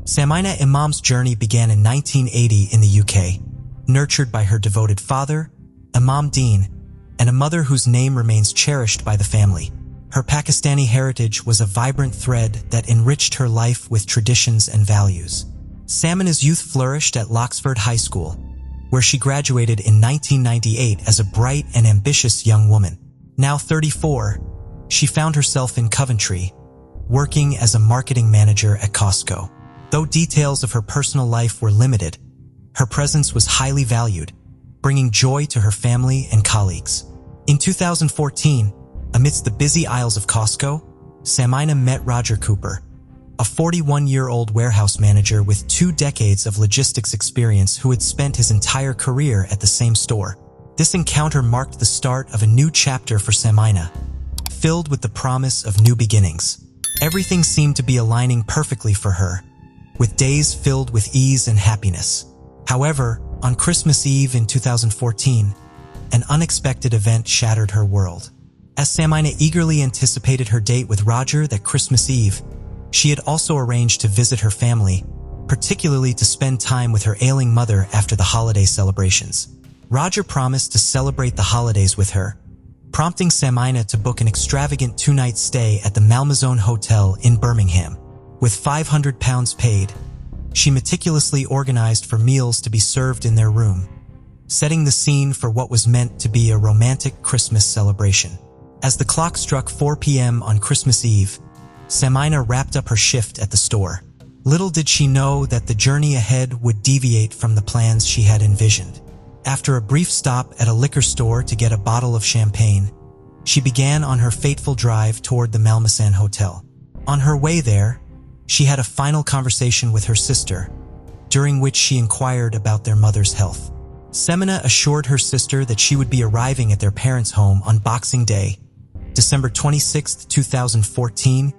Samina Imam's journey began in 1980 in the UK, nurtured by her devoted father, Imam Dean, and a mother whose name remains cherished by the family. Her Pakistani heritage was a vibrant thread that enriched her life with traditions and values. Samina's youth flourished at Loxford High School, where she graduated in 1998 as a bright and ambitious young woman. Now 34, she found herself in Coventry, working as a marketing manager at Costco. Though details of her personal life were limited, her presence was highly valued, bringing joy to her family and colleagues. In 2014, amidst the busy aisles of Costco, Samina met Roger Cooper, a 41-year-old warehouse manager with 2 decades of logistics experience who had spent his entire career at the same store. This encounter marked the start of a new chapter for Samina, filled with the promise of new beginnings. Everything seemed to be aligning perfectly for her, with days filled with ease and happiness. However, on Christmas Eve in 2014, an unexpected event shattered her world. As Samina eagerly anticipated her date with Roger that Christmas Eve, she had also arranged to visit her family, particularly to spend time with her ailing mother after the holiday celebrations. Roger promised to celebrate the holidays with her, prompting Samina to book an extravagant 2-night stay at the Malmaison Hotel in Birmingham. With £500 paid, she meticulously organized for meals to be served in their room, setting the scene for what was meant to be a romantic Christmas celebration. As the clock struck 4 p.m. on Christmas Eve, Samina wrapped up her shift at the store. Little did she know that the journey ahead would deviate from the plans she had envisioned. After a brief stop at a liquor store to get a bottle of champagne, she began on her fateful drive toward the Malmaison Hotel. On her way there, she had a final conversation with her sister, during which she inquired about their mother's health. Samina assured her sister that she would be arriving at their parents' home on Boxing Day, December 26, 2014,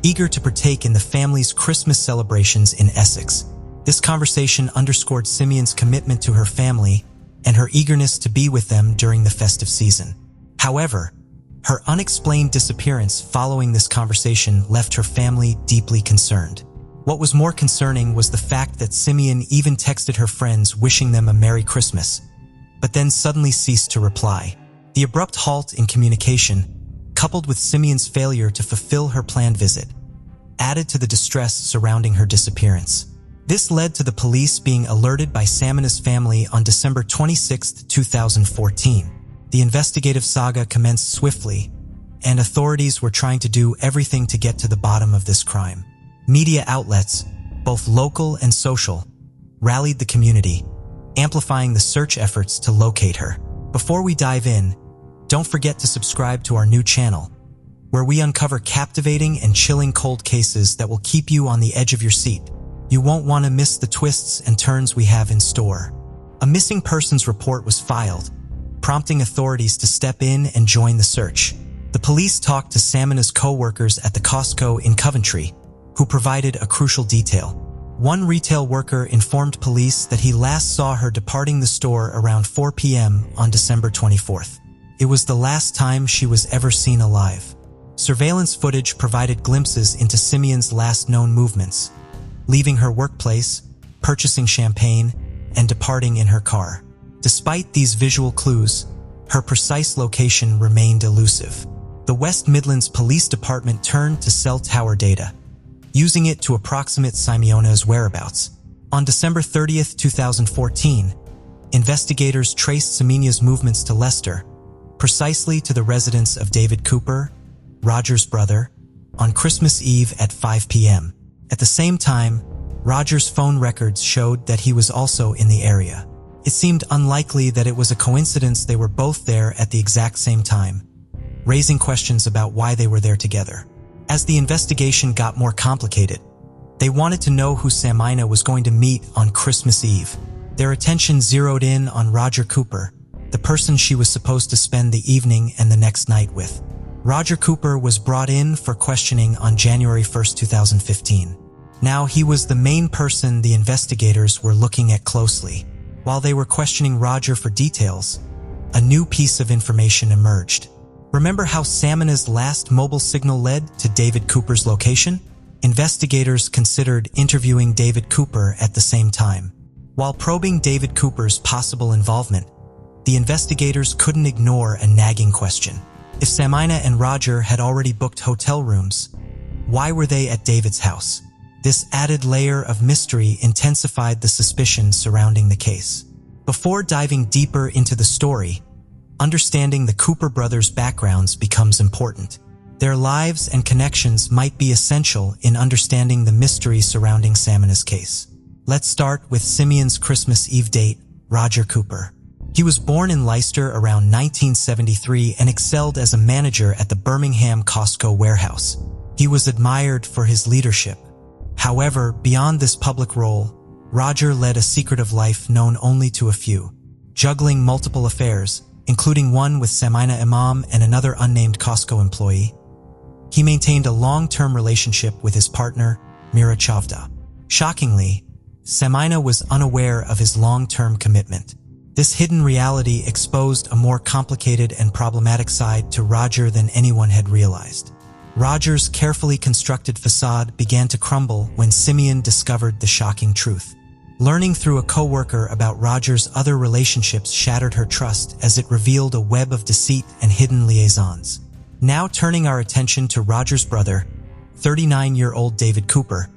eager to partake in the family's Christmas celebrations in Essex. This conversation underscored Simeon's commitment to her family and her eagerness to be with them during the festive season. However, her unexplained disappearance following this conversation left her family deeply concerned. What was more concerning was the fact that Simeon even texted her friends wishing them a Merry Christmas, but then suddenly ceased to reply. The abrupt halt in communication, coupled with Simeon's failure to fulfill her planned visit, added to the distress surrounding her disappearance. This led to the police being alerted by Samina's family on December 26, 2014. The investigative saga commenced swiftly, and authorities were trying to do everything to get to the bottom of this crime. Media outlets, both local and social, rallied the community, amplifying the search efforts to locate her. Before we dive in, don't forget to subscribe to our new channel, where we uncover captivating and chilling cold cases that will keep you on the edge of your seat. You won't want to miss the twists and turns we have in store. A missing persons report was filed, prompting authorities to step in and join the search. The police talked to Samina's co-workers at the Costco in Coventry, who provided a crucial detail. One retail worker informed police that he last saw her departing the store around 4 p.m. on December 24th. It was the last time she was ever seen alive. Surveillance footage provided glimpses into Simeon's last known movements, leaving her workplace, purchasing champagne, and departing in her car. Despite these visual clues, her precise location remained elusive. The West Midlands Police Department turned to cell tower data, using it to approximate Simeona's whereabouts. On December 30, 2014, investigators traced Samina's movements to Leicester, precisely to the residence of David Cooper, Roger's brother, on Christmas Eve at 5 p.m. At the same time, Roger's phone records showed that he was also in the area. It seemed unlikely that it was a coincidence they were both there at the exact same time, raising questions about why they were there together. As the investigation got more complicated, they wanted to know who Samina was going to meet on Christmas Eve. Their attention zeroed in on Roger Cooper, the person she was supposed to spend the evening and the next night with. Roger Cooper was brought in for questioning on January 1, 2015. Now he was the main person the investigators were looking at closely. While they were questioning Roger for details, a new piece of information emerged. Remember how Samina's last mobile signal led to David Cooper's location? investigators considered interviewing David Cooper at the same time. While probing David Cooper's possible involvement, the investigators couldn't ignore a nagging question. If Samina and Roger had already booked hotel rooms, why were they at David's house? This added layer of mystery intensified the suspicion surrounding the case. Before diving deeper into the story, understanding the Cooper brothers' backgrounds becomes important. Their lives and connections might be essential in understanding the mystery surrounding Samina's case. Let's start with Simeon's Christmas Eve date, Roger Cooper. He was born in Leicester around 1973 and excelled as a manager at the Birmingham Costco warehouse. He was admired for his leadership. However, beyond this public role, Roger led a secretive life known only to a few, juggling multiple affairs, including one with Samina Imam and another unnamed Costco employee. He maintained a long-term relationship with his partner, Mira Chavda. Shockingly, Samina was unaware of his long-term commitment. This hidden reality exposed a more complicated and problematic side to Roger than anyone had realized. Roger's carefully constructed facade began to crumble when Simeon discovered the shocking truth. Learning through a coworker about Roger's other relationships shattered her trust as it revealed a web of deceit and hidden liaisons. Now turning our attention to Roger's brother, 39-year-old David Cooper,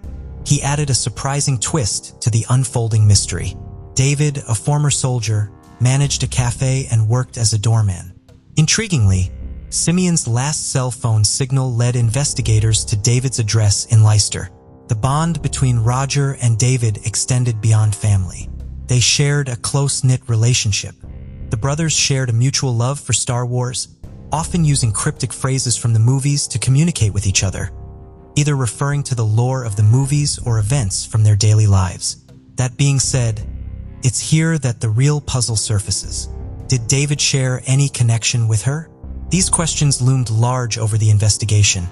he added a surprising twist to the unfolding mystery. David, a former soldier, managed a cafe and worked as a doorman. Intriguingly, Simeon's last cell phone signal led investigators to David's address in Leicester. The bond between Roger and David extended beyond family. They shared a close-knit relationship. The brothers shared a mutual love for Star Wars, often using cryptic phrases from the movies to communicate with each other, either referring to the lore of the movies or events from their daily lives. That being said, it's here that the real puzzle surfaces. Did David share any connection with her? These questions loomed large over the investigation,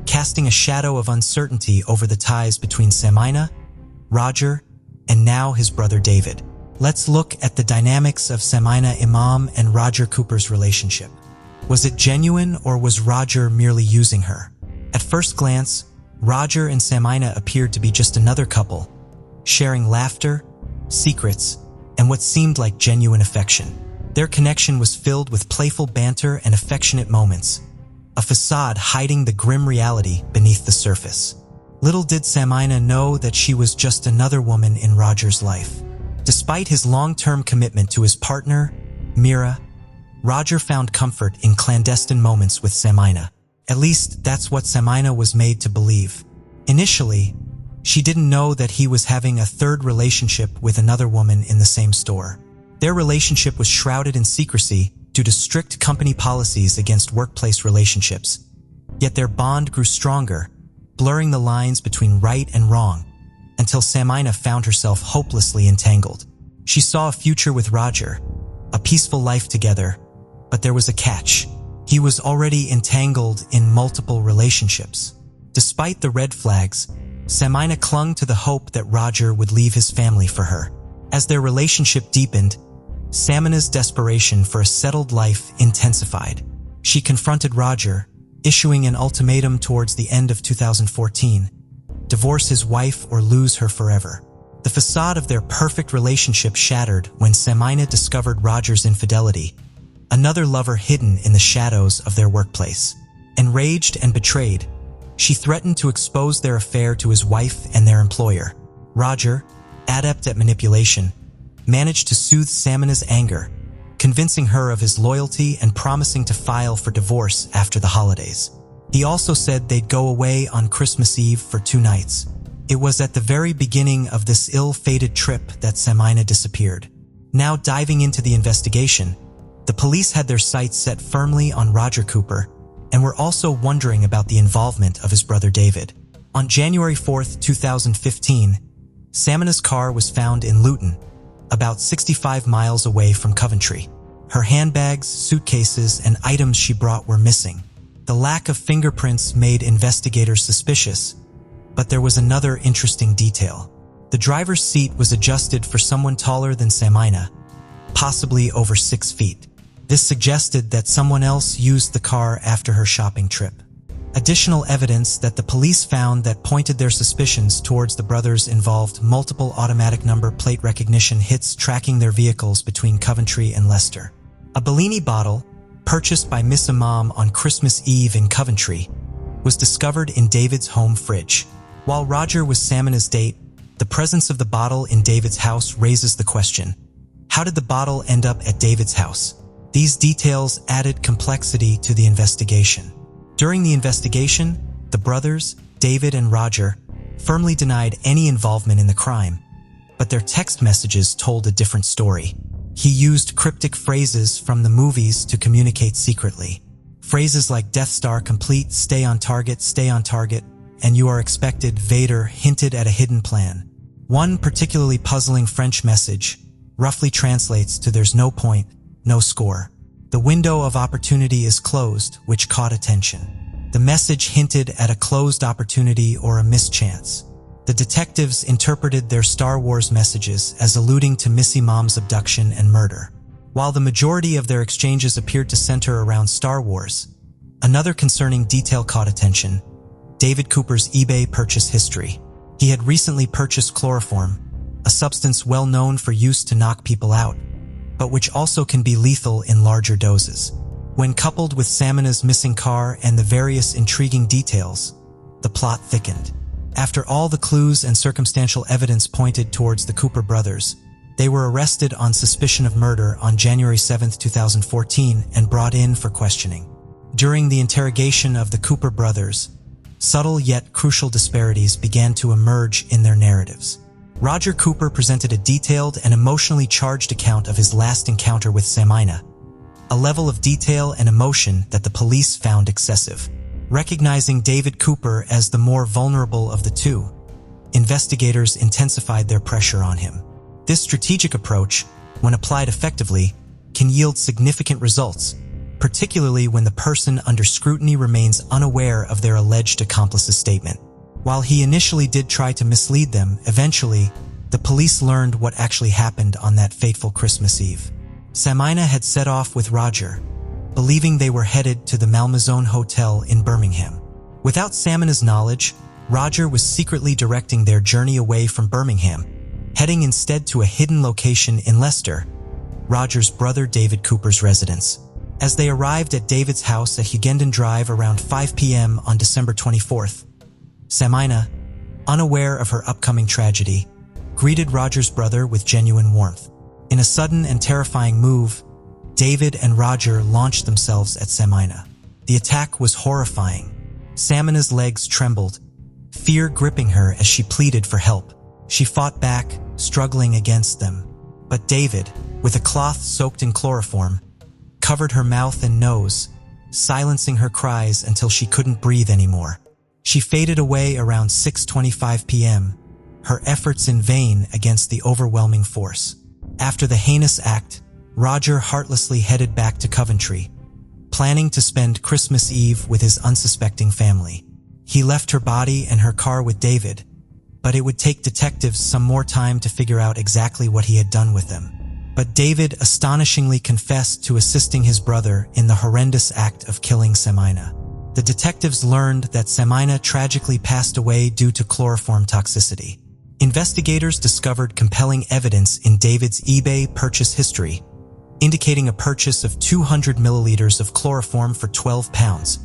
casting a shadow of uncertainty over the ties between Samina, Roger, and now his brother David. Let's look at the dynamics of Samina Imam and Roger Cooper's relationship. Was it genuine, or was Roger merely using her? At first glance, Roger and Samina appeared to be just another couple, sharing laughter, secrets, and what seemed like genuine affection. Their connection was filled with playful banter and affectionate moments, a facade hiding the grim reality beneath the surface. Little did Samina know that she was just another woman in Roger's life. Despite his long-term commitment to his partner, Mira, Roger found comfort in clandestine moments with Samina. At least that's what Samina was made to believe. Initially, she didn't know that he was having a third relationship with another woman in the same store. Their relationship was shrouded in secrecy due to strict company policies against workplace relationships. Yet their bond grew stronger, blurring the lines between right and wrong, until Samina found herself hopelessly entangled. She saw a future with Roger, a peaceful life together, but there was a catch. He was already entangled in multiple relationships. Despite the red flags, Samina clung to the hope that Roger would leave his family for her. As their relationship deepened, Samina's desperation for a settled life intensified. She confronted Roger, issuing an ultimatum towards the end of 2014: divorce his wife or lose her forever. The facade of their perfect relationship shattered when Samina discovered Roger's infidelity, another lover hidden in the shadows of their workplace. Enraged and betrayed, she threatened to expose their affair to his wife and their employer. Roger, adept at manipulation, managed to soothe Samina's anger, convincing her of his loyalty and promising to file for divorce after the holidays. He also said they'd go away on Christmas Eve for 2 nights. It was at the very beginning of this ill-fated trip that Samina disappeared. Now diving into the investigation, the police had their sights set firmly on Roger Cooper and were also wondering about the involvement of his brother David. On January 4th, 2015, Samina's car was found in Luton, about 65 miles away from Coventry. Her handbags, suitcases, and items she brought were missing. The lack of fingerprints made investigators suspicious, but there was another interesting detail. The driver's seat was adjusted for someone taller than Samina, possibly over 6 feet. This suggested that someone else used the car after her shopping trip. Additional evidence that the police found that pointed their suspicions towards the brothers involved multiple automatic number plate recognition hits tracking their vehicles between Coventry and Leicester. A Bellini bottle, purchased by Miss Imam on Christmas Eve in Coventry, was discovered in David's home fridge. While Roger was Samina's date, the presence of the bottle in David's house raises the question: how did the bottle end up at David's house? These details added complexity to the investigation. During the investigation, the brothers, David and Roger, firmly denied any involvement in the crime, but their text messages told a different story. He used cryptic phrases from the movies to communicate secretly. Phrases like Death Star complete, stay on target, and you are expected, Vader hinted at a hidden plan. One particularly puzzling French message roughly translates to there's no point, no score. The window of opportunity is closed, which caught attention. The message hinted at a closed opportunity or a mischance. The detectives interpreted their Star Wars messages as alluding to Miss Imam's abduction and murder. While the majority of their exchanges appeared to center around Star Wars, another concerning detail caught attention: David Cooper's eBay purchase history. He had recently purchased chloroform, a substance well known for use to knock people out, but which also can be lethal in larger doses. When coupled with Samina's missing car and the various intriguing details, the plot thickened. After all the clues and circumstantial evidence pointed towards the Cooper brothers, they were arrested on suspicion of murder on January 7, 2014 and brought in for questioning. During the interrogation of the Cooper brothers, subtle yet crucial disparities began to emerge in their narratives. Roger Cooper presented a detailed and emotionally charged account of his last encounter with Samina, a level of detail and emotion that the police found excessive. Recognizing David Cooper as the more vulnerable of the two, investigators intensified their pressure on him. This strategic approach, when applied effectively, can yield significant results, particularly when the person under scrutiny remains unaware of their alleged accomplice's statement. While he initially did try to mislead them, eventually, the police learned what actually happened on that fateful Christmas Eve. Samina had set off with Roger, believing they were headed to the Malmaison Hotel in Birmingham. Without Samina's knowledge, Roger was secretly directing their journey away from Birmingham, heading instead to a hidden location in Leicester, Roger's brother David Cooper's residence. As they arrived at David's house at Hughenden Drive around 5 p.m. on December 24th, Samina, unaware of her upcoming tragedy, greeted Roger's brother with genuine warmth. In a sudden and terrifying move, David and Roger launched themselves at Samina. The attack was horrifying. Samina's legs trembled, fear gripping her as she pleaded for help. She fought back, struggling against them. But David, with a cloth soaked in chloroform, covered her mouth and nose, silencing her cries until she couldn't breathe anymore. She faded away around 6:25 p.m., her efforts in vain against the overwhelming force. After the heinous act, Roger heartlessly headed back to Coventry, planning to spend Christmas Eve with his unsuspecting family. He left her body and her car with David, but it would take detectives some more time to figure out exactly what he had done with them. But David astonishingly confessed to assisting his brother in the horrendous act of killing Samina. The detectives learned that Samina tragically passed away due to chloroform toxicity. Investigators discovered compelling evidence in David's eBay purchase history, indicating a purchase of 200 milliliters of chloroform for £12,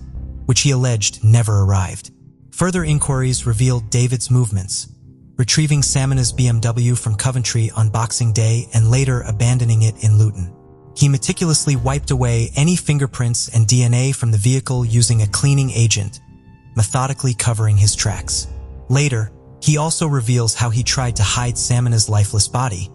which he alleged never arrived. Further inquiries revealed David's movements, retrieving Samina's BMW from Coventry on Boxing Day and later abandoning it in Luton. He meticulously wiped away any fingerprints and DNA from the vehicle using a cleaning agent, methodically covering his tracks. Later, he also reveals how he tried to hide Samina's lifeless body,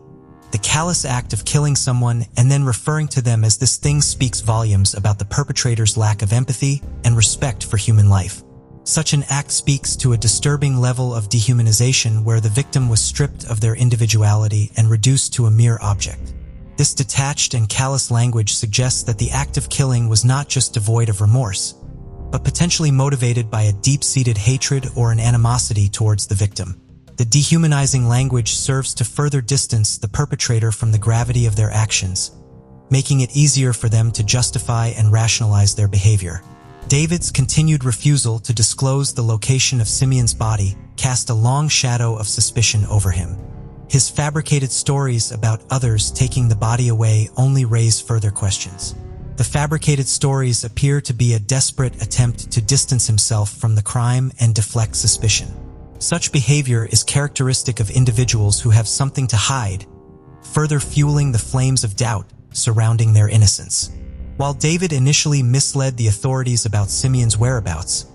the callous act of killing someone and then referring to them as this thing speaks volumes about the perpetrator's lack of empathy and respect for human life. Such an act speaks to a disturbing level of dehumanization where the victim was stripped of their individuality and reduced to a mere object. This detached and callous language suggests that the act of killing was not just devoid of remorse, but potentially motivated by a deep-seated hatred or an animosity towards the victim. The dehumanizing language serves to further distance the perpetrator from the gravity of their actions, making it easier for them to justify and rationalize their behavior. David's continued refusal to disclose the location of Simeon's body cast a long shadow of suspicion over him. His fabricated stories about others taking the body away only raise further questions. The fabricated stories appear to be a desperate attempt to distance himself from the crime and deflect suspicion. Such behavior is characteristic of individuals who have something to hide, further fueling the flames of doubt surrounding their innocence. While David initially misled the authorities about Simeon's whereabouts,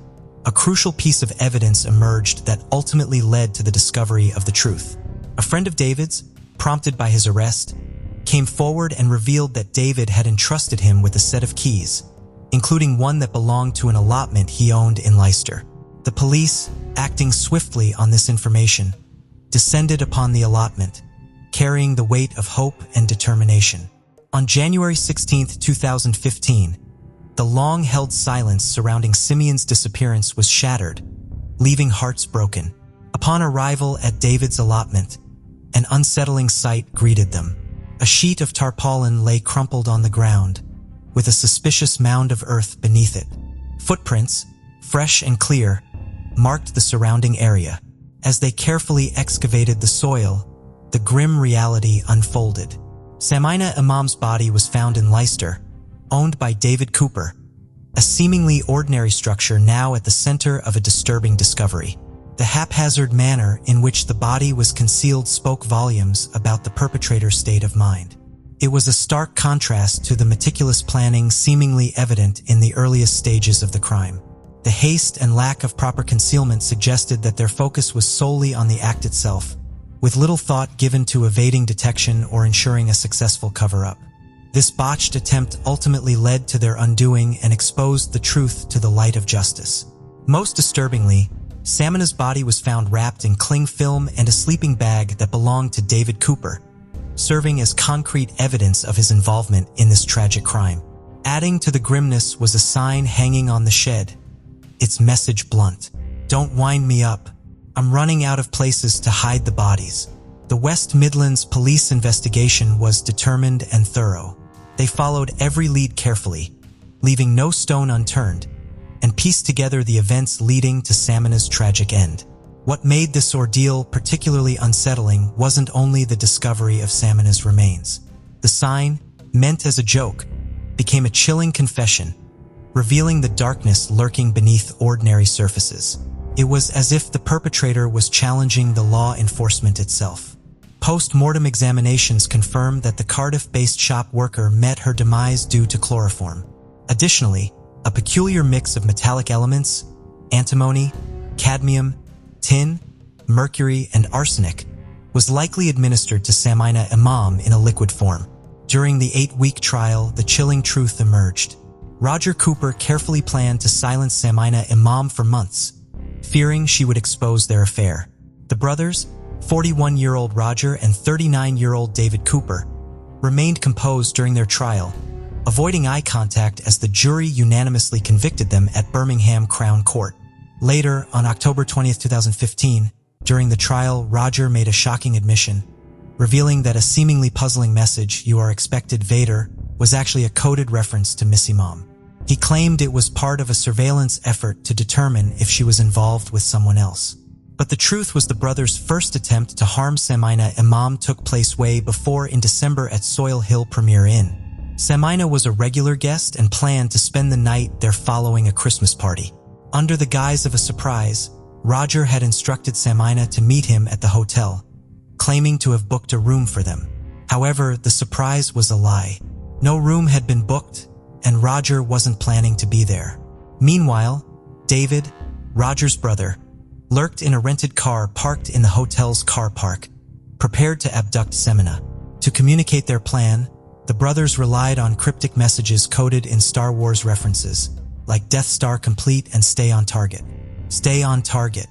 a crucial piece of evidence emerged that ultimately led to the discovery of the truth. A friend of David's, prompted by his arrest, came forward and revealed that David had entrusted him with a set of keys, including one that belonged to an allotment he owned in Leicester. The police, acting swiftly on this information, descended upon the allotment, carrying the weight of hope and determination. On January 16, 2015, the long-held silence surrounding Simeon's disappearance was shattered, leaving hearts broken. Upon arrival at David's allotment, an unsettling sight greeted them. A sheet of tarpaulin lay crumpled on the ground, with a suspicious mound of earth beneath it. Footprints, fresh and clear, marked the surrounding area. As they carefully excavated the soil, the grim reality unfolded. Samina Imam's body was found in Leicester, owned by David Cooper, a seemingly ordinary structure now at the center of a disturbing discovery. The haphazard manner in which the body was concealed spoke volumes about the perpetrator's state of mind. It was a stark contrast to the meticulous planning seemingly evident in the earliest stages of the crime. The haste and lack of proper concealment suggested that their focus was solely on the act itself, with little thought given to evading detection or ensuring a successful cover-up. This botched attempt ultimately led to their undoing and exposed the truth to the light of justice. Most disturbingly, Samina's body was found wrapped in cling film and a sleeping bag that belonged to David Cooper, serving as concrete evidence of his involvement in this tragic crime. Adding to the grimness was a sign hanging on the shed, its message blunt: "Don't wind me up. I'm running out of places to hide the bodies." The West Midlands police investigation was determined and thorough. They followed every lead carefully, leaving no stone unturned, and pieced together the events leading to Samina's tragic end. What made this ordeal particularly unsettling wasn't only the discovery of Samina's remains. The sign, meant as a joke, became a chilling confession, revealing the darkness lurking beneath ordinary surfaces. It was as if the perpetrator was challenging the law enforcement itself. Post-mortem examinations confirmed that the Cardiff-based shop worker met her demise due to chloroform. Additionally, a peculiar mix of metallic elements, antimony, cadmium, tin, mercury, and arsenic, was likely administered to Samina Imam in a liquid form. During the 8-week trial, the chilling truth emerged. Roger Cooper carefully planned to silence Samina Imam for months, fearing she would expose their affair. The brothers, 41-year-old Roger and 39-year-old David Cooper, remained composed during their trial, avoiding eye contact as the jury unanimously convicted them at Birmingham Crown Court. Later, on October 20, 2015, during the trial, Roger made a shocking admission, revealing that a seemingly puzzling message, "You are expected, Vader," was actually a coded reference to Miss Imam. He claimed it was part of a surveillance effort to determine if she was involved with someone else. But the truth was the brothers' first attempt to harm Samina Imam took place way before in December at Soil Hill Premier Inn. Samina was a regular guest and planned to spend the night there following a Christmas party. Under the guise of a surprise, Roger had instructed Samina to meet him at the hotel, claiming to have booked a room for them. However, the surprise was a lie. No room had been booked, and Roger wasn't planning to be there. Meanwhile, David, Roger's brother, lurked in a rented car parked in the hotel's car park, prepared to abduct Samina. To communicate their plan, the brothers relied on cryptic messages coded in Star Wars references, like Death Star complete and stay on target. Stay on target.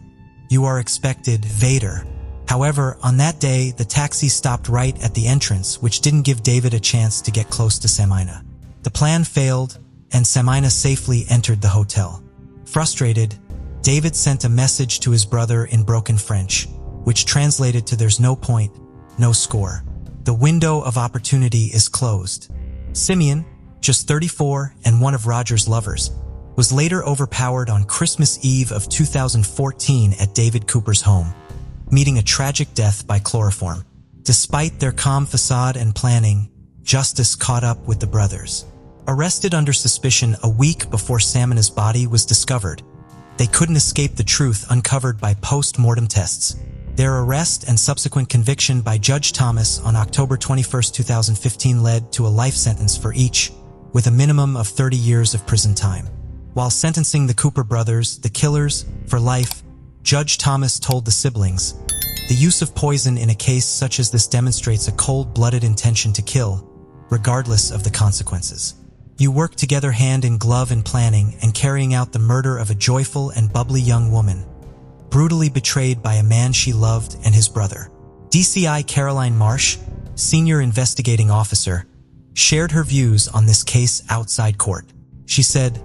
You are expected, Vader. However, on that day, the taxi stopped right at the entrance, which didn't give David a chance to get close to Samina. The plan failed, and Samina safely entered the hotel. Frustrated, David sent a message to his brother in broken French, which translated to "There's no point, no score. The window of opportunity is closed." Simeon, just 34 and one of Roger's lovers, was later overpowered on Christmas Eve of 2014 at David Cooper's home, meeting a tragic death by chloroform. Despite their calm facade and planning, justice caught up with the brothers. Arrested under suspicion a week before Samina's body was discovered, they couldn't escape the truth uncovered by post-mortem tests. Their arrest and subsequent conviction by Judge Thomas on October 21, 2015 led to a life sentence for each, with a minimum of 30 years of prison time. While sentencing the Cooper brothers, the killers, for life, Judge Thomas told the siblings, "The use of poison in a case such as this demonstrates a cold-blooded intention to kill, regardless of the consequences. You work together hand in glove in planning and carrying out the murder of a joyful and bubbly young woman, brutally betrayed by a man she loved and his brother." DCI Caroline Marsh, senior investigating officer, shared her views on this case outside court. She said,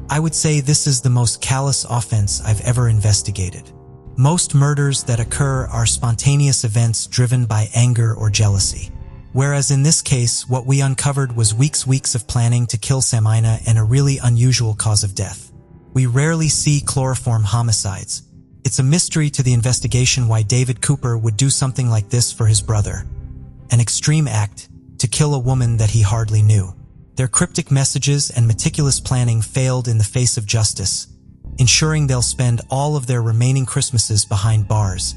"I would say this is the most callous offense I've ever investigated. Most murders that occur are spontaneous events driven by anger or jealousy. Whereas in this case, what we uncovered was weeks of planning to kill Samina and a really unusual cause of death. We rarely see chloroform homicides. It's a mystery to the investigation why David Cooper would do something like this for his brother. An extreme act to kill a woman that he hardly knew. Their cryptic messages and meticulous planning failed in the face of justice, ensuring they'll spend all of their remaining Christmases behind bars,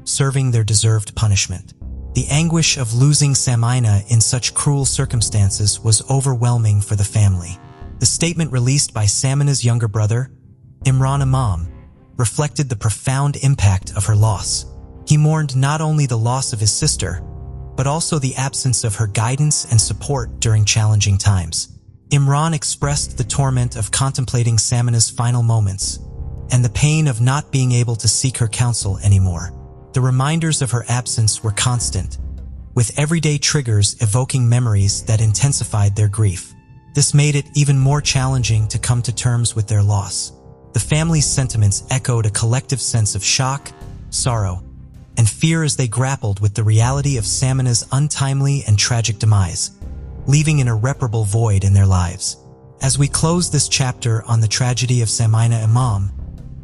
serving their deserved punishment. The anguish of losing Samina in such cruel circumstances was overwhelming for the family." The statement released by Samina's younger brother, Imran Imam, reflected the profound impact of her loss. He mourned not only the loss of his sister, but also the absence of her guidance and support during challenging times. Imran expressed the torment of contemplating Samina's final moments and the pain of not being able to seek her counsel anymore. The reminders of her absence were constant, with everyday triggers evoking memories that intensified their grief. This made it even more challenging to come to terms with their loss. The family's sentiments echoed a collective sense of shock, sorrow, and fear as they grappled with the reality of Samina's untimely and tragic demise, leaving an irreparable void in their lives. As we close this chapter on the tragedy of Samina Imam,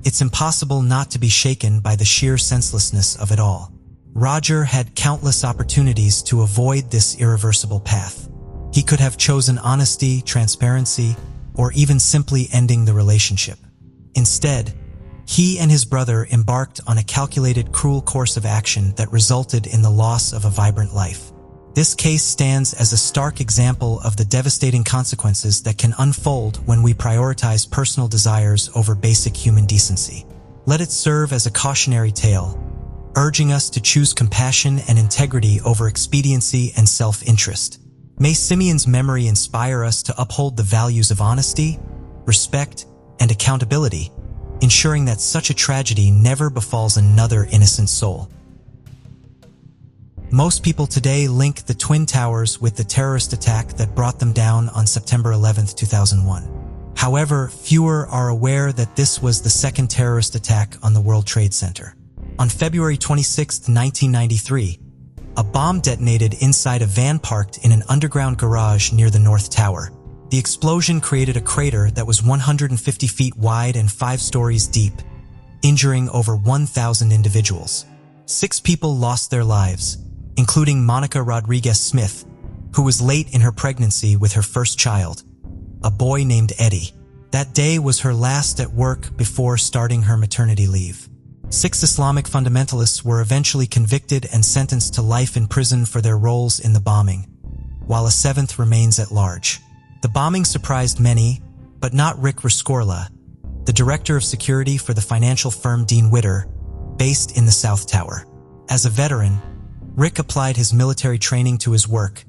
it's impossible not to be shaken by the sheer senselessness of it all. Roger had countless opportunities to avoid this irreversible path. He could have chosen honesty, transparency, or even simply ending the relationship. Instead, he and his brother embarked on a calculated, cruel course of action that resulted in the loss of a vibrant life. This case stands as a stark example of the devastating consequences that can unfold when we prioritize personal desires over basic human decency. Let it serve as a cautionary tale, urging us to choose compassion and integrity over expediency and self-interest. May Simeon's memory inspire us to uphold the values of honesty, respect, and accountability, ensuring that such a tragedy never befalls another innocent soul. Most people today link the Twin Towers with the terrorist attack that brought them down on September 11, 2001. However, fewer are aware that this was the second terrorist attack on the World Trade Center. On February 26, 1993, a bomb detonated inside a van parked in an underground garage near the North Tower. The explosion created a crater that was 150 feet wide and 5 stories deep, injuring over 1,000 individuals. 6 people lost their lives, including Monica Rodriguez Smith, who was late in her pregnancy with her first child, a boy named Eddie. That day was her last at work before starting her maternity leave. 6 Islamic fundamentalists were eventually convicted and sentenced to life in prison for their roles in the bombing, while a 7th remains at large. The bombing surprised many, but not Rick Rescorla, the director of security for the financial firm Dean Witter, based in the South Tower. As a veteran, Rick applied his military training to his work,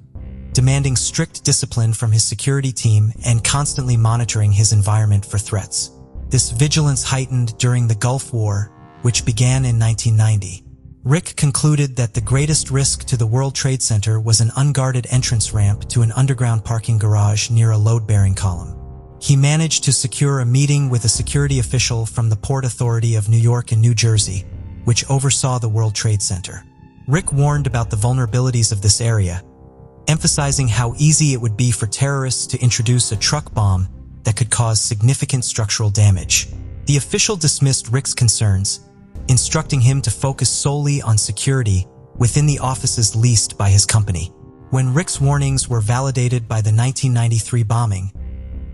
demanding strict discipline from his security team and constantly monitoring his environment for threats. This vigilance heightened during the Gulf War, which began in 1990. Rick concluded that the greatest risk to the World Trade Center was an unguarded entrance ramp to an underground parking garage near a load-bearing column. He managed to secure a meeting with a security official from the Port Authority of New York and New Jersey, which oversaw the World Trade Center. Rick warned about the vulnerabilities of this area, emphasizing how easy it would be for terrorists to introduce a truck bomb that could cause significant structural damage. The official dismissed Rick's concerns, instructing him to focus solely on security within the offices leased by his company. When Rick's warnings were validated by the 1993 bombing,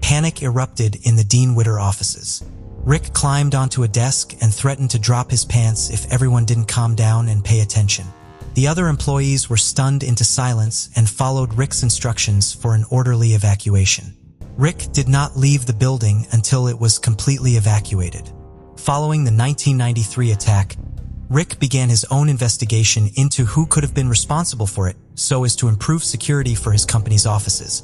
panic erupted in the Dean Witter offices. Rick climbed onto a desk and threatened to drop his pants if everyone didn't calm down and pay attention. The other employees were stunned into silence and followed Rick's instructions for an orderly evacuation. Rick did not leave the building until it was completely evacuated. Following the 1993 attack, Rick began his own investigation into who could have been responsible for it so as to improve security for his company's offices,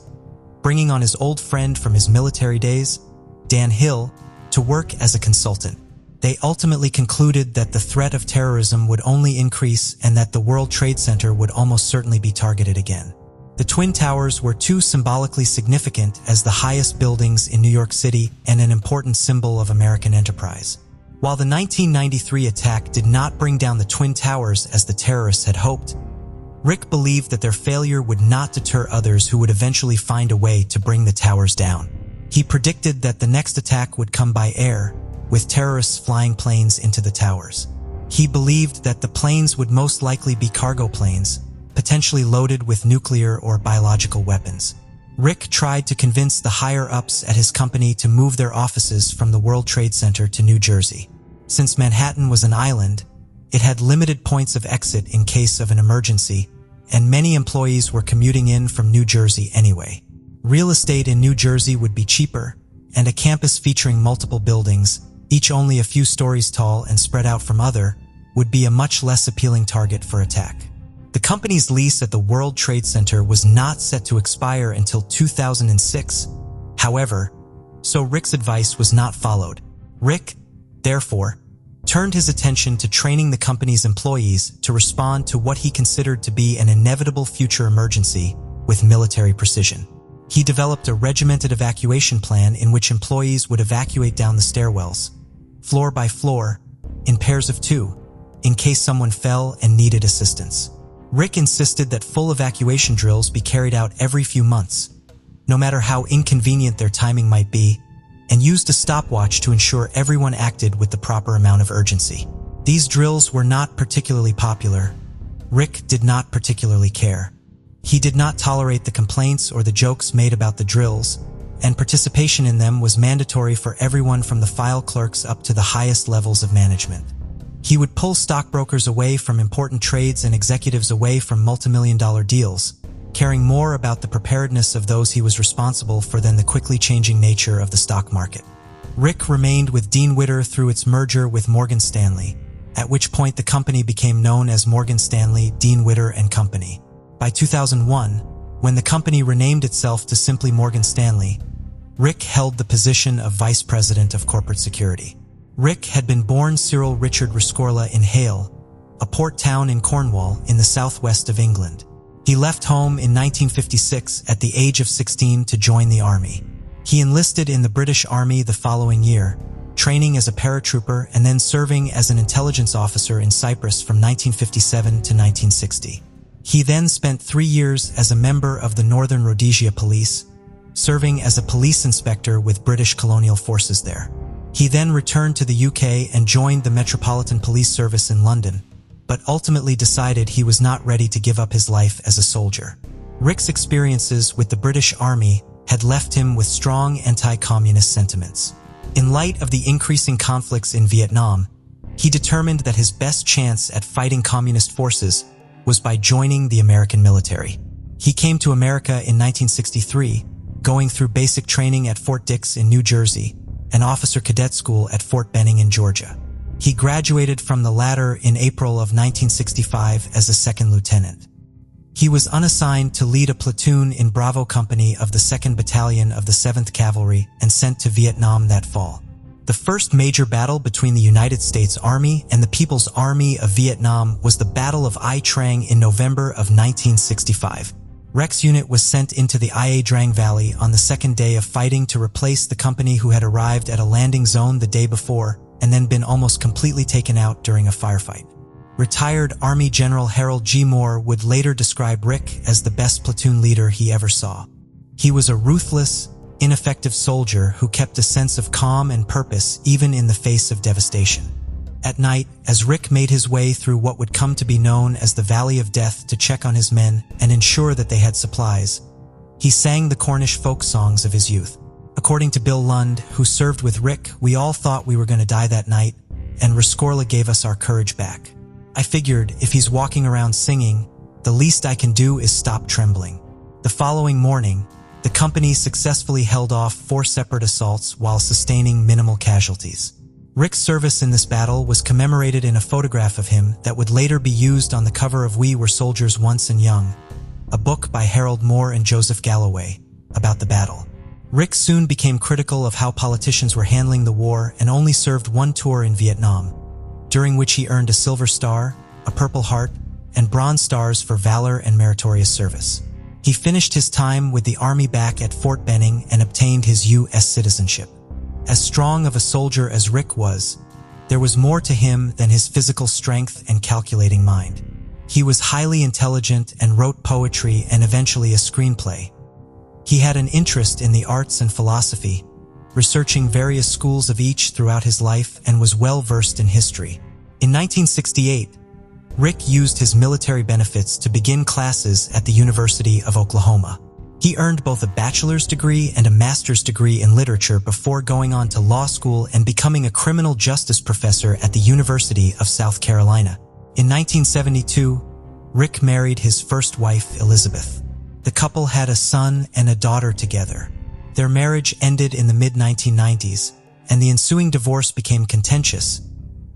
bringing on his old friend from his military days, Dan Hill, to work as a consultant. They ultimately concluded that the threat of terrorism would only increase and that the World Trade Center would almost certainly be targeted again. The Twin Towers were too symbolically significant as the highest buildings in New York City and an important symbol of American enterprise. While the 1993 attack did not bring down the Twin Towers as the terrorists had hoped, Rick believed that their failure would not deter others who would eventually find a way to bring the towers down. He predicted that the next attack would come by air, with terrorists flying planes into the towers. He believed that the planes would most likely be cargo planes, potentially loaded with nuclear or biological weapons. Rick tried to convince the higher-ups at his company to move their offices from the World Trade Center to New Jersey. Since Manhattan was an island, it had limited points of exit in case of an emergency, and many employees were commuting in from New Jersey anyway. Real estate in New Jersey would be cheaper, and a campus featuring multiple buildings, each only a few stories tall and spread out from other, would be a much less appealing target for attack. The company's lease at the World Trade Center was not set to expire until 2006, however, so Rick's advice was not followed. Rick, therefore, turned his attention to training the company's employees to respond to what he considered to be an inevitable future emergency with military precision. He developed a regimented evacuation plan in which employees would evacuate down the stairwells, floor by floor, in pairs of two, in case someone fell and needed assistance. Rick insisted that full evacuation drills be carried out every few months, no matter how inconvenient their timing might be, and used a stopwatch to ensure everyone acted with the proper amount of urgency. These drills were not particularly popular. Rick did not particularly care. He did not tolerate the complaints or the jokes made about the drills, and participation in them was mandatory for everyone from the file clerks up to the highest levels of management. He would pull stockbrokers away from important trades and executives away from multimillion-dollar deals, caring more about the preparedness of those he was responsible for than the quickly changing nature of the stock market. Rick remained with Dean Witter through its merger with Morgan Stanley, at which point the company became known as Morgan Stanley, Dean Witter and Company. By 2001, when the company renamed itself to simply Morgan Stanley, Rick held the position of Vice President of Corporate Security. Rick had been born Cyril Richard Rescorla in Hale, a port town in Cornwall in the southwest of England. He left home in 1956 at the age of 16 to join the army. He enlisted in the British Army the following year, training as a paratrooper and then serving as an intelligence officer in Cyprus from 1957 to 1960. He then spent 3 years as a member of the Northern Rhodesia Police, serving as a police inspector with British colonial forces there. He then returned to the UK and joined the Metropolitan Police Service in London, but ultimately decided he was not ready to give up his life as a soldier. Rick's experiences with the British Army had left him with strong anti-communist sentiments. In light of the increasing conflicts in Vietnam, he determined that his best chance at fighting communist forces was by joining the American military. He came to America in 1963, going through basic training at Fort Dix in New Jersey, an officer cadet school at Fort Benning in Georgia. He graduated from the latter in April of 1965 as a second lieutenant. He was unassigned to lead a platoon in Bravo Company of the 2nd Battalion of the 7th Cavalry and sent to Vietnam that fall. The first major battle between the United States Army and the People's Army of Vietnam was the Battle of Ia Trang in November of 1965. Rick's unit was sent into the Ia Drang Valley on the second day of fighting to replace the company who had arrived at a landing zone the day before and then been almost completely taken out during a firefight. Retired Army General Harold G. Moore would later describe Rick as the best platoon leader he ever saw. He was a ruthless, ineffective soldier who kept a sense of calm and purpose even in the face of devastation. At night, as Rick made his way through what would come to be known as the Valley of Death to check on his men and ensure that they had supplies, he sang the Cornish folk songs of his youth. According to Bill Lund, who served with Rick, "We all thought we were going to die that night, and Rescorla gave us our courage back. I figured, if he's walking around singing, the least I can do is stop trembling." The following morning, the company successfully held off 4 separate assaults while sustaining minimal casualties. Rick's service in this battle was commemorated in a photograph of him that would later be used on the cover of We Were Soldiers Once and Young, a book by Harold Moore and Joseph Galloway about the battle. Rick soon became critical of how politicians were handling the war and only served 1 tour in Vietnam, during which he earned a Silver Star, a Purple Heart, and Bronze Stars for valor and meritorious service. He finished his time with the Army back at Fort Benning and obtained his U.S. citizenship. As strong of a soldier as Rick was, there was more to him than his physical strength and calculating mind. He was highly intelligent and wrote poetry and eventually a screenplay. He had an interest in the arts and philosophy, researching various schools of each throughout his life, and was well versed in history. In 1968, Rick used his military benefits to begin classes at the University of Oklahoma. He earned both a bachelor's degree and a master's degree in literature before going on to law school and becoming a criminal justice professor at the University of South Carolina. In 1972, Rick married his first wife, Elizabeth. The couple had a son and a daughter together. Their marriage ended in the mid-1990s, and the ensuing divorce became contentious,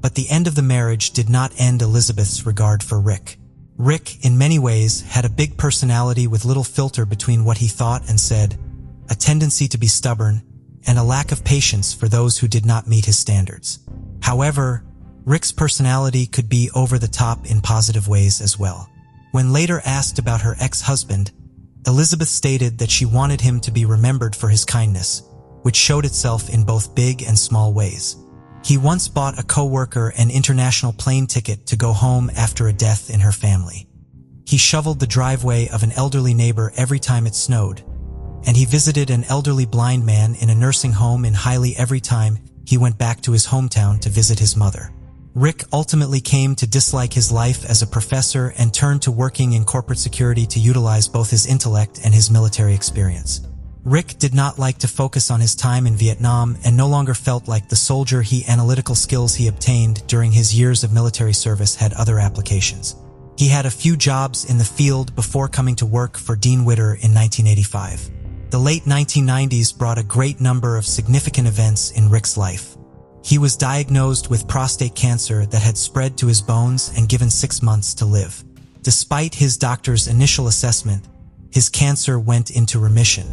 but the end of the marriage did not end Elizabeth's regard for Rick. Rick, in many ways, had a big personality with little filter between what he thought and said, a tendency to be stubborn, and a lack of patience for those who did not meet his standards. However, Rick's personality could be over the top in positive ways as well. When later asked about her ex-husband, Elizabeth stated that she wanted him to be remembered for his kindness, which showed itself in both big and small ways. He once bought a coworker an international plane ticket to go home after a death in her family. He shoveled the driveway of an elderly neighbor every time it snowed, and he visited an elderly blind man in a nursing home in Highley every time he went back to his hometown to visit his mother. Rick ultimately came to dislike his life as a professor and turned to working in corporate security to utilize both his intellect and his military experience. Rick did not like to focus on his time in Vietnam and no longer felt like the soldier analytical skills he obtained during his years of military service had other applications. He had a few jobs in the field before coming to work for Dean Witter in 1985. The late 1990s brought a great number of significant events in Rick's life. He was diagnosed with prostate cancer that had spread to his bones and given 6 months to live. Despite his doctor's initial assessment, his cancer went into remission.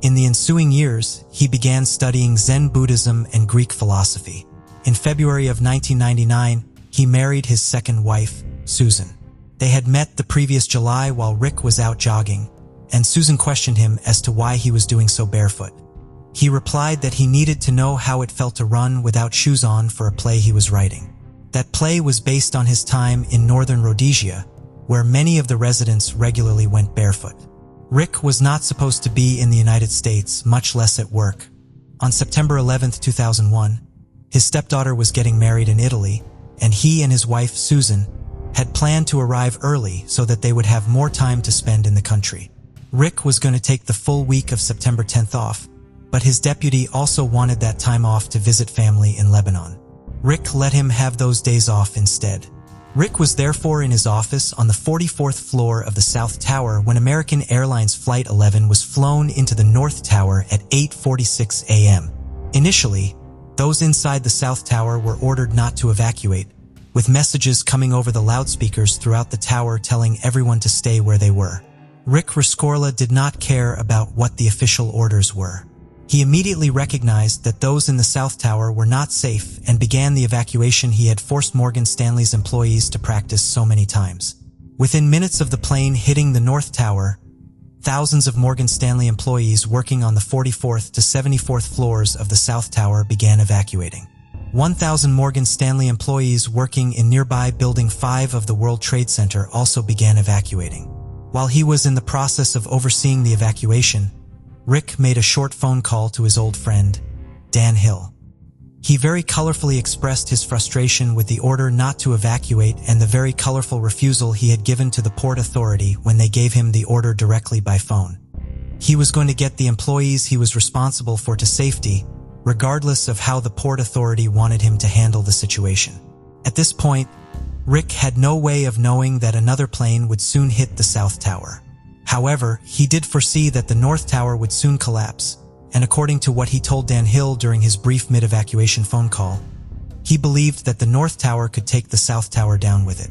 In the ensuing years, he began studying Zen Buddhism and Greek philosophy. In February of 1999, he married his second wife, Susan. They had met the previous July while Rick was out jogging, and Susan questioned him as to why he was doing so barefoot. He replied that he needed to know how it felt to run without shoes on for a play he was writing. That play was based on his time in northern Rhodesia, where many of the residents regularly went barefoot. Rick was not supposed to be in the United States, much less at work. On September 11, 2001, his stepdaughter was getting married in Italy, and he and his wife, Susan, had planned to arrive early so that they would have more time to spend in the country. Rick was going to take the full week of September 10th off, but his deputy also wanted that time off to visit family in Lebanon. Rick let him have those days off instead. Rick was therefore in his office on the 44th floor of the South Tower when American Airlines Flight 11 was flown into the North Tower at 8:46 a.m. Initially, those inside the South Tower were ordered not to evacuate, with messages coming over the loudspeakers throughout the tower telling everyone to stay where they were. Rick Rescorla did not care about what the official orders were. He immediately recognized that those in the South Tower were not safe and began the evacuation he had forced Morgan Stanley's employees to practice so many times. Within minutes of the plane hitting the North Tower, thousands of Morgan Stanley employees working on the 44th to 74th floors of the South Tower began evacuating. 1,000 Morgan Stanley employees working in nearby Building 5 of the World Trade Center also began evacuating. While he was in the process of overseeing the evacuation, Rick made a short phone call to his old friend, Dan Hill. He very colorfully expressed his frustration with the order not to evacuate and the very colorful refusal he had given to the Port Authority when they gave him the order directly by phone. He was going to get the employees he was responsible for to safety, regardless of how the Port Authority wanted him to handle the situation. At this point, Rick had no way of knowing that another plane would soon hit the South Tower. However, he did foresee that the North Tower would soon collapse, and according to what he told Dan Hill during his brief mid-evacuation phone call, he believed that the North Tower could take the South Tower down with it.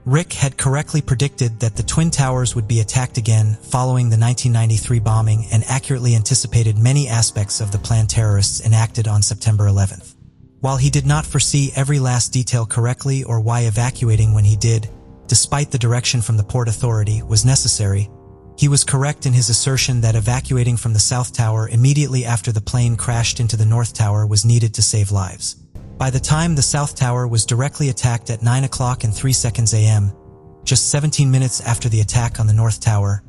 Rick had correctly predicted that the Twin Towers would be attacked again following the 1993 bombing and accurately anticipated many aspects of the planned terrorists enacted on September 11th. While he did not foresee every last detail correctly or why evacuating when he did, despite the direction from the Port Authority, was necessary, he was correct in his assertion that evacuating from the South Tower immediately after the plane crashed into the North Tower was needed to save lives. By the time the South Tower was directly attacked at 9:03 a.m., just 17 minutes after the attack on the North Tower,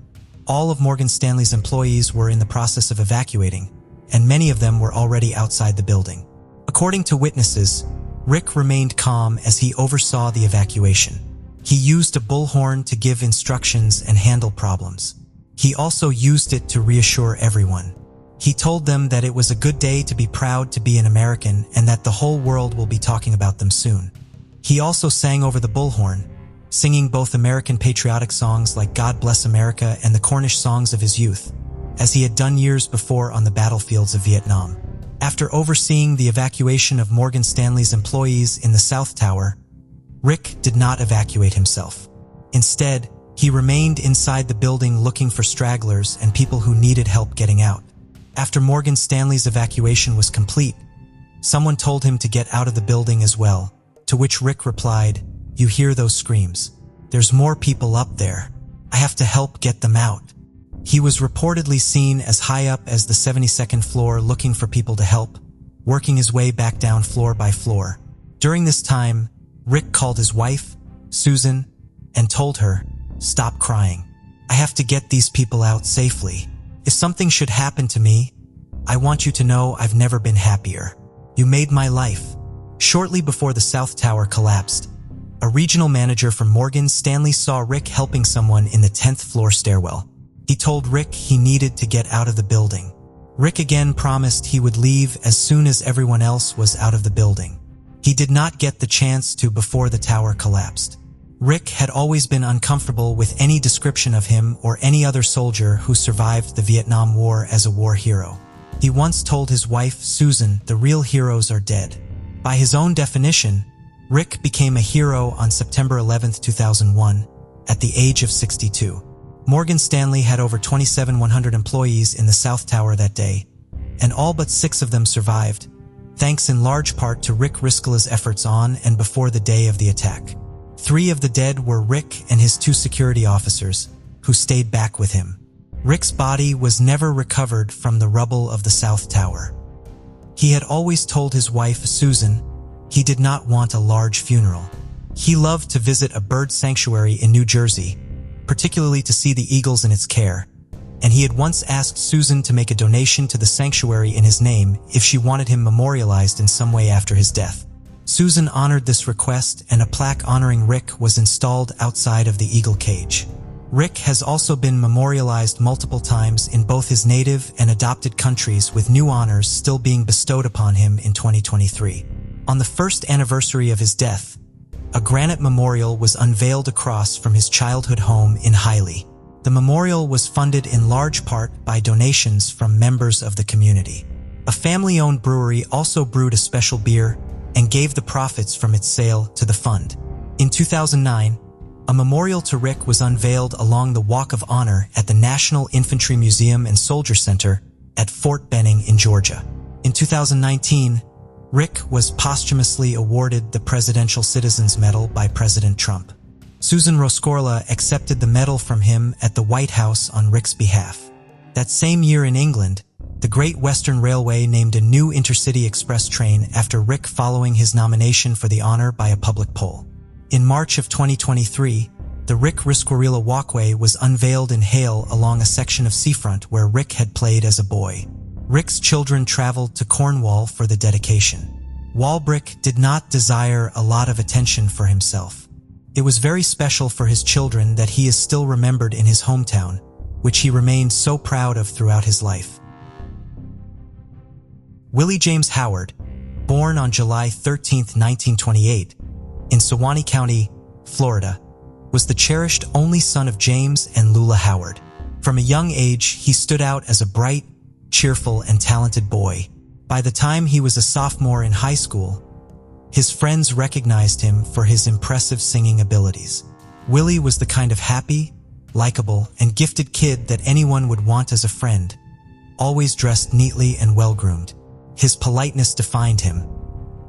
all of Morgan Stanley's employees were in the process of evacuating, and many of them were already outside the building. According to witnesses, Rick remained calm as he oversaw the evacuation. He used a bullhorn to give instructions and handle problems. He also used it to reassure everyone. He told them that it was a good day to be proud to be an American and that the whole world will be talking about them soon. He also sang over the bullhorn, singing both American patriotic songs like God Bless America and the Cornish songs of his youth, as he had done years before on the battlefields of Vietnam. After overseeing the evacuation of Morgan Stanley's employees in the South Tower, Rick did not evacuate himself. Instead, he remained inside the building looking for stragglers and people who needed help getting out. After Morgan Stanley's evacuation was complete, someone told him to get out of the building as well, to which Rick replied, "You hear those screams? There's more people up there. I have to help get them out." He was reportedly seen as high up as the 72nd floor looking for people to help, working his way back down floor by floor. During this time, Rick called his wife, Susan, and told her, "Stop crying. I have to get these people out safely. If something should happen to me, I want you to know I've never been happier. You made my life." Shortly before the South Tower collapsed, a regional manager from Morgan Stanley saw Rick helping someone in the 10th floor stairwell. He told Rick he needed to get out of the building. Rick again promised he would leave as soon as everyone else was out of the building. He did not get the chance to before the tower collapsed. Rick had always been uncomfortable with any description of him or any other soldier who survived the Vietnam War as a war hero. He once told his wife, Susan, the real heroes are dead. By his own definition, Rick became a hero on September 11, 2001, at the age of 62. Morgan Stanley had over 2,700 employees in the South Tower that day, and all but 6 of them survived, thanks in large part to Rick Riskela's efforts on and before the day of the attack. 3 of the dead were Rick and his 2 security officers, who stayed back with him. Rick's body was never recovered from the rubble of the South Tower. He had always told his wife, Susan, he did not want a large funeral. He loved to visit a bird sanctuary in New Jersey, particularly to see the eagles in its care, and he had once asked Susan to make a donation to the sanctuary in his name if she wanted him memorialized in some way after his death. Susan honored this request, and a plaque honoring Rick was installed outside of the eagle cage. Rick has also been memorialized multiple times in both his native and adopted countries, with new honors still being bestowed upon him in 2023. On the first anniversary of his death, a granite memorial was unveiled across from his childhood home in Hyley. The memorial was funded in large part by donations from members of the community. A family-owned brewery also brewed a special beer and gave the profits from its sale to the fund. In 2009, a memorial to Rick was unveiled along the Walk of Honor at the National Infantry Museum and Soldier Center at Fort Benning in Georgia. In 2019, Rick was posthumously awarded the Presidential Citizens Medal by President Trump. Susan Roscorla accepted the medal from him at the White House on Rick's behalf. That same year in England, the Great Western Railway named a new intercity express train after Rick following his nomination for the honor by a public poll. In March of 2023, The Rick Risquarilla walkway was unveiled in Hale along a section of seafront where Rick had played as a boy. Rick's children traveled to Cornwall for the dedication. Walbrick did not desire a lot of attention for himself. It was very special for his children that he is still remembered in his hometown, which he remained so proud of throughout his life. Willie James Howard, born on July 13, 1928, in Suwannee County, Florida, was the cherished only son of James and Lula Howard. From a young age, he stood out as a bright, cheerful, and talented boy. By the time he was a sophomore in high school, his friends recognized him for his impressive singing abilities. Willie was the kind of happy, likable, and gifted kid that anyone would want as a friend, always dressed neatly and well-groomed. His politeness defined him.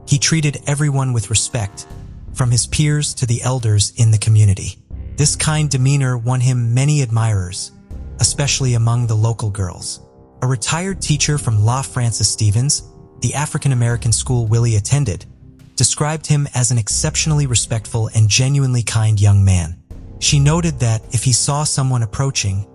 He treated everyone with respect, from his peers to the elders in the community. This kind demeanor won him many admirers, especially among the local girls. A retired teacher from La Francis Stevens, the African-American school Willie attended, described him as an exceptionally respectful and genuinely kind young man. She noted that if he saw someone approaching,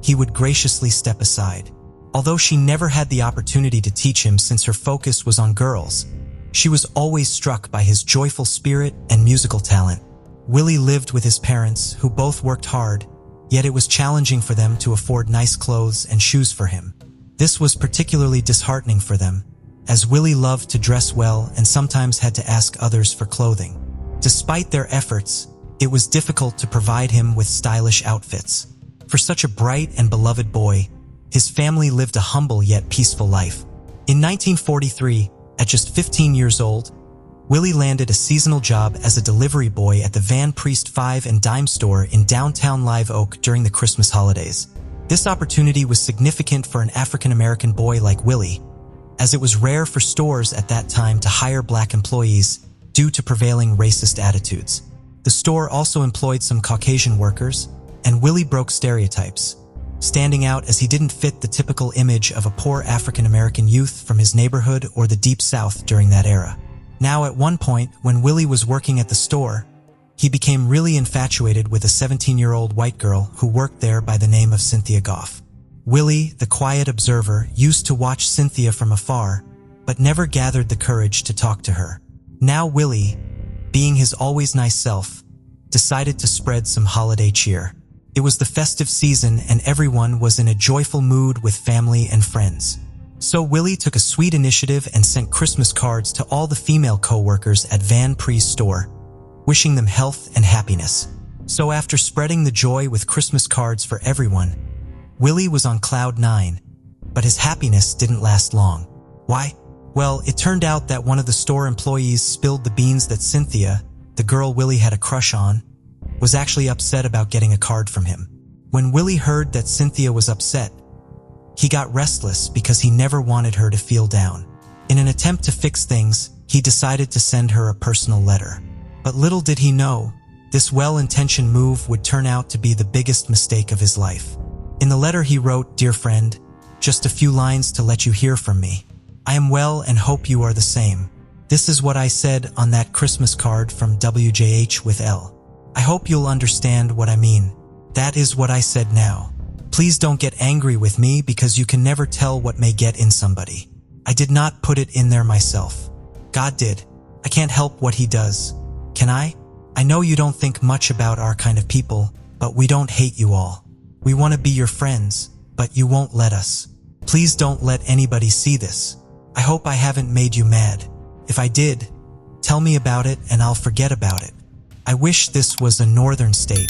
he would graciously step aside. Although she never had the opportunity to teach him since her focus was on girls, she was always struck by his joyful spirit and musical talent. Willie lived with his parents, who both worked hard, yet it was challenging for them to afford nice clothes and shoes for him. This was particularly disheartening for them, as Willie loved to dress well and sometimes had to ask others for clothing. Despite their efforts, it was difficult to provide him with stylish outfits. For such a bright and beloved boy, his family lived a humble yet peaceful life. In 1943, at just 15 years old, Willie landed a seasonal job as a delivery boy at the Van Priest 5 and Dime store in downtown Live Oak during the Christmas holidays. This opportunity was significant for an African-American boy like Willie, as it was rare for stores at that time to hire black employees due to prevailing racist attitudes. The store also employed some Caucasian workers, and Willie broke stereotypes, standing out as he didn't fit the typical image of a poor African-American youth from his neighborhood or the Deep South during that era. Now, at one point, when Willie was working at the store, he became really infatuated with a 17-year-old white girl who worked there by the name of Cynthia Goff. Willie, the quiet observer, used to watch Cynthia from afar, but never gathered the courage to talk to her. Now Willie, being his always nice self, decided to spread some holiday cheer. It was the festive season and everyone was in a joyful mood with family and friends. So Willie took a sweet initiative and sent Christmas cards to all the female co-workers at Van Priest store, wishing them health and happiness. So after spreading the joy with Christmas cards for everyone, Willie was on cloud 9, but his happiness didn't last long. Why? Well, it turned out that one of the store employees spilled the beans that Cynthia, the girl Willie had a crush on, was actually upset about getting a card from him. When Willie heard that Cynthia was upset, he got restless because he never wanted her to feel down. In an attempt to fix things, he decided to send her a personal letter. But little did he know, this well-intentioned move would turn out to be the biggest mistake of his life. In the letter he wrote, "Dear friend, just a few lines to let you hear from me. I am well and hope you are the same. This is what I said on that Christmas card from WJH with L. I hope you'll understand what I mean. That is what I said now. Please don't get angry with me because you can never tell what may get in somebody. I did not put it in there myself. God did. I can't help what he does. Can I? I know you don't think much about our kind of people, but we don't hate you all. We want to be your friends, but you won't let us. Please don't let anybody see this. I hope I haven't made you mad. If I did, tell me about it and I'll forget about it. I wish this was a northern state.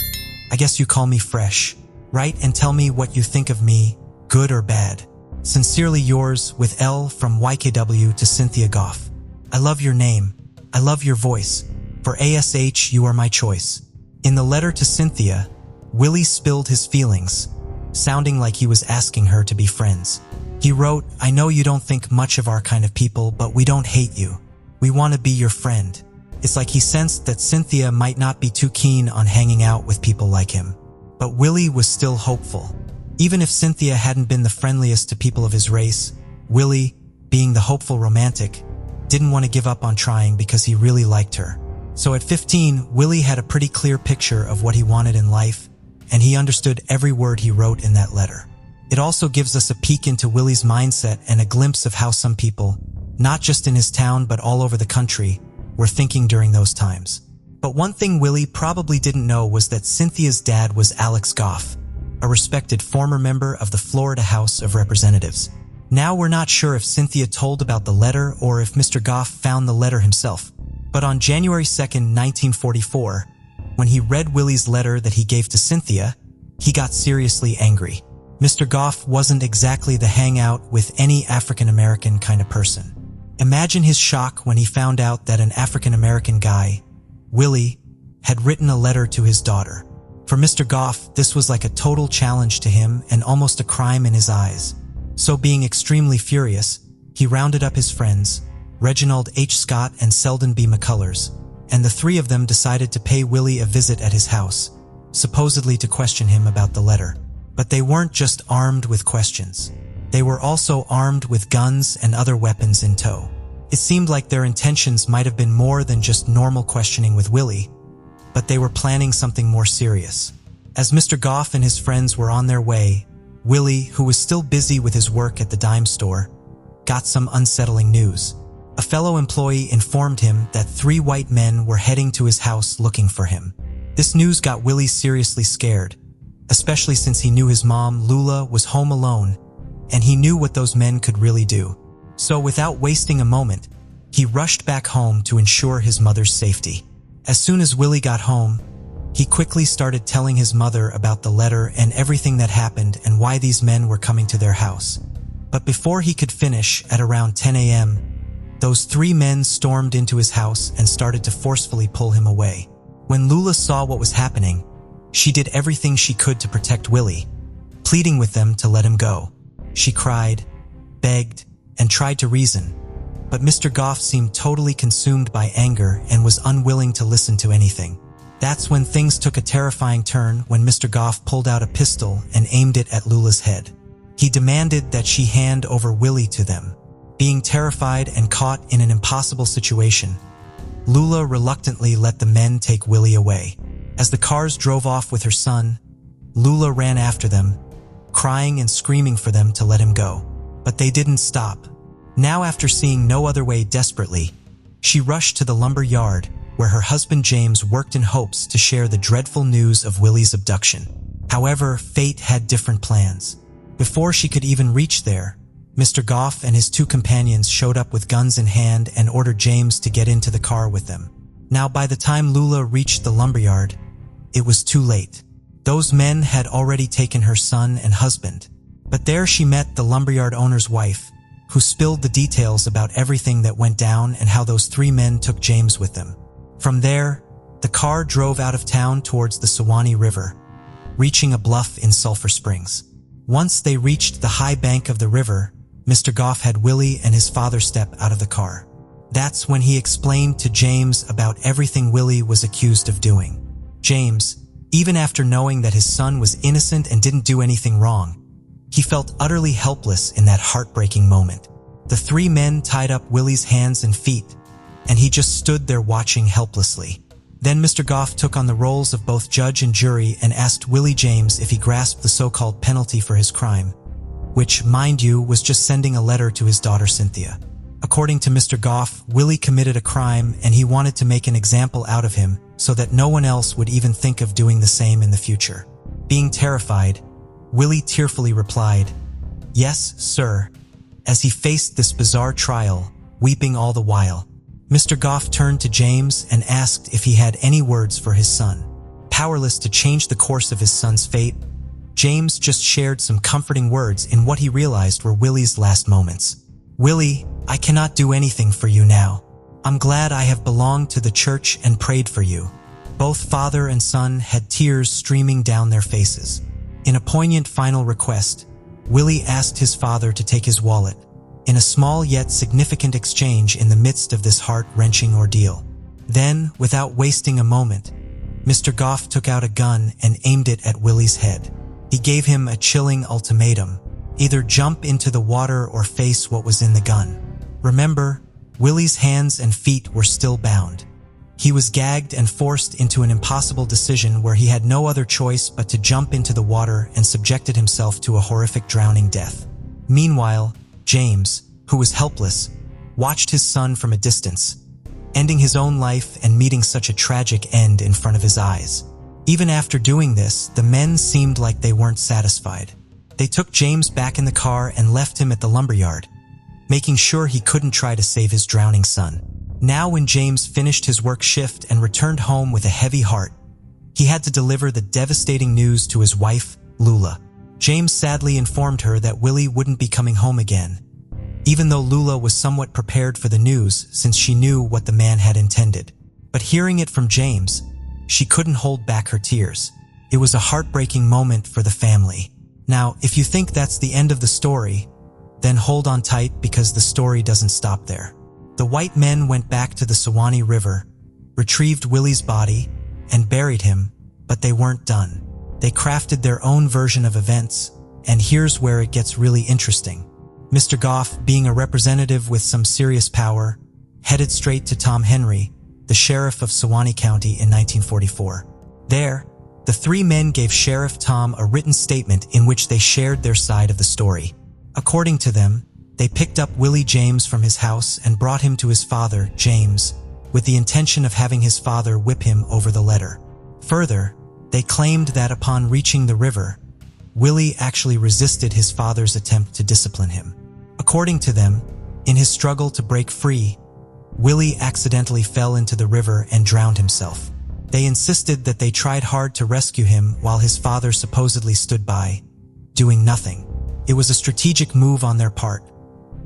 I guess you call me fresh. Write and tell me what you think of me, good or bad. Sincerely yours, with L from YKW to Cynthia Goff. I love your name. I love your voice. For ASH, you are my choice." In the letter to Cynthia, Willie spilled his feelings, sounding like he was asking her to be friends. He wrote, "I know you don't think much of our kind of people, but we don't hate you. We want to be your friend." It's like he sensed that Cynthia might not be too keen on hanging out with people like him. But Willie was still hopeful. Even if Cynthia hadn't been the friendliest to people of his race, Willie, being the hopeful romantic, didn't want to give up on trying because he really liked her. So at 15, Willie had a pretty clear picture of what he wanted in life, and he understood every word he wrote in that letter. It also gives us a peek into Willie's mindset and a glimpse of how some people, not just in his town but all over the country, were thinking during those times. But one thing Willie probably didn't know was that Cynthia's dad was Alex Goff, a respected former member of the Florida House of Representatives. Now we're not sure if Cynthia told about the letter or if Mr. Goff found the letter himself. But on January 2nd, 1944, when he read Willie's letter that he gave to Cynthia, he got seriously angry. Mr. Goff wasn't exactly the hangout with any African-American kind of person. Imagine his shock when he found out that an African-American guy, Willie, had written a letter to his daughter. For Mr. Goff, this was like a total challenge to him and almost a crime in his eyes. So being extremely furious, he rounded up his friends, Reginald H. Scott and Selden B. McCullers, and the three of them decided to pay Willie a visit at his house, supposedly to question him about the letter. But they weren't just armed with questions. They were also armed with guns and other weapons in tow. It seemed like their intentions might have been more than just normal questioning with Willie, but they were planning something more serious. As Mr. Goff and his friends were on their way, Willie, who was still busy with his work at the dime store, got some unsettling news. A fellow employee informed him that 3 white men were heading to his house looking for him. This news got Willie seriously scared, especially since he knew his mom, Lula, was home alone, and he knew what those men could really do. So without wasting a moment, he rushed back home to ensure his mother's safety. As soon as Willie got home, he quickly started telling his mother about the letter and everything that happened and why these men were coming to their house. But before he could finish, at around 10 a.m., those 3 men stormed into his house and started to forcefully pull him away. When Lula saw what was happening, she did everything she could to protect Willie, pleading with them to let him go. She cried, begged, and tried to reason, but Mr. Goff seemed totally consumed by anger and was unwilling to listen to anything. That's when things took a terrifying turn when Mr. Goff pulled out a pistol and aimed it at Lula's head. He demanded that she hand over Willie to them. Being terrified and caught in an impossible situation, Lula reluctantly let the men take Willie away. As the cars drove off with her son, Lula ran after them, crying and screaming for them to let him go. But they didn't stop. Now, after seeing no other way desperately, she rushed to the lumber yard where her husband James worked in hopes to share the dreadful news of Willie's abduction. However, fate had different plans. Before she could even reach there, Mr. Goff and his 2 companions showed up with guns in hand and ordered James to get into the car with them. Now, by the time Lula reached the lumberyard, it was too late. Those men had already taken her son and husband. But there she met the lumberyard owner's wife, who spilled the details about everything that went down and how those 3 men took James with them. From there, the car drove out of town towards the Suwannee River, reaching a bluff in Sulphur Springs. Once they reached the high bank of the river, Mr. Goff had Willie and his father step out of the car. That's when he explained to James about everything Willie was accused of doing. James, even after knowing that his son was innocent and didn't do anything wrong, he felt utterly helpless in that heartbreaking moment. The 3 men tied up Willie's hands and feet, and he just stood there watching helplessly. Then Mr. Goff took on the roles of both judge and jury and asked Willie James if he grasped the so-called penalty for his crime, which, mind you, was just sending a letter to his daughter Cynthia. According to Mr. Goff, Willie committed a crime and he wanted to make an example out of him so that no one else would even think of doing the same in the future. Being terrified, Willie tearfully replied, "Yes, sir," as he faced this bizarre trial, weeping all the while. Mr. Goff turned to James and asked if he had any words for his son. Powerless to change the course of his son's fate, James just shared some comforting words in what he realized were Willie's last moments. "Willie, I cannot do anything for you now. I'm glad I have belonged to the church and prayed for you." Both father and son had tears streaming down their faces. In a poignant final request, Willie asked his father to take his wallet, in a small yet significant exchange in the midst of this heart-wrenching ordeal. Then, without wasting a moment, Mr. Goff took out a gun and aimed it at Willie's head. He gave him a chilling ultimatum: either jump into the water or face what was in the gun. Remember, Willie's hands and feet were still bound. He was gagged and forced into an impossible decision where he had no other choice but to jump into the water and subjected himself to a horrific drowning death. Meanwhile, James, who was helpless, watched his son from a distance, ending his own life and meeting such a tragic end in front of his eyes. Even after doing this, the men seemed like they weren't satisfied. They took James back in the car and left him at the lumberyard, making sure he couldn't try to save his drowning son. Now when James finished his work shift and returned home with a heavy heart, he had to deliver the devastating news to his wife, Lula. James sadly informed her that Willie wouldn't be coming home again, even though Lula was somewhat prepared for the news since she knew what the man had intended. But hearing it from James, she couldn't hold back her tears. It was a heartbreaking moment for the family. Now, if you think that's the end of the story, then hold on tight because the story doesn't stop there. The white men went back to the Suwannee River, retrieved Willie's body, and buried him, but they weren't done. They crafted their own version of events, and here's where it gets really interesting. Mr. Goff, being a representative with some serious power, headed straight to Tom Henry, the sheriff of Suwannee County in 1944. There, the three men gave Sheriff Tom a written statement in which they shared their side of the story. According to them, they picked up Willie James from his house and brought him to his father, James, with the intention of having his father whip him over the letter. Further, they claimed that upon reaching the river, Willie actually resisted his father's attempt to discipline him. According to them, in his struggle to break free, Willie accidentally fell into the river and drowned himself. They insisted that they tried hard to rescue him while his father supposedly stood by, doing nothing. It was a strategic move on their part,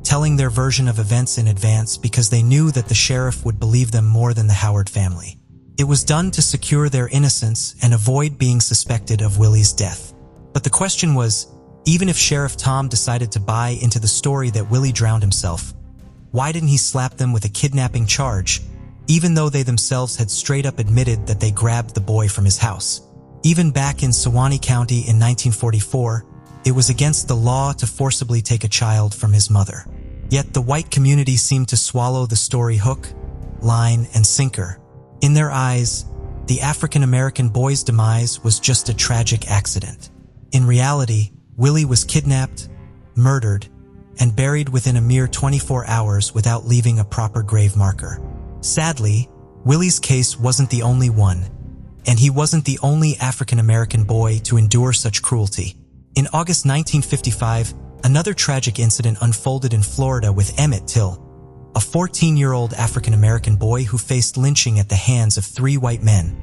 telling their version of events in advance because they knew that the sheriff would believe them more than the Howard family. It was done to secure their innocence and avoid being suspected of Willie's death. But the question was, even if Sheriff Tom decided to buy into the story that Willie drowned himself, why didn't he slap them with a kidnapping charge, even though they themselves had straight up admitted that they grabbed the boy from his house? Even back in Suwannee County in 1944, it was against the law to forcibly take a child from his mother. Yet the white community seemed to swallow the story hook, line, and sinker. In their eyes, the African-American boy's demise was just a tragic accident. In reality, Willie was kidnapped, murdered, and buried within a mere 24 hours without leaving a proper grave marker. Sadly, Willie's case wasn't the only one, and he wasn't the only African-American boy to endure such cruelty. In August 1955, another tragic incident unfolded in Florida with Emmett Till, a 14-year-old African-American boy who faced lynching at the hands of 3 white men,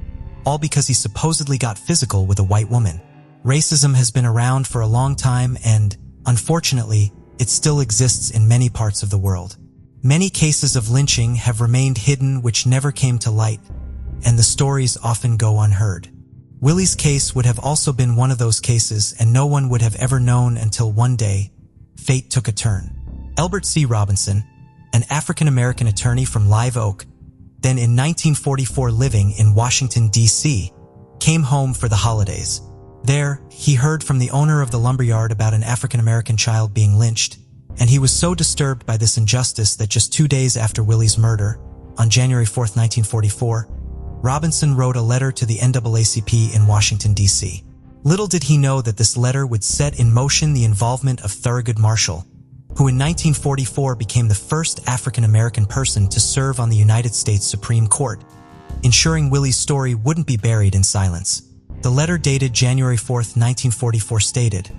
all because he supposedly got physical with a white woman. Racism has been around for a long time and, unfortunately, it still exists in many parts of the world. Many cases of lynching have remained hidden which never came to light, and the stories often go unheard. Willie's case would have also been one of those cases, and no one would have ever known until one day, fate took a turn. Elbert C. Robinson, an African-American attorney from Live Oak, then in 1944 living in Washington, D.C., came home for the holidays. There, he heard from the owner of the lumberyard about an African-American child being lynched, and he was so disturbed by this injustice that just 2 days after Willie's murder, on January 4, 1944, Robinson wrote a letter to the NAACP in Washington, D.C. Little did he know that this letter would set in motion the involvement of Thurgood Marshall, who in 1944 became the first African-American person to serve on the United States Supreme Court, ensuring Willie's story wouldn't be buried in silence. The letter dated January 4, 1944 stated,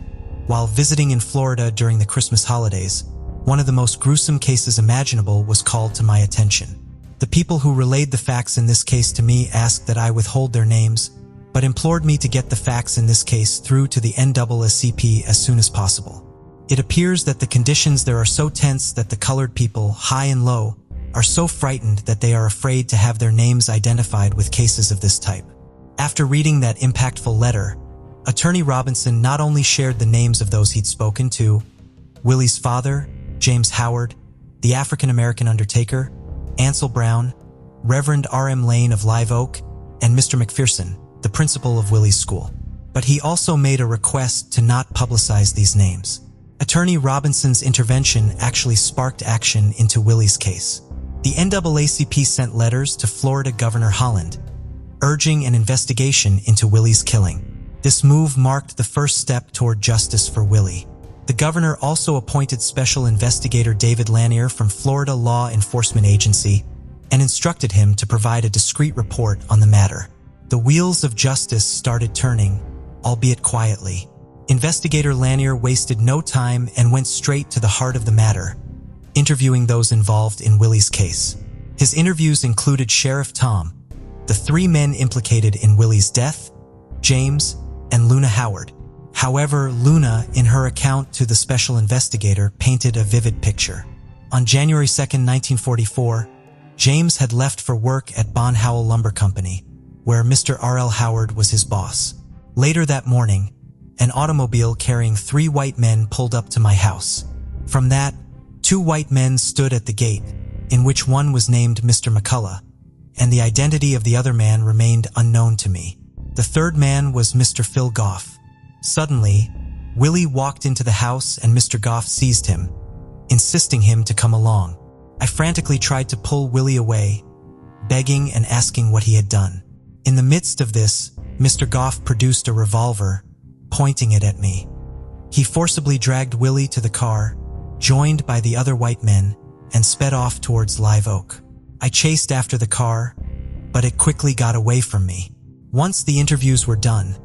"While visiting in Florida during the Christmas holidays, one of the most gruesome cases imaginable was called to my attention. The people who relayed the facts in this case to me asked that I withhold their names, but implored me to get the facts in this case through to the NAACP as soon as possible. It appears that the conditions there are so tense that the colored people, high and low, are so frightened that they are afraid to have their names identified with cases of this type." After reading that impactful letter, Attorney Robinson not only shared the names of those he'd spoken to, Willie's father, James Howard, the African-American undertaker, Ansel Brown, Reverend R.M. Lane of Live Oak, and Mr. McPherson, the principal of Willie's school, but he also made a request to not publicize these names. Attorney Robinson's intervention actually sparked action into Willie's case. The NAACP sent letters to Florida Governor Holland, urging an investigation into Willie's killing. This move marked the first step toward justice for Willie. The governor also appointed Special Investigator David Lanier from Florida Law Enforcement Agency and instructed him to provide a discreet report on the matter. The wheels of justice started turning, albeit quietly. Investigator Lanier wasted no time and went straight to the heart of the matter, interviewing those involved in Willie's case. His interviews included Sheriff Tom, the three men implicated in Willie's death, James, and Luna Howard. However, Luna, in her account to the special investigator, painted a vivid picture. On January 2, 1944, James had left for work at Bon Howell Lumber Company, where Mr. R.L. Howard was his boss. Later that morning, an automobile carrying 3 white men pulled up to my house. From that, 2 white men stood at the gate, in which one was named Mr. McCullough, and the identity of the other man remained unknown to me. The third man was Mr. Phil Goff. Suddenly, Willie walked into the house and Mr. Goff seized him, insisting him to come along. I frantically tried to pull Willie away, begging and asking what he had done. In the midst of this, Mr. Goff produced a revolver, pointing it at me. He forcibly dragged Willie to the car, joined by the other white men, and sped off towards Live Oak. I chased after the car, but it quickly got away from me. Once the interviews were done,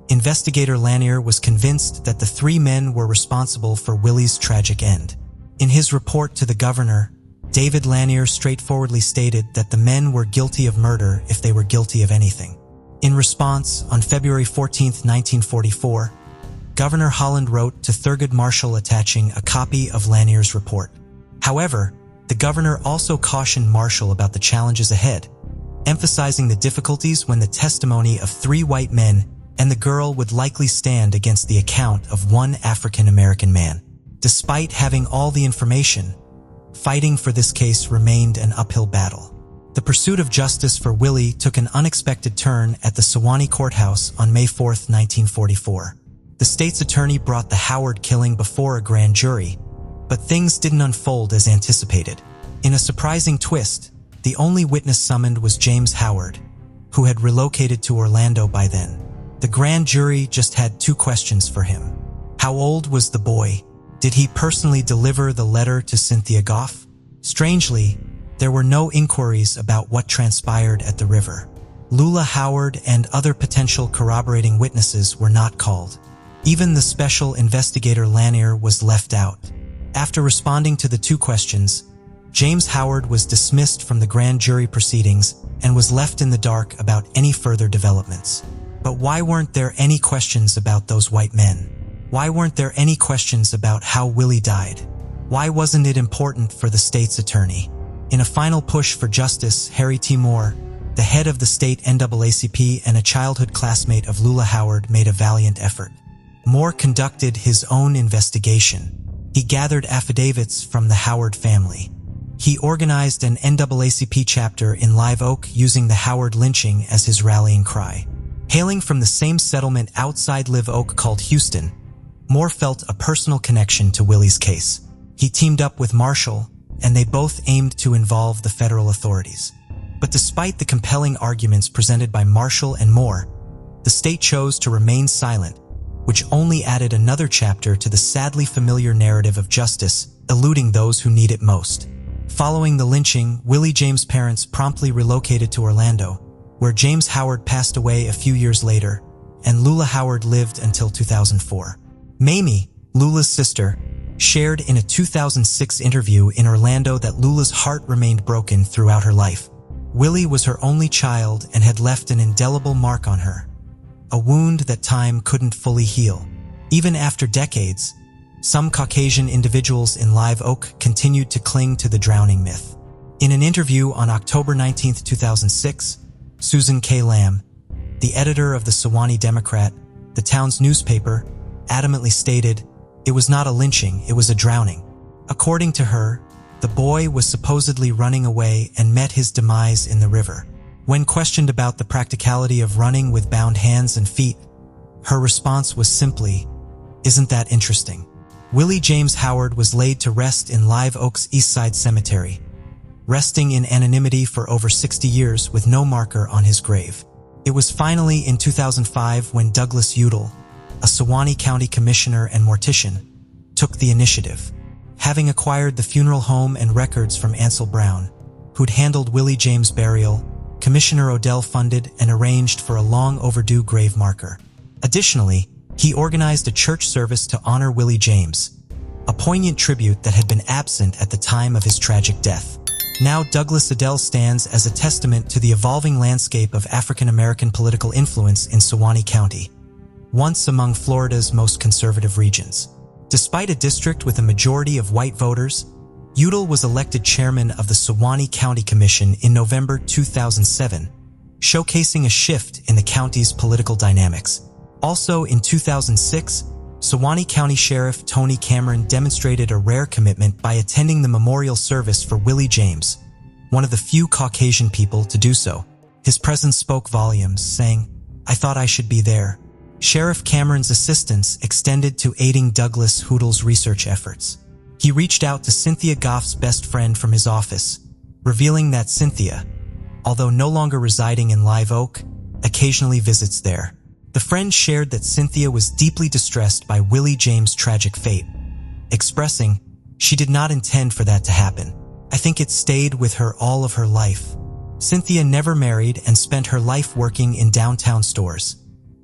Investigator Lanier was convinced that the 3 men were responsible for Willie's tragic end. In his report to the governor, David Lanier straightforwardly stated that the men were guilty of murder if they were guilty of anything. In response, on February 14, 1944, Governor Holland wrote to Thurgood Marshall attaching a copy of Lanier's report. However, the governor also cautioned Marshall about the challenges ahead, emphasizing the difficulties when the testimony of 3 white men and the girl would likely stand against the account of 1 African-American man. Despite having all the information, fighting for this case remained an uphill battle. The pursuit of justice for Willie took an unexpected turn at the Sewanee Courthouse on May 4, 1944. The state's attorney brought the Howard killing before a grand jury, but things didn't unfold as anticipated. In a surprising twist, the only witness summoned was James Howard, who had relocated to Orlando by then. The grand jury just had 2 questions for him. How old was the boy? Did he personally deliver the letter to Cynthia Goff? Strangely, there were no inquiries about what transpired at the river. Lula Howard and other potential corroborating witnesses were not called. Even the special investigator Lanier was left out. After responding to the 2 questions, James Howard was dismissed from the grand jury proceedings and was left in the dark about any further developments. But why weren't there any questions about those white men? Why weren't there any questions about how Willie died? Why wasn't it important for the state's attorney? In a final push for justice, Harry T. Moore, the head of the state NAACP and a childhood classmate of Lula Howard, made a valiant effort. Moore conducted his own investigation. He gathered affidavits from the Howard family. He organized an NAACP chapter in Live Oak using the Howard lynching as his rallying cry. Hailing from the same settlement outside Live Oak called Houston, Moore felt a personal connection to Willie's case. He teamed up with Marshall, and they both aimed to involve the federal authorities. But despite the compelling arguments presented by Marshall and Moore, the state chose to remain silent, which only added another chapter to the sadly familiar narrative of justice, eluding those who need it most. Following the lynching, Willie James' parents promptly relocated to Orlando, where James Howard passed away a few years later, and Lula Howard lived until 2004. Mamie, Lula's sister, shared in a 2006 interview in Orlando that Lula's heart remained broken throughout her life. Willie was her only child and had left an indelible mark on her, a wound that time couldn't fully heal. Even after decades, some Caucasian individuals in Live Oak continued to cling to the drowning myth. In an interview on October 19, 2006, Susan K. Lamb, the editor of the Sewanee Democrat, the town's newspaper, adamantly stated, "It was not a lynching, it was a drowning." According to her, the boy was supposedly running away and met his demise in the river. When questioned about the practicality of running with bound hands and feet, her response was simply, "Isn't that interesting?" Willie James Howard was laid to rest in Live Oak's Eastside Cemetery, resting in anonymity for over 60 years with no marker on his grave. It was finally in 2005 when Douglas Udall, a Suwannee County commissioner and mortician, took the initiative. Having acquired the funeral home and records from Ansel Brown, who'd handled Willie James' burial, Commissioner Odell funded and arranged for a long-overdue grave marker. Additionally, he organized a church service to honor Willie James, a poignant tribute that had been absent at the time of his tragic death. Now Douglas Udall stands as a testament to the evolving landscape of African-American political influence in Suwannee County, once among Florida's most conservative regions. Despite a district with a majority of white voters, Udall was elected chairman of the Suwannee County Commission in November 2007, showcasing a shift in the county's political dynamics. Also in 2006, Suwannee County Sheriff Tony Cameron demonstrated a rare commitment by attending the memorial service for Willie James, one of the few Caucasian people to do so. His presence spoke volumes, saying, "I thought I should be there." Sheriff Cameron's assistance extended to aiding Douglas Udall's research efforts. He reached out to Cynthia Goff's best friend from his office, revealing that Cynthia, although no longer residing in Live Oak, occasionally visits there. The friend shared that Cynthia was deeply distressed by Willie James' tragic fate, expressing, "She did not intend for that to happen. I think it stayed with her all of her life." Cynthia never married and spent her life working in downtown stores,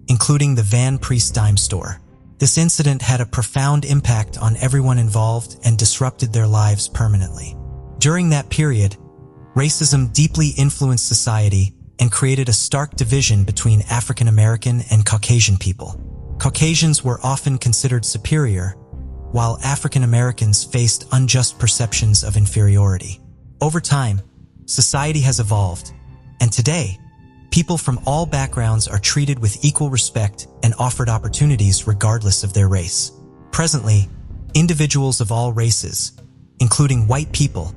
including the Van Priest dime store. This incident had a profound impact on everyone involved and disrupted their lives permanently. During that period, racism deeply influenced society and created a stark division between African American and Caucasian people. Caucasians were often considered superior, while African Americans faced unjust perceptions of inferiority. Over time, society has evolved, and today, people from all backgrounds are treated with equal respect and offered opportunities regardless of their race. Presently, individuals of all races, including white people,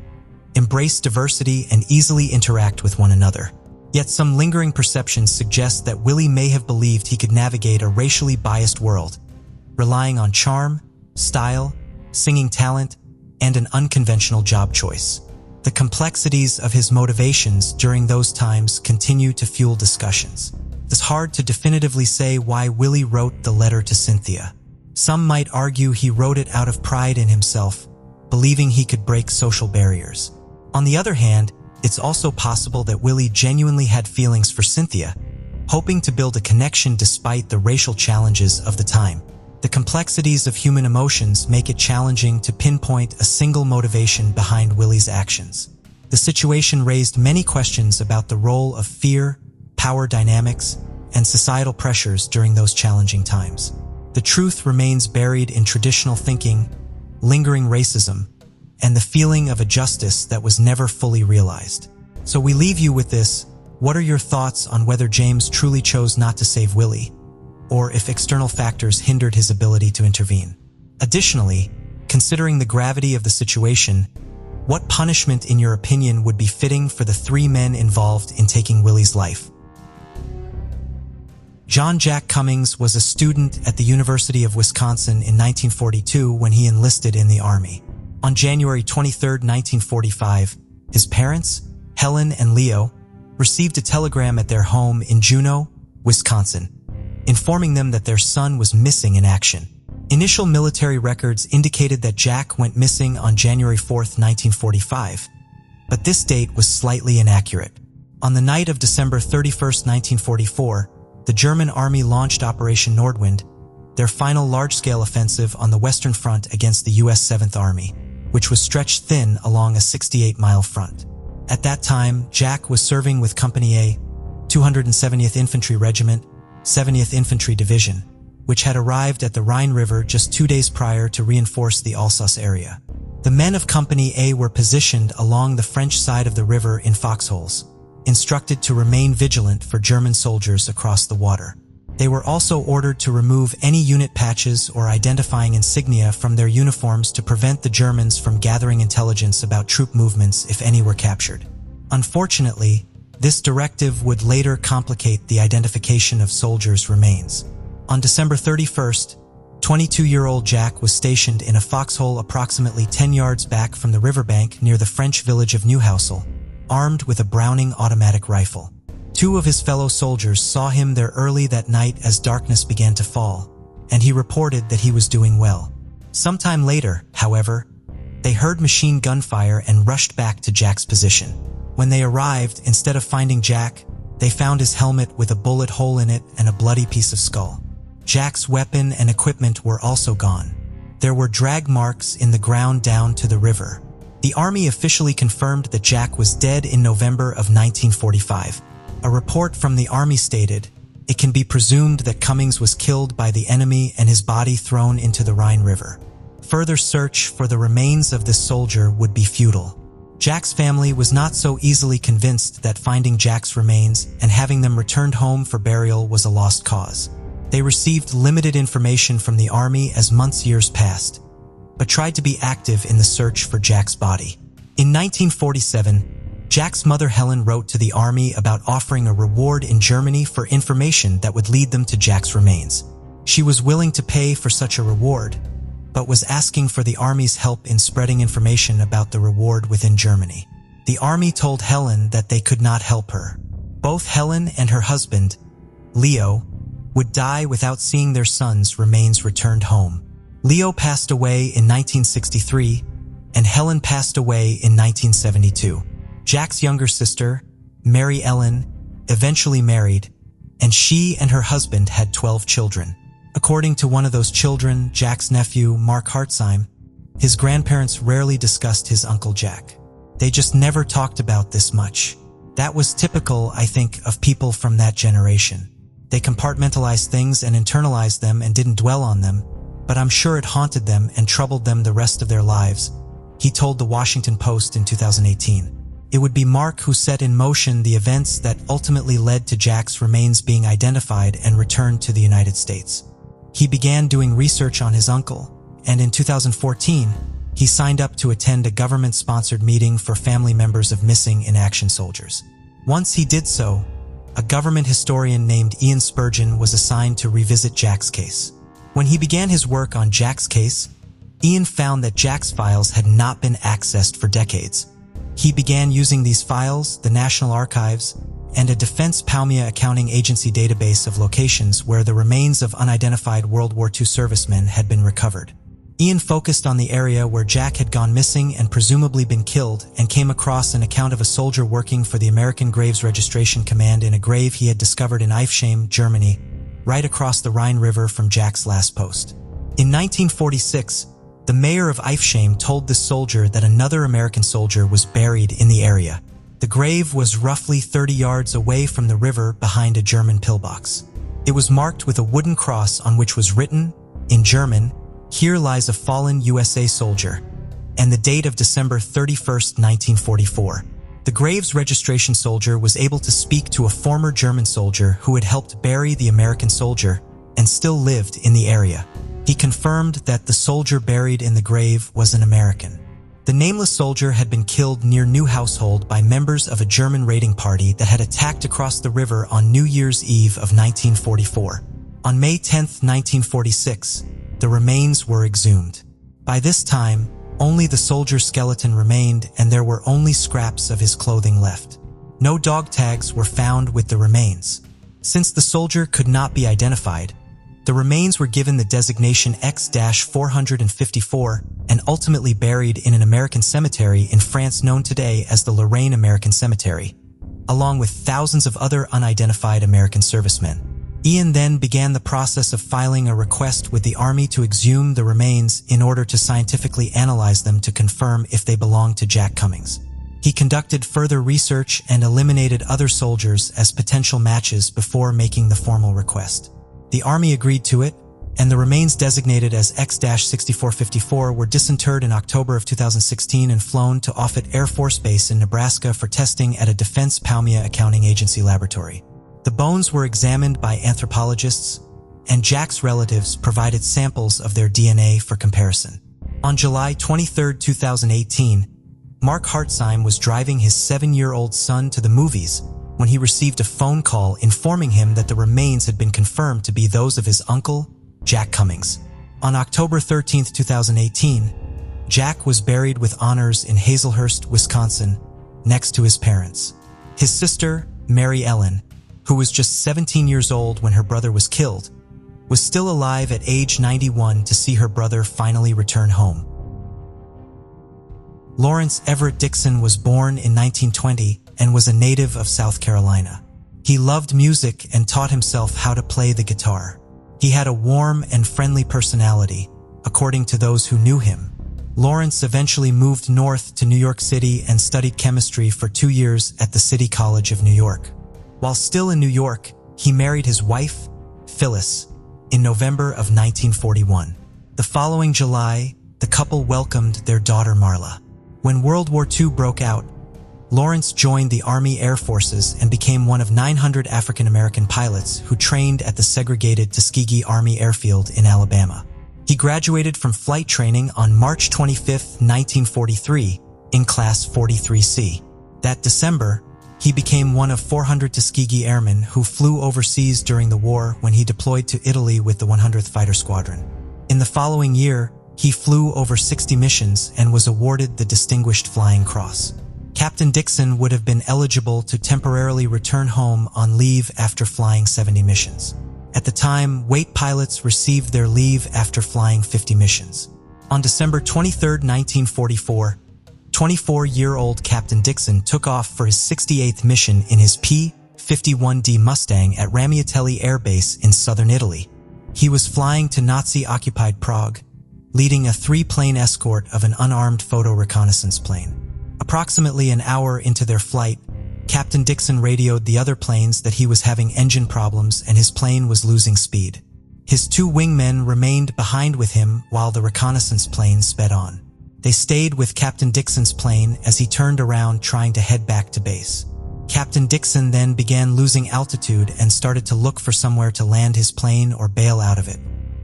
embrace diversity and easily interact with one another. Yet some lingering perceptions suggest that Willie may have believed he could navigate a racially biased world, relying on charm, style, singing talent, and an unconventional job choice. The complexities of his motivations during those times continue to fuel discussions. It's hard to definitively say why Willie wrote the letter to Cynthia. Some might argue he wrote it out of pride in himself, believing he could break social barriers. On the other hand, it's also possible that Willie genuinely had feelings for Cynthia, hoping to build a connection despite the racial challenges of the time. The complexities of human emotions make it challenging to pinpoint a single motivation behind Willie's actions. The situation raised many questions about the role of fear, power dynamics, and societal pressures during those challenging times. The truth remains buried in traditional thinking, lingering racism, and the feeling of a justice that was never fully realized. So we leave you with this: what are your thoughts on whether James truly chose not to save Willie, or if external factors hindered his ability to intervene? Additionally, considering the gravity of the situation, what punishment, in your opinion, would be fitting for the three men involved in taking Willie's life? John Jack Cummings was a student at the University of Wisconsin in 1942 when he enlisted in the Army. On January 23, 1945, his parents, Helen and Leo, received a telegram at their home in Juneau, Wisconsin, informing them that their son was missing in action. Initial military records indicated that Jack went missing on January 4, 1945, but this date was slightly inaccurate. On the night of December 31, 1944, the German army launched Operation Nordwind, their final large-scale offensive on the Western Front against the U.S. 7th Army, which was stretched thin along a 68-mile front. At that time, Jack was serving with Company A, 270th Infantry Regiment, 70th Infantry Division, which had arrived at the Rhine River just 2 days prior to reinforce the Alsace area. The men of Company A were positioned along the French side of the river in foxholes, instructed to remain vigilant for German soldiers across the water. They were also ordered to remove any unit patches or identifying insignia from their uniforms to prevent the Germans from gathering intelligence about troop movements if any were captured. Unfortunately, this directive would later complicate the identification of soldiers' remains. On December 31st, 22-year-old Jack was stationed in a foxhole approximately 10 yards back from the riverbank near the French village of Newhousel, armed with a Browning automatic rifle. 2 of his fellow soldiers saw him there early that night as darkness began to fall, and he reported that he was doing well. Sometime later, however, they heard machine gun fire and rushed back to Jack's position. When they arrived, instead of finding Jack, they found his helmet with a bullet hole in it and a bloody piece of skull. Jack's weapon and equipment were also gone. There were drag marks in the ground down to the river. The Army officially confirmed that Jack was dead in November of 1945. A report from the Army stated, "It can be presumed that Cummings was killed by the enemy and his body thrown into the Rhine River. Further search for the remains of this soldier would be futile." Jack's family was not so easily convinced that finding Jack's remains and having them returned home for burial was a lost cause. They received limited information from the Army as years passed, but tried to be active in the search for Jack's body. In 1947, Jack's mother Helen wrote to the Army about offering a reward in Germany for information that would lead them to Jack's remains. She was willing to pay for such a reward, but was asking for the Army's help in spreading information about the reward within Germany. The Army told Helen that they could not help her. Both Helen and her husband, Leo, would die without seeing their son's remains returned home. Leo passed away in 1963, and Helen passed away in 1972. Jack's younger sister, Mary Ellen, eventually married, and she and her husband had 12 children. According to one of those children, Jack's nephew, Mark Hartzheim, his grandparents rarely discussed his Uncle Jack. They just never talked about this much. That was typical, I think, of people from that generation. They compartmentalized things and internalized them and didn't dwell on them, but I'm sure it haunted them and troubled them the rest of their lives, he told the Washington Post in 2018. It would be Mark who set in motion the events that ultimately led to Jack's remains being identified and returned to the United States. He began doing research on his uncle, and in 2014, he signed up to attend a government-sponsored meeting for family members of missing in action soldiers. Once he did so, a government historian named Ian Spurgeon was assigned to revisit Jack's case. When he began his work on Jack's case, Ian found that Jack's files had not been accessed for decades. He began using these files, the National Archives, and a Defense Palmia Accounting Agency database of locations where the remains of unidentified World War II servicemen had been recovered. Ian focused on the area where Jack had gone missing and presumably been killed, and came across an account of a soldier working for the American Graves Registration Command in a grave he had discovered in Eifsheim, Germany, right across the Rhine River from Jack's last post. In 1946, the mayor of Eifsheim told this soldier that another American soldier was buried in the area. The grave was roughly 30 yards away from the river behind a German pillbox. It was marked with a wooden cross on which was written, in German, "Here lies a fallen USA soldier," and the date of December 31, 1944. The Graves registration soldier was able to speak to a former German soldier who had helped bury the American soldier and still lived in the area. He confirmed that the soldier buried in the grave was an American. The nameless soldier had been killed near Newhousel by members of a German raiding party that had attacked across the river on New Year's Eve of 1944. On May 10, 1946, the remains were exhumed. By this time, only the soldier's skeleton remained, and there were only scraps of his clothing left. No dog tags were found with the remains. Since the soldier could not be identified, the remains were given the designation X-454 and ultimately buried in an American cemetery in France known today as the Lorraine American Cemetery, along with thousands of other unidentified American servicemen. Ian then began the process of filing a request with the Army to exhume the remains in order to scientifically analyze them to confirm if they belonged to Jack Cummings. He conducted further research and eliminated other soldiers as potential matches before making the formal request. The Army agreed to it, and the remains designated as X-6454 were disinterred in October of 2016 and flown to Offutt Air Force Base in Nebraska for testing at a Defense Palmia Accounting Agency laboratory. The bones were examined by anthropologists, and Jack's relatives provided samples of their DNA for comparison. On July 23, 2018, Mark Hartzheim was driving his 7-year-old son to the movies when he received a phone call informing him that the remains had been confirmed to be those of his uncle, Jack Cummings. On October 13, 2018, Jack was buried with honors in Hazelhurst, Wisconsin, next to his parents. His sister, Mary Ellen, who was just 17 years old when her brother was killed, was still alive at age 91 to see her brother finally return home. Lawrence Everett Dixon was born in 1920 and was a native of South Carolina. He loved music and taught himself how to play the guitar. He had a warm and friendly personality, according to those who knew him. Lawrence eventually moved north to New York City and studied chemistry for 2 years at the City College of New York. While still in New York, he married his wife, Phyllis, in November of 1941. The following July, the couple welcomed their daughter Marla. When World War II broke out, Lawrence joined the Army Air Forces and became one of 900 African-American pilots who trained at the segregated Tuskegee Army Airfield in Alabama. He graduated from flight training on March 25, 1943, in Class 43C. That December, he became one of 400 Tuskegee airmen who flew overseas during the war when he deployed to Italy with the 100th Fighter Squadron. In the following year, he flew over 60 missions and was awarded the Distinguished Flying Cross. Captain Dixon would have been eligible to temporarily return home on leave after flying 70 missions. At the time, wait pilots received their leave after flying 50 missions. On December 23, 1944, 24-year-old Captain Dixon took off for his 68th mission in his P-51D Mustang at Ramiatelli Air Base in southern Italy. He was flying to Nazi-occupied Prague, leading a 3-plane escort of an unarmed photo reconnaissance plane. Approximately an hour into their flight, Captain Dixon radioed the other planes that he was having engine problems and his plane was losing speed. His 2 wingmen remained behind with him while the reconnaissance plane sped on. They stayed with Captain Dixon's plane as he turned around trying to head back to base. Captain Dixon then began losing altitude and started to look for somewhere to land his plane or bail out of it.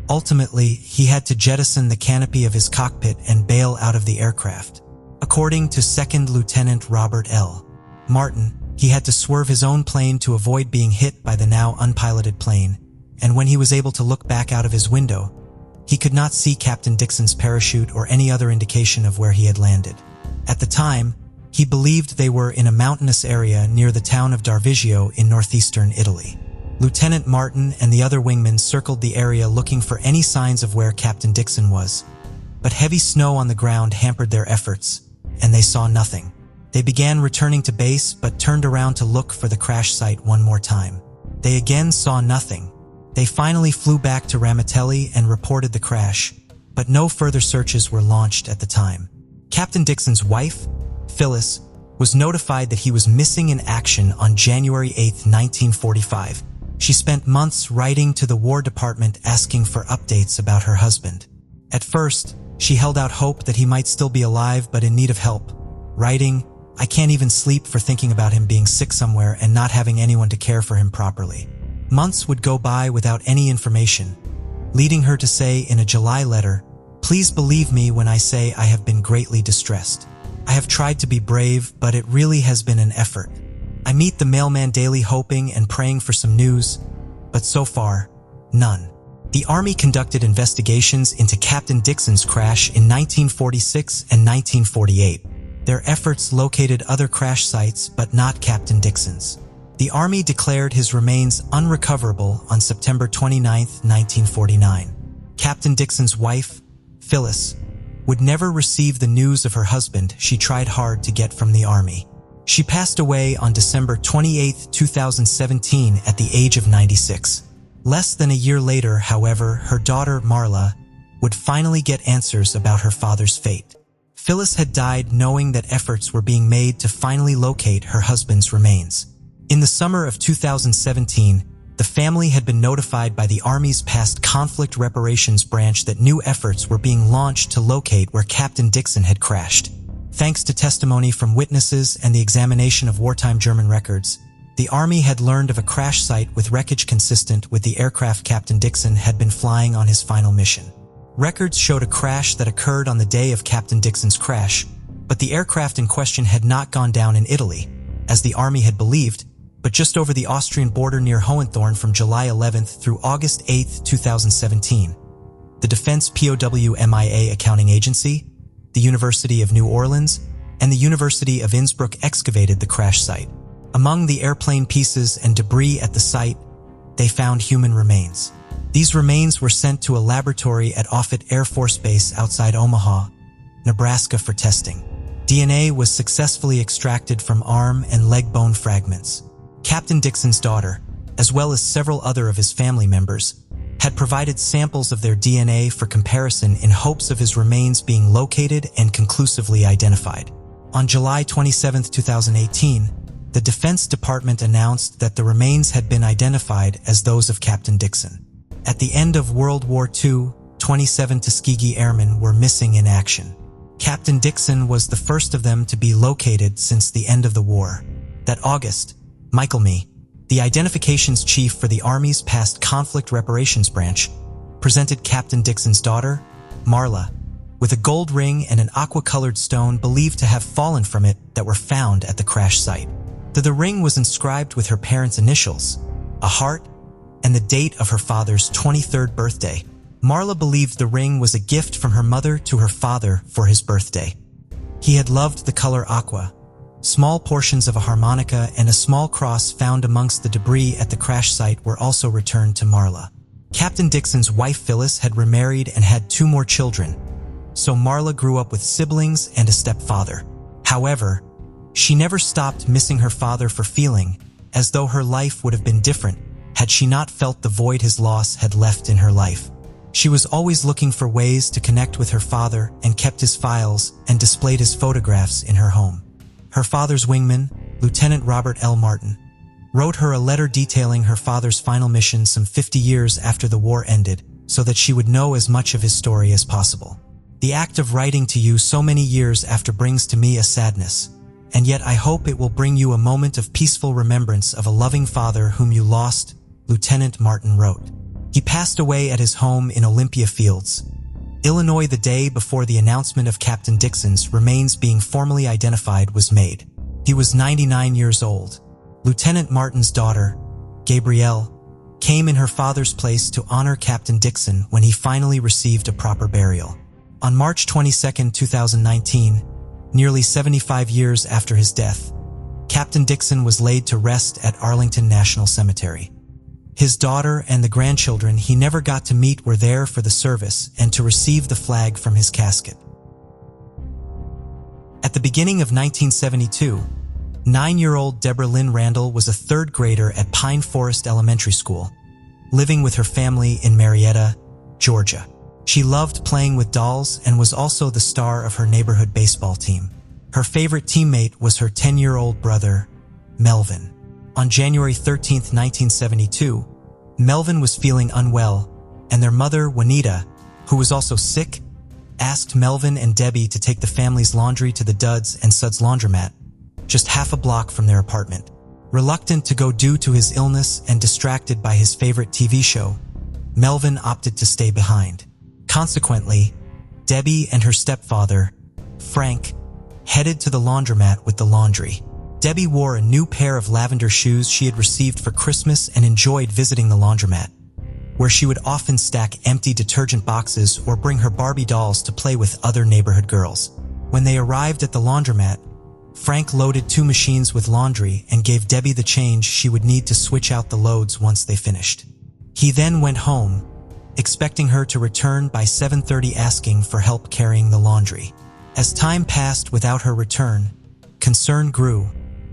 Ultimately, he had to jettison the canopy of his cockpit and bail out of the aircraft. According to Second Lieutenant Robert L. Martin, he had to swerve his own plane to avoid being hit by the now unpiloted plane, and when he was able to look back out of his window, he could not see Captain Dixon's parachute or any other indication of where he had landed. At the time, he believed they were in a mountainous area near the town of Darvigio in northeastern Italy. Lieutenant Martin and the other wingmen circled the area looking for any signs of where Captain Dixon was, but heavy snow on the ground hampered their efforts, and they saw nothing. They began returning to base but turned around to look for the crash site one more time. They again saw nothing. They finally flew back to Ramiatelli and reported the crash, but no further searches were launched at the time. Captain Dixon's wife, Phyllis, was notified that he was missing in action on January 8, 1945. She spent months writing to the War Department asking for updates about her husband. At first, she held out hope that he might still be alive but in need of help, writing, "I can't even sleep for thinking about him being sick somewhere and not having anyone to care for him properly." Months would go by without any information, leading her to say in a July letter, "Please believe me when I say I have been greatly distressed. I have tried to be brave, but it really has been an effort. I meet the mailman daily hoping and praying for some news, but so far, none." The Army conducted investigations into Captain Dixon's crash in 1946 and 1948. Their efforts located other crash sites, but not Captain Dixon's. The Army declared his remains unrecoverable on September 29, 1949. Captain Dixon's wife, Phyllis, would never receive the news of her husband she tried hard to get from the Army. She passed away on December 28, 2017 at the age of 96. Less than a year later, however, her daughter Marla would finally get answers about her father's fate. Phyllis had died knowing that efforts were being made to finally locate her husband's remains. In the summer of 2017, the family had been notified by the Army's past conflict reparations branch that new efforts were being launched to locate where Captain Dixon had crashed. Thanks to testimony from witnesses and the examination of wartime German records, the Army had learned of a crash site with wreckage consistent with the aircraft Captain Dixon had been flying on his final mission. Records showed a crash that occurred on the day of Captain Dixon's crash, but the aircraft in question had not gone down in Italy, as the Army had believed, but just over the Austrian border near Hohenthorn from July 11 through August 8, 2017. the Defense POW/MIA Accounting Agency, the University of New Orleans, and the University of Innsbruck excavated the crash site. Among the airplane pieces and debris at the site, they found human remains. These remains were sent to a laboratory at Offutt Air Force Base outside Omaha, Nebraska for testing. DNA was successfully extracted from arm and leg bone fragments. Captain Dixon's daughter, as well as several other of his family members, had provided samples of their DNA for comparison in hopes of his remains being located and conclusively identified. On July 27, 2018, the Defense Department announced that the remains had been identified as those of Captain Dixon. At the end of World War II, 27 Tuskegee Airmen were missing in action. Captain Dixon was the first of them to be located since the end of the war. That August, Michael Mee, the identifications chief for the Army's past conflict reparations branch, presented Captain Dixon's daughter, Marla, with a gold ring and an aqua-colored stone believed to have fallen from it that were found at the crash site. The ring was inscribed with her parents' initials, a heart, and the date of her father's 23rd birthday. Marla believed the ring was a gift from her mother to her father for his birthday. He had loved the color aqua. Small portions of a harmonica and a small cross found amongst the debris at the crash site were also returned to Marla. Captain Dixon's wife Phyllis had remarried and had 2 more children, so Marla grew up with siblings and a stepfather. However, she never stopped missing her father for feeling as though her life would have been different had she not felt the void his loss had left in her life. She was always looking for ways to connect with her father and kept his files and displayed his photographs in her home. Her father's wingman, Lieutenant Robert L. Martin, wrote her a letter detailing her father's final mission some 50 years after the war ended so that she would know as much of his story as possible. The act of writing to you so many years after brings to me a sadness, and yet I hope it will bring you a moment of peaceful remembrance of a loving father whom you lost, Lieutenant Martin wrote. He passed away at his home in Olympia Fields, Illinois the day before the announcement of Captain Dixon's remains being formally identified was made. He was 99 years old. Lieutenant Martin's daughter, Gabrielle, came in her father's place to honor Captain Dixon when he finally received a proper burial. On March 22, 2019, nearly 75 years after his death, Captain Dixon was laid to rest at Arlington National Cemetery. His daughter and the grandchildren he never got to meet were there for the service and to receive the flag from his casket. At the beginning of 1972, 9-year-old Deborah Lynn Randall was a 3rd grader at Pine Forest Elementary School, living with her family in Marietta, Georgia. She loved playing with dolls and was also the star of her neighborhood baseball team. Her favorite teammate was her 10-year-old brother, Melvin. On January 13, 1972, Melvin was feeling unwell, and their mother, Juanita, who was also sick, asked Melvin and Debbie to take the family's laundry to the Duds and Suds laundromat, just half a block from their apartment. Reluctant to go due to his illness and distracted by his favorite TV show, Melvin opted to stay behind. Consequently, Debbie and her stepfather, Frank, headed to the laundromat with the laundry. Debbie wore a new pair of lavender shoes she had received for Christmas and enjoyed visiting the laundromat, where she would often stack empty detergent boxes or bring her Barbie dolls to play with other neighborhood girls. When they arrived at the laundromat, Frank loaded 2 machines with laundry and gave Debbie the change she would need to switch out the loads once they finished. He then went home, expecting her to return by 7:30 asking for help carrying the laundry. As time passed without her return, concern grew,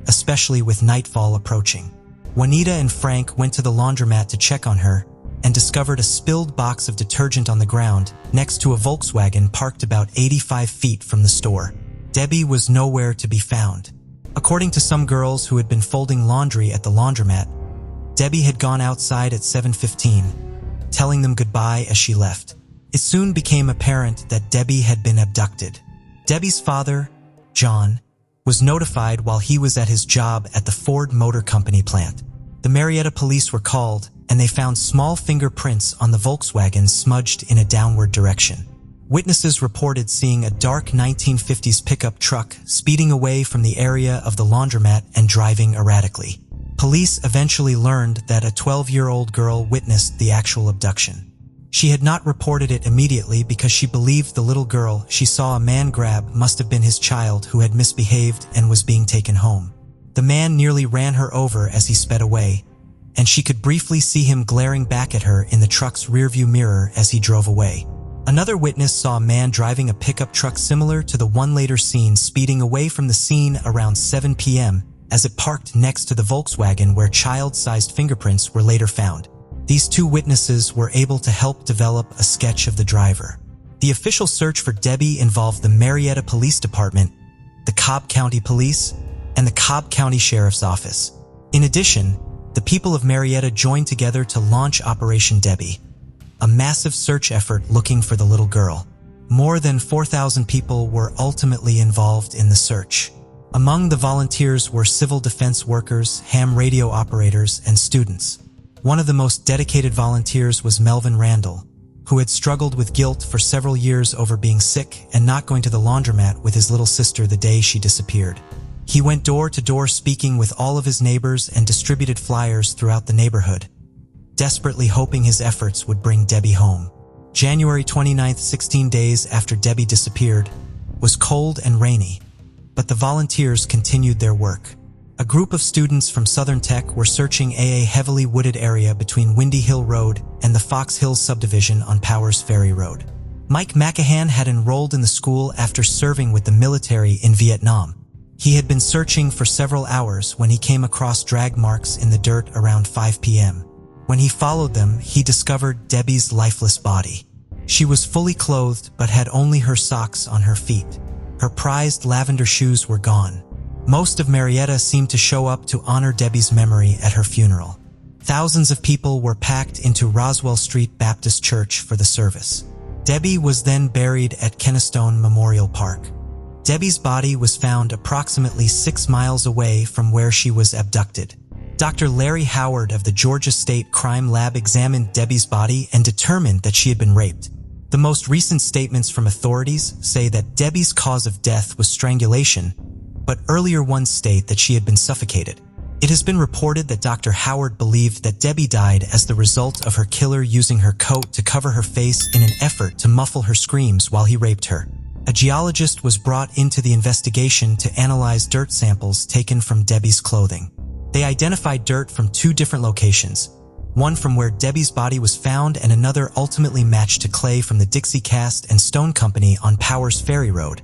especially with nightfall approaching. Juanita and Frank went to the laundromat to check on her and discovered a spilled box of detergent on the ground next to a Volkswagen parked about 85 feet from the store. Debbie was nowhere to be found. According to some girls who had been folding laundry at the laundromat, Debbie had gone outside at 7:15, telling them goodbye as she left. It soon became apparent that Debbie had been abducted. Debbie's father, John, was notified while he was at his job at the Ford Motor Company plant. The Marietta police were called, and they found small fingerprints on the Volkswagen smudged in a downward direction. Witnesses reported seeing a dark 1950s pickup truck speeding away from the area of the laundromat and driving erratically. Police eventually learned that a 12-year-old girl witnessed the actual abduction. She had not reported it immediately because she believed the little girl she saw a man grab must have been his child who had misbehaved and was being taken home. The man nearly ran her over as he sped away, and she could briefly see him glaring back at her in the truck's rearview mirror as he drove away. Another witness saw a man driving a pickup truck similar to the one later seen speeding away from the scene around 7 p.m. as it parked next to the Volkswagen where child-sized fingerprints were later found. These two witnesses were able to help develop a sketch of the driver. The official search for Debbie involved the Marietta Police Department, the Cobb County Police, and the Cobb County Sheriff's Office. In addition, the people of Marietta joined together to launch Operation Debbie, a massive search effort looking for the little girl. More than 4,000 people were ultimately involved in the search. Among the volunteers were civil defense workers, ham radio operators, and students. One of the most dedicated volunteers was Melvin Randall, who had struggled with guilt for several years over being sick and not going to the laundromat with his little sister the day she disappeared. He went door to door speaking with all of his neighbors and distributed flyers throughout the neighborhood, desperately hoping his efforts would bring Debbie home. January 29th, 16 days after Debbie disappeared, was cold and rainy, but the volunteers continued their work. A group of students from Southern Tech were searching a heavily wooded area between Windy Hill Road and the Fox Hills subdivision on Powers Ferry Road. Mike McCahan had enrolled in the school after serving with the military in Vietnam. He had been searching for several hours when he came across drag marks in the dirt around 5 p.m. When he followed them, he discovered Debbie's lifeless body. She was fully clothed but had only her socks on her feet. Her prized lavender shoes were gone. Most of Marietta seemed to show up to honor Debbie's memory at her funeral. Thousands of people were packed into Roswell Street Baptist Church for the service. Debbie was then buried at Kennestone Memorial Park. Debbie's body was found approximately 6 miles away from where she was abducted. Dr. Larry Howard of the Georgia State Crime Lab examined Debbie's body and determined that she had been raped. The most recent statements from authorities say that Debbie's cause of death was strangulation, but earlier ones state that she had been suffocated. It has been reported that Dr. Howard believed that Debbie died as the result of her killer using her coat to cover her face in an effort to muffle her screams while he raped her. A geologist was brought into the investigation to analyze dirt samples taken from Debbie's clothing. They identified dirt from 2 different locations, one from where Debbie's body was found and another ultimately matched to clay from the Dixie Cast and Stone Company on Powers Ferry Road,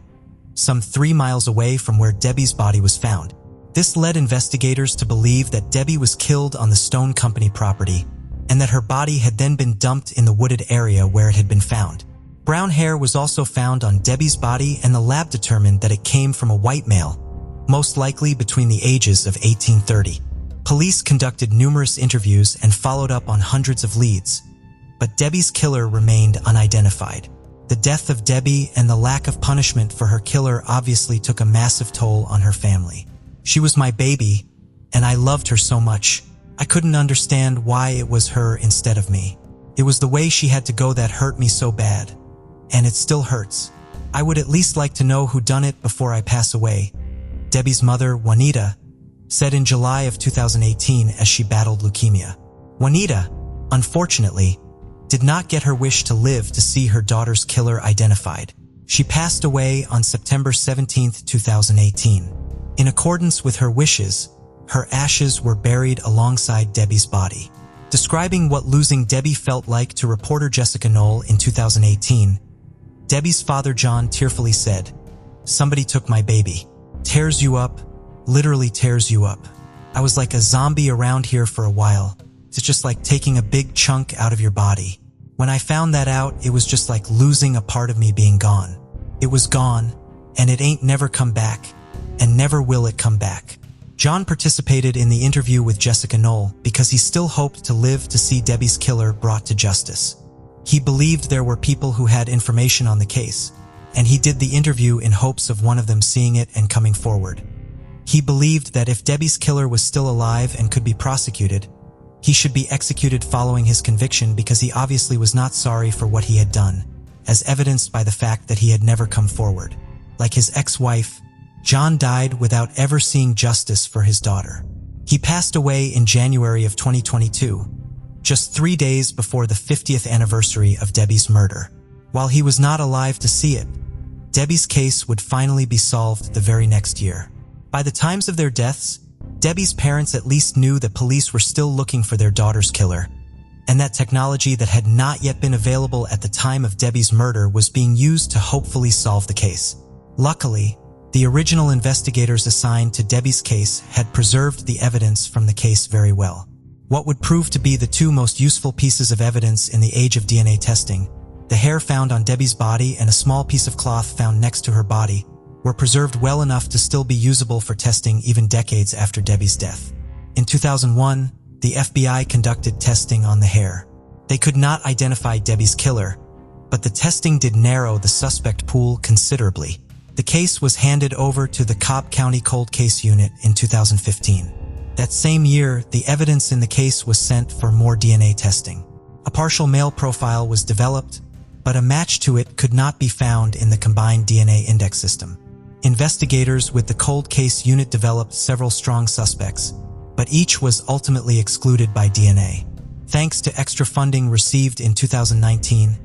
some 3 miles away from where Debbie's body was found. This led investigators to believe that Debbie was killed on the Stone Company property and that her body had then been dumped in the wooded area where it had been found. Brown hair was also found on Debbie's body, and the lab determined that it came from a white male, most likely between the ages of 1830. Police conducted numerous interviews and followed up on hundreds of leads, but Debbie's killer remained unidentified. The death of Debbie and the lack of punishment for her killer obviously took a massive toll on her family. She was my baby, and I loved her so much. I couldn't understand why it was her instead of me. It was the way she had to go that hurt me so bad, and it still hurts. I would at least like to know who done it before I pass away, Debbie's mother, Juanita, said in July of 2018 as she battled leukemia. Juanita, unfortunately, did not get her wish to live to see her daughter's killer identified. She passed away on September 17, 2018. In accordance with her wishes, her ashes were buried alongside Debbie's body. Describing what losing Debbie felt like to reporter Jessica Knoll in 2018, Debbie's father John tearfully said, "Somebody took my baby. Tears you up, literally tears you up. I was like a zombie around here for a while. It's just like taking a big chunk out of your body. When I found that out, it was just like losing a part of me being gone. It was gone, and it ain't never come back, and never will it come back." John participated in the interview with Jessica Knoll because he still hoped to live to see Debbie's killer brought to justice. He believed there were people who had information on the case, and he did the interview in hopes of one of them seeing it and coming forward. He believed that if Debbie's killer was still alive and could be prosecuted, he should be executed following his conviction because he obviously was not sorry for what he had done, as evidenced by the fact that he had never come forward. Like his ex-wife, John died without ever seeing justice for his daughter. He passed away in January of 2022, just 3 days before the 50th anniversary of Debbie's murder. While he was not alive to see it, Debbie's case would finally be solved the very next year. By the times of their deaths, Debbie's parents at least knew that police were still looking for their daughter's killer, and that technology that had not yet been available at the time of Debbie's murder was being used to hopefully solve the case. Luckily, the original investigators assigned to Debbie's case had preserved the evidence from the case very well. What would prove to be the two most useful pieces of evidence in the age of DNA testing, the hair found on Debbie's body and a small piece of cloth found next to her body, were preserved well enough to still be usable for testing even decades after Debbie's death. In 2001, the FBI conducted testing on the hair. They could not identify Debbie's killer, but the testing did narrow the suspect pool considerably. The case was handed over to the Cobb County Cold Case Unit in 2015. That same year, the evidence in the case was sent for more DNA testing. A partial male profile was developed, but a match to it could not be found in the combined DNA index system. Investigators with the Cold Case Unit developed several strong suspects, but each was ultimately excluded by DNA. Thanks to extra funding received in 2019,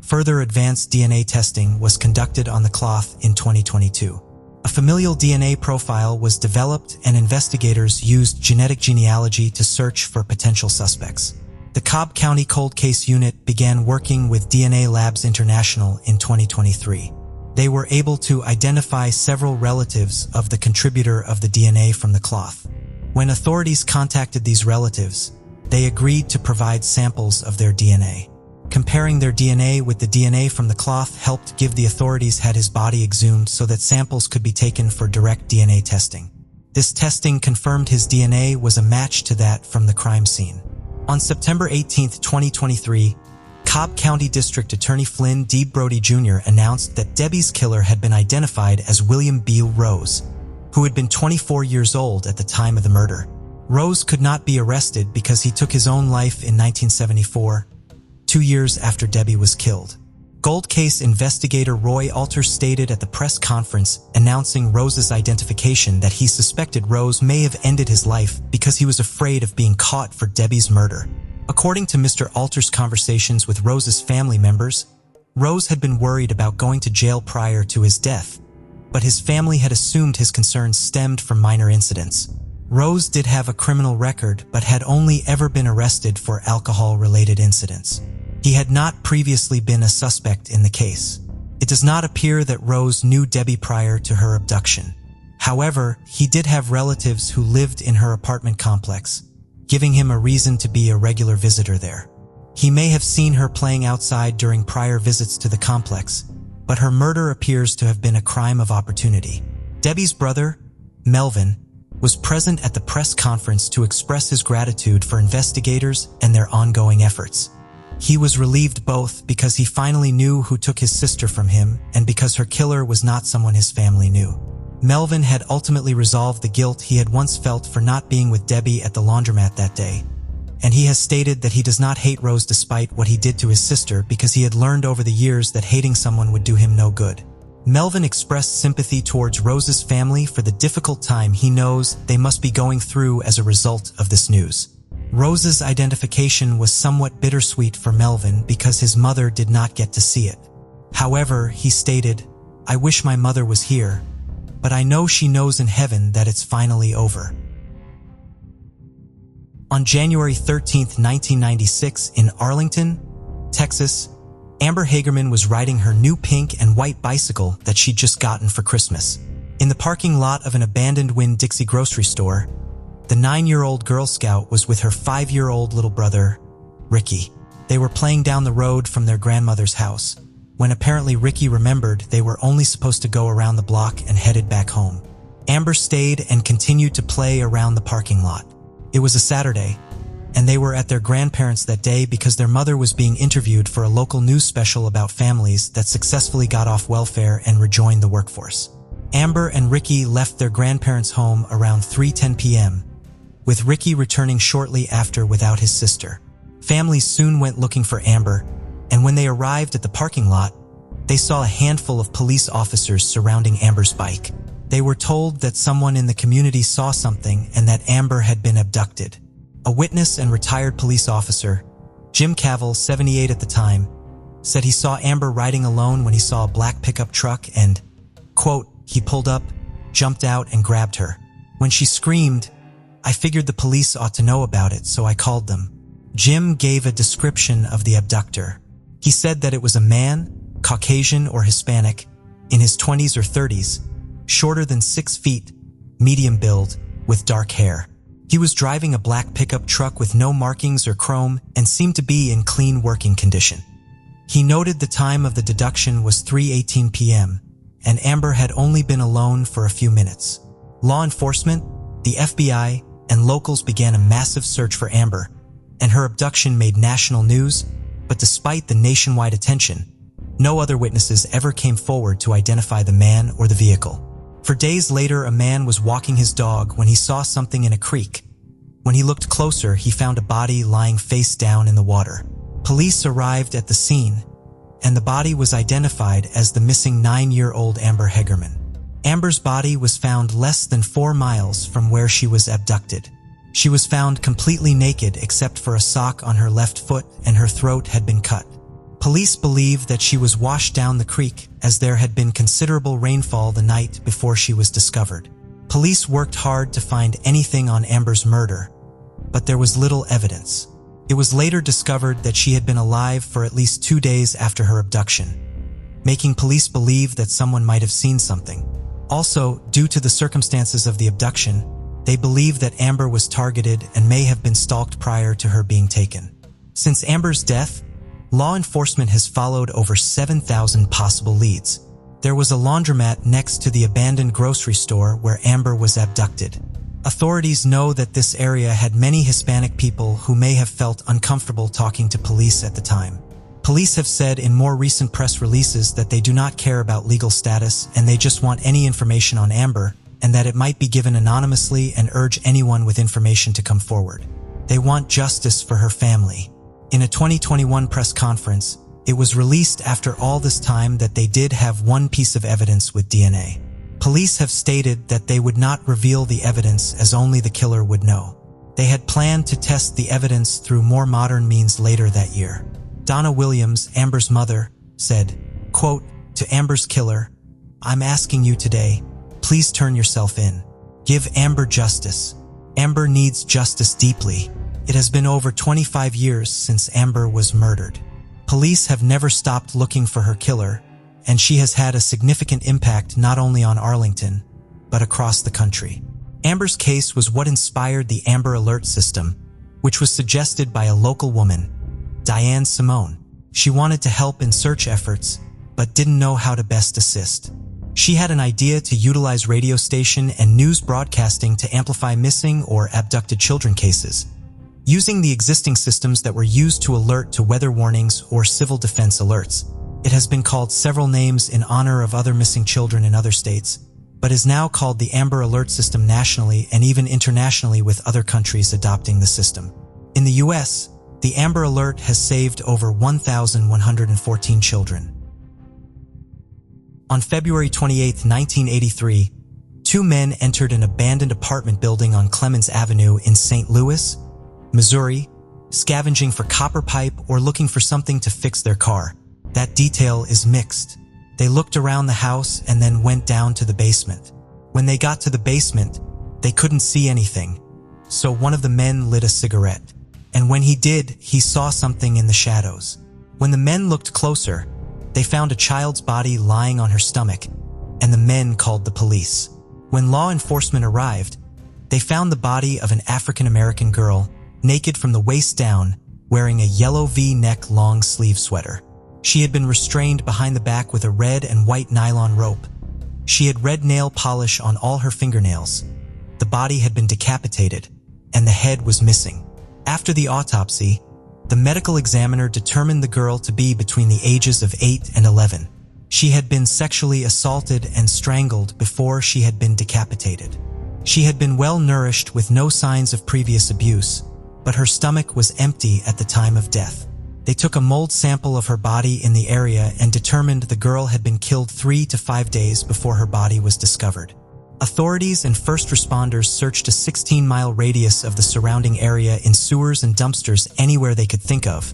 further advanced DNA testing was conducted on the cloth in 2022. A familial DNA profile was developed and investigators used genetic genealogy to search for potential suspects. The Cobb County Cold Case Unit began working with DNA Labs International in 2023. They were able to identify several relatives of the contributor of the DNA from the cloth. When authorities contacted these relatives, they agreed to provide samples of their DNA. Comparing their DNA with the DNA from the cloth helped give the authorities had his body exhumed so that samples could be taken for direct DNA testing. This testing confirmed his DNA was a match to that from the crime scene. On September 18, 2023, Cobb County District Attorney Flynn D. Brody Jr. announced that Debbie's killer had been identified as William Beal Rose, who had been 24 years old at the time of the murder. Rose could not be arrested because he took his own life in 1974, 2 years after Debbie was killed. Gold case investigator Roy Alter stated at the press conference announcing Rose's identification that he suspected Rose may have ended his life because he was afraid of being caught for Debbie's murder. According to Mr. Alter's conversations with Rose's family members, Rose had been worried about going to jail prior to his death, but his family had assumed his concerns stemmed from minor incidents. Rose did have a criminal record but had only ever been arrested for alcohol-related incidents. He had not previously been a suspect in the case. It does not appear that Rose knew Debbie prior to her abduction. However, he did have relatives who lived in her apartment complex, giving him a reason to be a regular visitor there. He may have seen her playing outside during prior visits to the complex, but her murder appears to have been a crime of opportunity. Debbie's brother, Melvin, was present at the press conference to express his gratitude for investigators and their ongoing efforts. He was relieved both because he finally knew who took his sister from him and because her killer was not someone his family knew. Melvin had ultimately resolved the guilt he had once felt for not being with Debbie at the laundromat that day, and he has stated that he does not hate Rose despite what he did to his sister because he had learned over the years that hating someone would do him no good. Melvin expressed sympathy towards Rose's family for the difficult time he knows they must be going through as a result of this news. Rose's identification was somewhat bittersweet for Melvin because his mother did not get to see it. However, he stated, "I wish my mother was here, but I know she knows in heaven that it's finally over." On January 13, 1996, in Arlington, Texas, Amber Hagerman was riding her new pink and white bicycle that she'd just gotten for Christmas. In the parking lot of an abandoned Winn-Dixie grocery store, the 9-year-old Girl Scout was with her 5-year-old little brother, Ricky. They were playing down the road from their grandmother's house, when apparently Ricky remembered they were only supposed to go around the block and headed back home. Amber stayed and continued to play around the parking lot. It was a Saturday, and they were at their grandparents' that day because their mother was being interviewed for a local news special about families that successfully got off welfare and rejoined the workforce. Amber and Ricky left their grandparents' home around 3:10 p.m., with Ricky returning shortly after without his sister. Families soon went looking for Amber, and when they arrived at the parking lot, they saw a handful of police officers surrounding Amber's bike. They were told that someone in the community saw something and that Amber had been abducted. A witness and retired police officer, Jim Cavill, 78 at the time, said he saw Amber riding alone when he saw a black pickup truck and, quote, he pulled up, jumped out and grabbed her. When she screamed, I figured the police ought to know about it, so I called them. Jim gave a description of the abductor. He said that it was a man, Caucasian or Hispanic, in his 20s or 30s, shorter than 6 feet, medium build, with dark hair. He was driving a black pickup truck with no markings or chrome and seemed to be in clean working condition. He noted the time of the abduction was 3:18 p.m., and Amber had only been alone for a few minutes. Law enforcement, the FBI, and locals began a massive search for Amber, and her abduction made national news, but despite the nationwide attention, no other witnesses ever came forward to identify the man or the vehicle. For days later, a man was walking his dog when he saw something in a creek. When he looked closer, he found a body lying face down in the water. Police arrived at the scene, and the body was identified as the missing 9-year-old Amber Hegerman. Amber's body was found less than 4 miles from where she was abducted. She was found completely naked except for a sock on her left foot, and her throat had been cut. Police believe that she was washed down the creek as there had been considerable rainfall the night before she was discovered. Police worked hard to find anything on Amber's murder, but there was little evidence. It was later discovered that she had been alive for at least 2 days after her abduction, making police believe that someone might have seen something. Also, due to the circumstances of the abduction, they believe that Amber was targeted and may have been stalked prior to her being taken. Since Amber's death, law enforcement has followed over 7,000 possible leads. There was a laundromat next to the abandoned grocery store where Amber was abducted. Authorities know that this area had many Hispanic people who may have felt uncomfortable talking to police at the time. Police have said in more recent press releases that they do not care about legal status and they just want any information on Amber, and that it might be given anonymously, and urge anyone with information to come forward. They want justice for her family. In a 2021 press conference, it was released after all this time that they did have one piece of evidence with DNA. Police have stated that they would not reveal the evidence as only the killer would know. They had planned to test the evidence through more modern means later that year. Donna Williams, Amber's mother, said, quote, to Amber's killer, I'm asking you today, please turn yourself in. Give Amber justice. Amber needs justice deeply. It has been over 25 years since Amber was murdered. Police have never stopped looking for her killer, and she has had a significant impact not only on Arlington, but across the country. Amber's case was what inspired the Amber Alert system, which was suggested by a local woman, Diane Simone. She wanted to help in search efforts, but didn't know how to best assist. She had an idea to utilize radio station and news broadcasting to amplify missing or abducted children cases, using the existing systems that were used to alert to weather warnings or civil defense alerts. It has been called several names in honor of other missing children in other states, but is now called the Amber Alert system nationally and even internationally, with other countries adopting the system. In the US, the Amber Alert has saved over 1,114 children. On February 28, 1983, 2 men entered an abandoned apartment building on Clemens Avenue in St. Louis, Missouri, scavenging for copper pipe or looking for something to fix their car. That detail is mixed. They looked around the house and then went down to the basement. When they got to the basement, they couldn't see anything, so one of the men lit a cigarette. And when he did, he saw something in the shadows. When the men looked closer, they found a child's body lying on her stomach, and the men called the police. When law enforcement arrived, they found the body of an African-American girl, naked from the waist down, wearing a yellow V-neck long-sleeve sweater. She had been restrained behind the back with a red and white nylon rope. She had red nail polish on all her fingernails. The body had been decapitated, and the head was missing. After the autopsy, the medical examiner determined the girl to be between the ages of 8 and 11. She had been sexually assaulted and strangled before she had been decapitated. She had been well nourished with no signs of previous abuse, but her stomach was empty at the time of death. They took a mold sample of her body in the area and determined the girl had been killed 3 to 5 days before her body was discovered. Authorities and first responders searched a 16-mile radius of the surrounding area in sewers and dumpsters anywhere they could think of,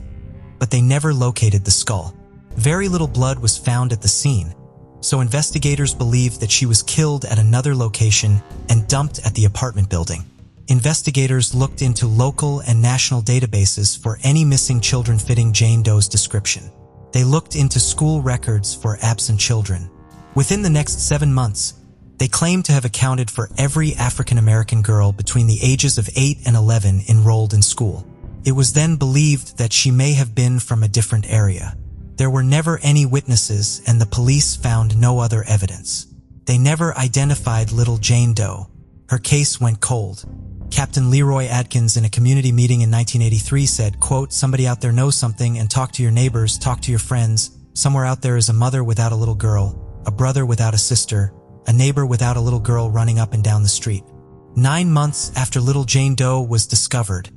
but they never located the skull. Very little blood was found at the scene, so investigators believed that she was killed at another location and dumped at the apartment building. Investigators looked into local and national databases for any missing children fitting Jane Doe's description. They looked into school records for absent children. Within the next 7 months, they claimed to have accounted for every African-American girl between the ages of 8 and 11 enrolled in school. It was then believed that she may have been from a different area. There were never any witnesses, and the police found no other evidence. They never identified little Jane Doe. Her case went cold. Captain Leroy Adkins in a community meeting in 1983 said, quote, "Somebody out there knows something, and talk to your neighbors, talk to your friends. Somewhere out there is a mother without a little girl, a brother without a sister, a neighbor without a little girl running up and down the street." 9 months after little Jane Doe was discovered,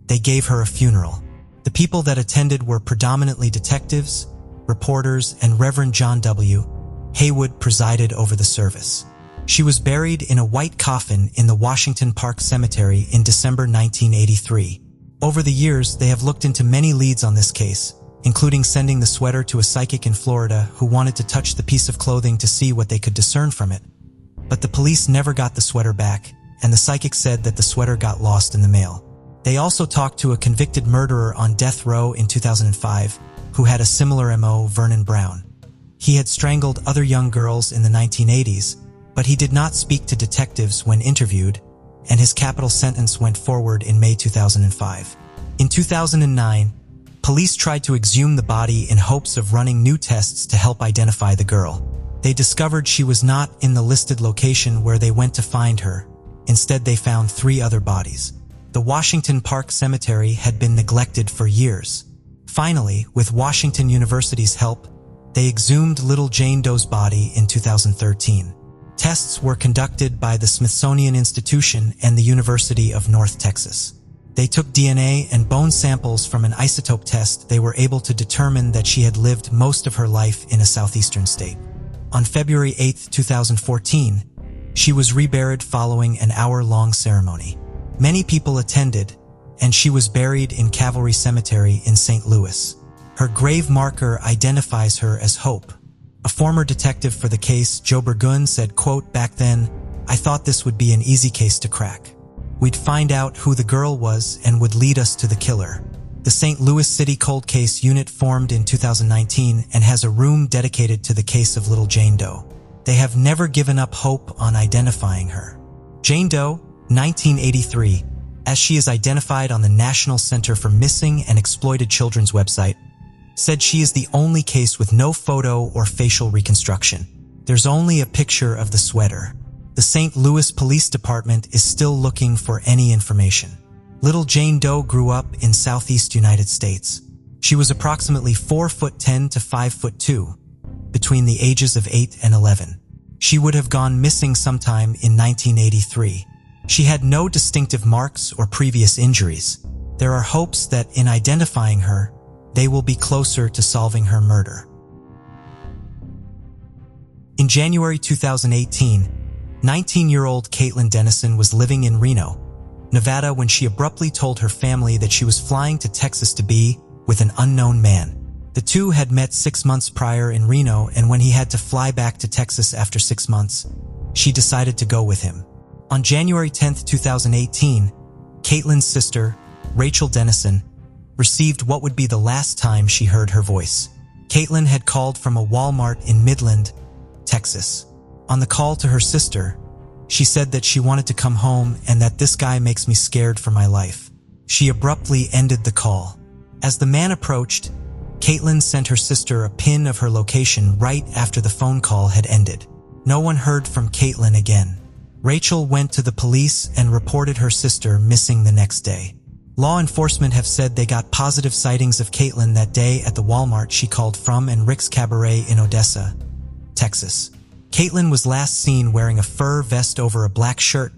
they gave her a funeral. The people that attended were predominantly detectives, reporters, and Reverend John W. Haywood presided over the service. She was buried in a white coffin in the Washington Park Cemetery in December 1983. Over the years, they have looked into many leads on this case, including sending the sweater to a psychic in Florida who wanted to touch the piece of clothing to see what they could discern from it. But the police never got the sweater back, and the psychic said that the sweater got lost in the mail. They also talked to a convicted murderer on death row in 2005 who had a similar MO, Vernon Brown. He had strangled other young girls in the 1980s, but he did not speak to detectives when interviewed, and his capital sentence went forward in May 2005. In 2009, police tried to exhume the body in hopes of running new tests to help identify the girl. They discovered she was not in the listed location where they went to find her. Instead, they found 3 other bodies. The Washington Park Cemetery had been neglected for years. Finally, with Washington University's help, they exhumed little Jane Doe's body in 2013. Tests were conducted by the Smithsonian Institution and the University of North Texas. They took DNA and bone samples from an isotope test. They were able to determine that she had lived most of her life in a southeastern state. On February 8, 2014, she was reburied following an hour-long ceremony. Many people attended, and she was buried in Cavalry Cemetery in St. Louis. Her grave marker identifies her as Hope. A former detective for the case, Joe Burgun, said, quote, "Back then, I thought this would be an easy case to crack. We'd find out who the girl was and would lead us to the killer." The St. Louis City Cold Case Unit formed in 2019 and has a room dedicated to the case of little Jane Doe. They have never given up hope on identifying her. Jane Doe, 1983, as she is identified on the National Center for Missing and Exploited Children's website, said she is the only case with no photo or facial reconstruction. There's only a picture of the sweater. The St. Louis Police Department is still looking for any information. Little Jane Doe grew up in Southeast United States. She was approximately 4'10" to 5'2", between the ages of 8 and 11. She would have gone missing sometime in 1983. She had no distinctive marks or previous injuries. There are hopes that in identifying her, they will be closer to solving her murder. In January 2018, 19-year-old Caitlin Dennison was living in Reno, Nevada when she abruptly told her family that she was flying to Texas to be with an unknown man. The two had met 6 months prior in Reno, and when he had to fly back to Texas after 6 months, she decided to go with him. On January 10, 2018, Caitlin's sister, Rachel Dennison, received what would be the last time she heard her voice. Caitlin had called from a Walmart in Midland, Texas. On the call to her sister, she said that she wanted to come home and that "this guy makes me scared for my life." She abruptly ended the call. As the man approached, Caitlin sent her sister a pin of her location right after the phone call had ended. No one heard from Caitlin again. Rachel went to the police and reported her sister missing the next day. Law enforcement have said they got positive sightings of Caitlin that day at the Walmart she called from and Rick's Cabaret in Odessa, Texas. Caitlin was last seen wearing a fur vest over a black shirt,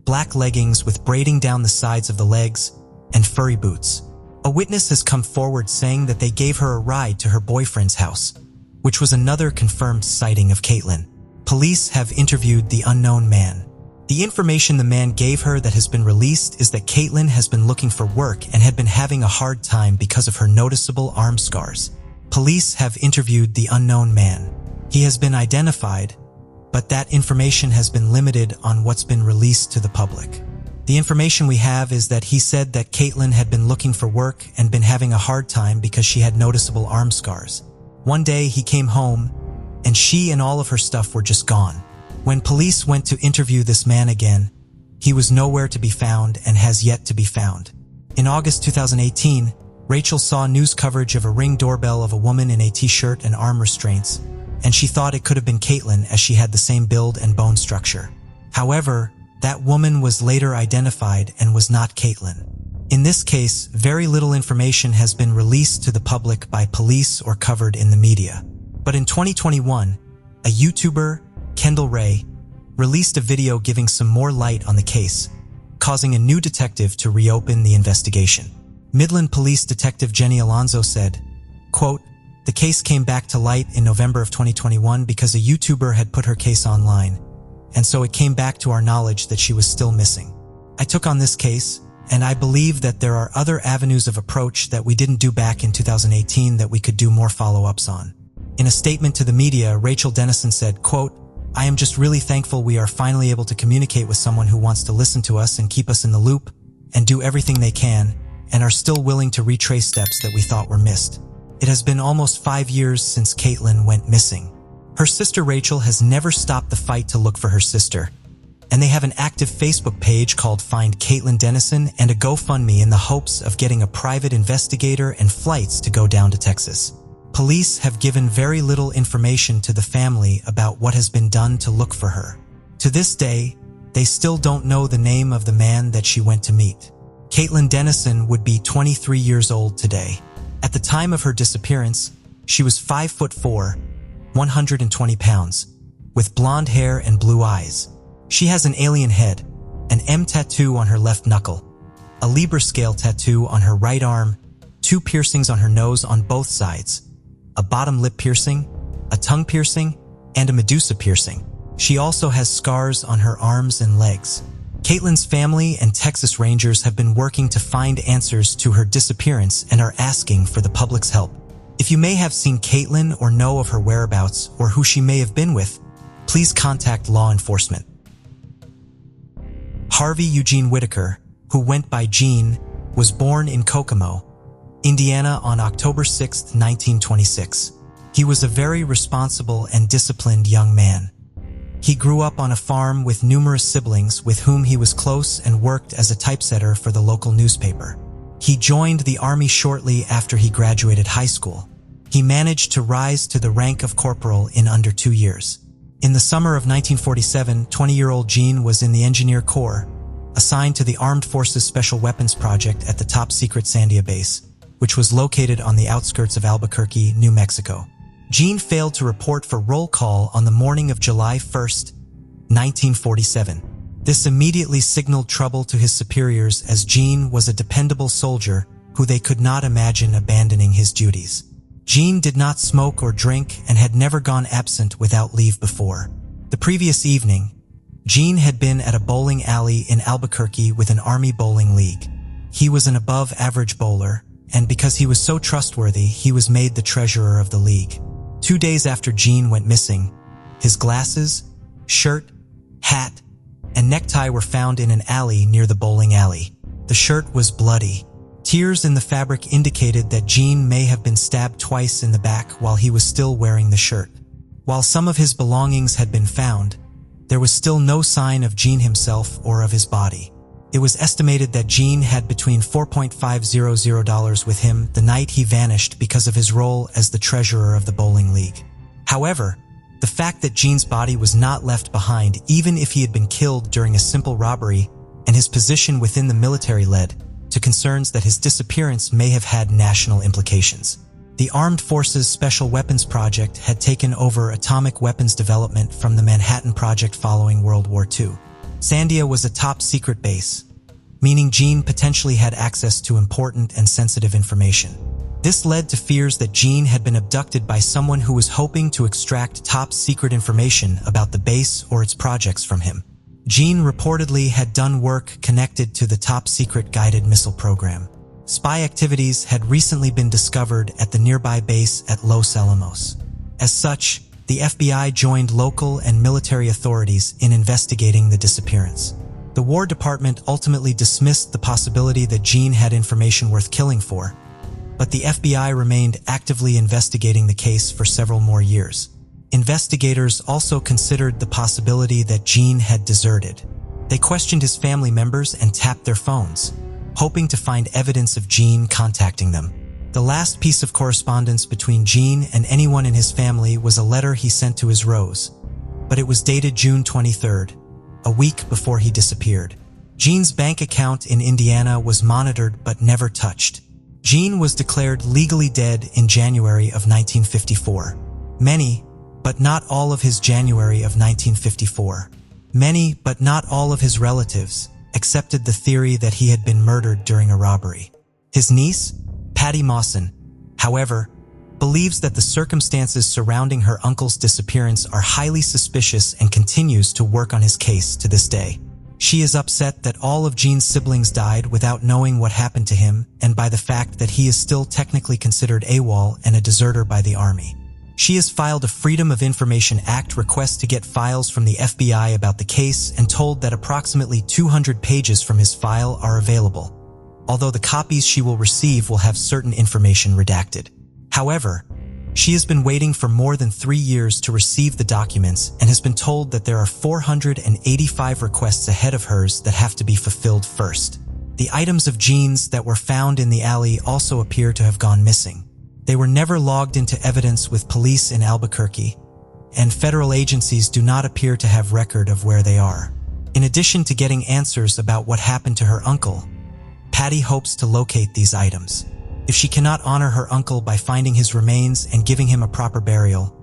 black leggings with braiding down the sides of the legs, and furry boots. A witness has come forward saying that they gave her a ride to her boyfriend's house, which was another confirmed sighting of Caitlin. Police have interviewed the unknown man. The information the man gave her that has been released is that Caitlin has been looking for work and had been having a hard time because of her noticeable arm scars. Police have interviewed the unknown man. He has been identified, but that information has been limited on what's been released to the public. The information we have is that he said that Caitlin had been looking for work and been having a hard time because she had noticeable arm scars. One day he came home, and she and all of her stuff were just gone. When police went to interview this man again, he was nowhere to be found and has yet to be found. In August 2018, Rachel saw news coverage of a Ring doorbell of a woman in a t-shirt and arm restraints, and she thought it could have been Caitlin as she had the same build and bone structure. However, that woman was later identified and was not Caitlin. In this case, very little information has been released to the public by police or covered in the media. But in 2021, a YouTuber, Kendall Ray, released a video giving some more light on the case, causing a new detective to reopen the investigation. Midland Police Detective Jenny Alonzo said, quote, "The case came back to light in November of 2021 because a YouTuber had put her case online, and so it came back to our knowledge that she was still missing. I took on this case, and I believe that there are other avenues of approach that we didn't do back in 2018 that we could do more follow-ups on." In a statement to the media, Rachel Dennison said, quote, "I am just really thankful we are finally able to communicate with someone who wants to listen to us and keep us in the loop and do everything they can and are still willing to retrace steps that we thought were missed. It has been almost 5 years since Caitlin went missing. Her sister Rachel has never stopped the fight to look for her sister, and they have an active Facebook page called Find Caitlin Dennison and a GoFundMe in the hopes of getting a private investigator and flights to go down to Texas. Police have given very little information to the family about what has been done to look for her. To this day, they still don't know the name of the man that she went to meet. Caitlin Dennison would be 23 years old today. At the time of her disappearance, she was 5'4", 120 pounds, with blonde hair and blue eyes. She has an alien head, an M tattoo on her left knuckle, a Libra scale tattoo on her right arm, 2 piercings on her nose on both sides, a bottom lip piercing, a tongue piercing, and a Medusa piercing. She also has scars on her arms and legs. Caitlin's family and Texas Rangers have been working to find answers to her disappearance and are asking for the public's help. If you may have seen Caitlin or know of her whereabouts or who she may have been with, please contact law enforcement. Harvey Eugene Whitaker, who went by Gene, was born in Kokomo, Indiana on October 6, 1926. He was a very responsible and disciplined young man. He grew up on a farm with numerous siblings with whom he was close and worked as a typesetter for the local newspaper. He joined the Army shortly after he graduated high school. He managed to rise to the rank of corporal in under 2 years. In the summer of 1947, 20-year-old Gene was in the Engineer Corps, assigned to the Armed Forces Special Weapons Project at the top-secret Sandia base, which was located on the outskirts of Albuquerque, New Mexico. Gene failed to report for roll call on the morning of July 1, 1947. This immediately signaled trouble to his superiors as Gene was a dependable soldier who they could not imagine abandoning his duties. Gene did not smoke or drink and had never gone absent without leave before. The previous evening, Gene had been at a bowling alley in Albuquerque with an Army bowling league. He was an above-average bowler, and because he was so trustworthy, he was made the treasurer of the league. 2 days after Gene went missing, his glasses, shirt, hat, and necktie were found in an alley near the bowling alley. The shirt was bloody. Tears in the fabric indicated that Gene may have been stabbed twice in the back while he was still wearing the shirt. While some of his belongings had been found, there was still no sign of Gene himself or of his body. It was estimated that Gene had between $4,500 with him the night he vanished because of his role as the treasurer of the bowling league. However, the fact that Gene's body was not left behind even if he had been killed during a simple robbery and his position within the military led to concerns that his disappearance may have had national implications. The Armed Forces Special Weapons Project had taken over atomic weapons development from the Manhattan Project following World War II. Sandia was a top-secret base, meaning Gene potentially had access to important and sensitive information. This led to fears that Jean had been abducted by someone who was hoping to extract top-secret information about the base or its projects from him. Jean reportedly had done work connected to the top-secret guided missile program. Spy activities had recently been discovered at the nearby base at Los Alamos. As such, the FBI joined local and military authorities in investigating the disappearance. The War Department ultimately dismissed the possibility that Jean had information worth killing for, but the FBI remained actively investigating the case for several more years. Investigators also considered the possibility that Jean had deserted. They questioned his family members and tapped their phones, hoping to find evidence of Jean contacting them. The last piece of correspondence between Jean and anyone in his family was a letter he sent to his Rose, but it was dated June 23rd, a week before he disappeared. Jean's bank account in Indiana was monitored but never touched. Jean was declared legally dead in January of 1954. Many, but not all of his January of 1954. Many, but not all of his relatives, accepted the theory that he had been murdered during a robbery. His niece, Patty Mawson, however, believes that the circumstances surrounding her uncle's disappearance are highly suspicious and continues to work on his case to this day. She is upset that all of Jean's siblings died without knowing what happened to him and by the fact that he is still technically considered AWOL and a deserter by the Army. She has filed a Freedom of Information Act request to get files from the FBI about the case and told that approximately 200 pages from his file are available, although the copies she will receive will have certain information redacted. However, she has been waiting for more than 3 years to receive the documents and has been told that there are 485 requests ahead of hers that have to be fulfilled first. The items of Jean's that were found in the alley also appear to have gone missing. They were never logged into evidence with police in Albuquerque, and federal agencies do not appear to have record of where they are. In addition to getting answers about what happened to her uncle, Patty hopes to locate these items. If she cannot honor her uncle by finding his remains and giving him a proper burial,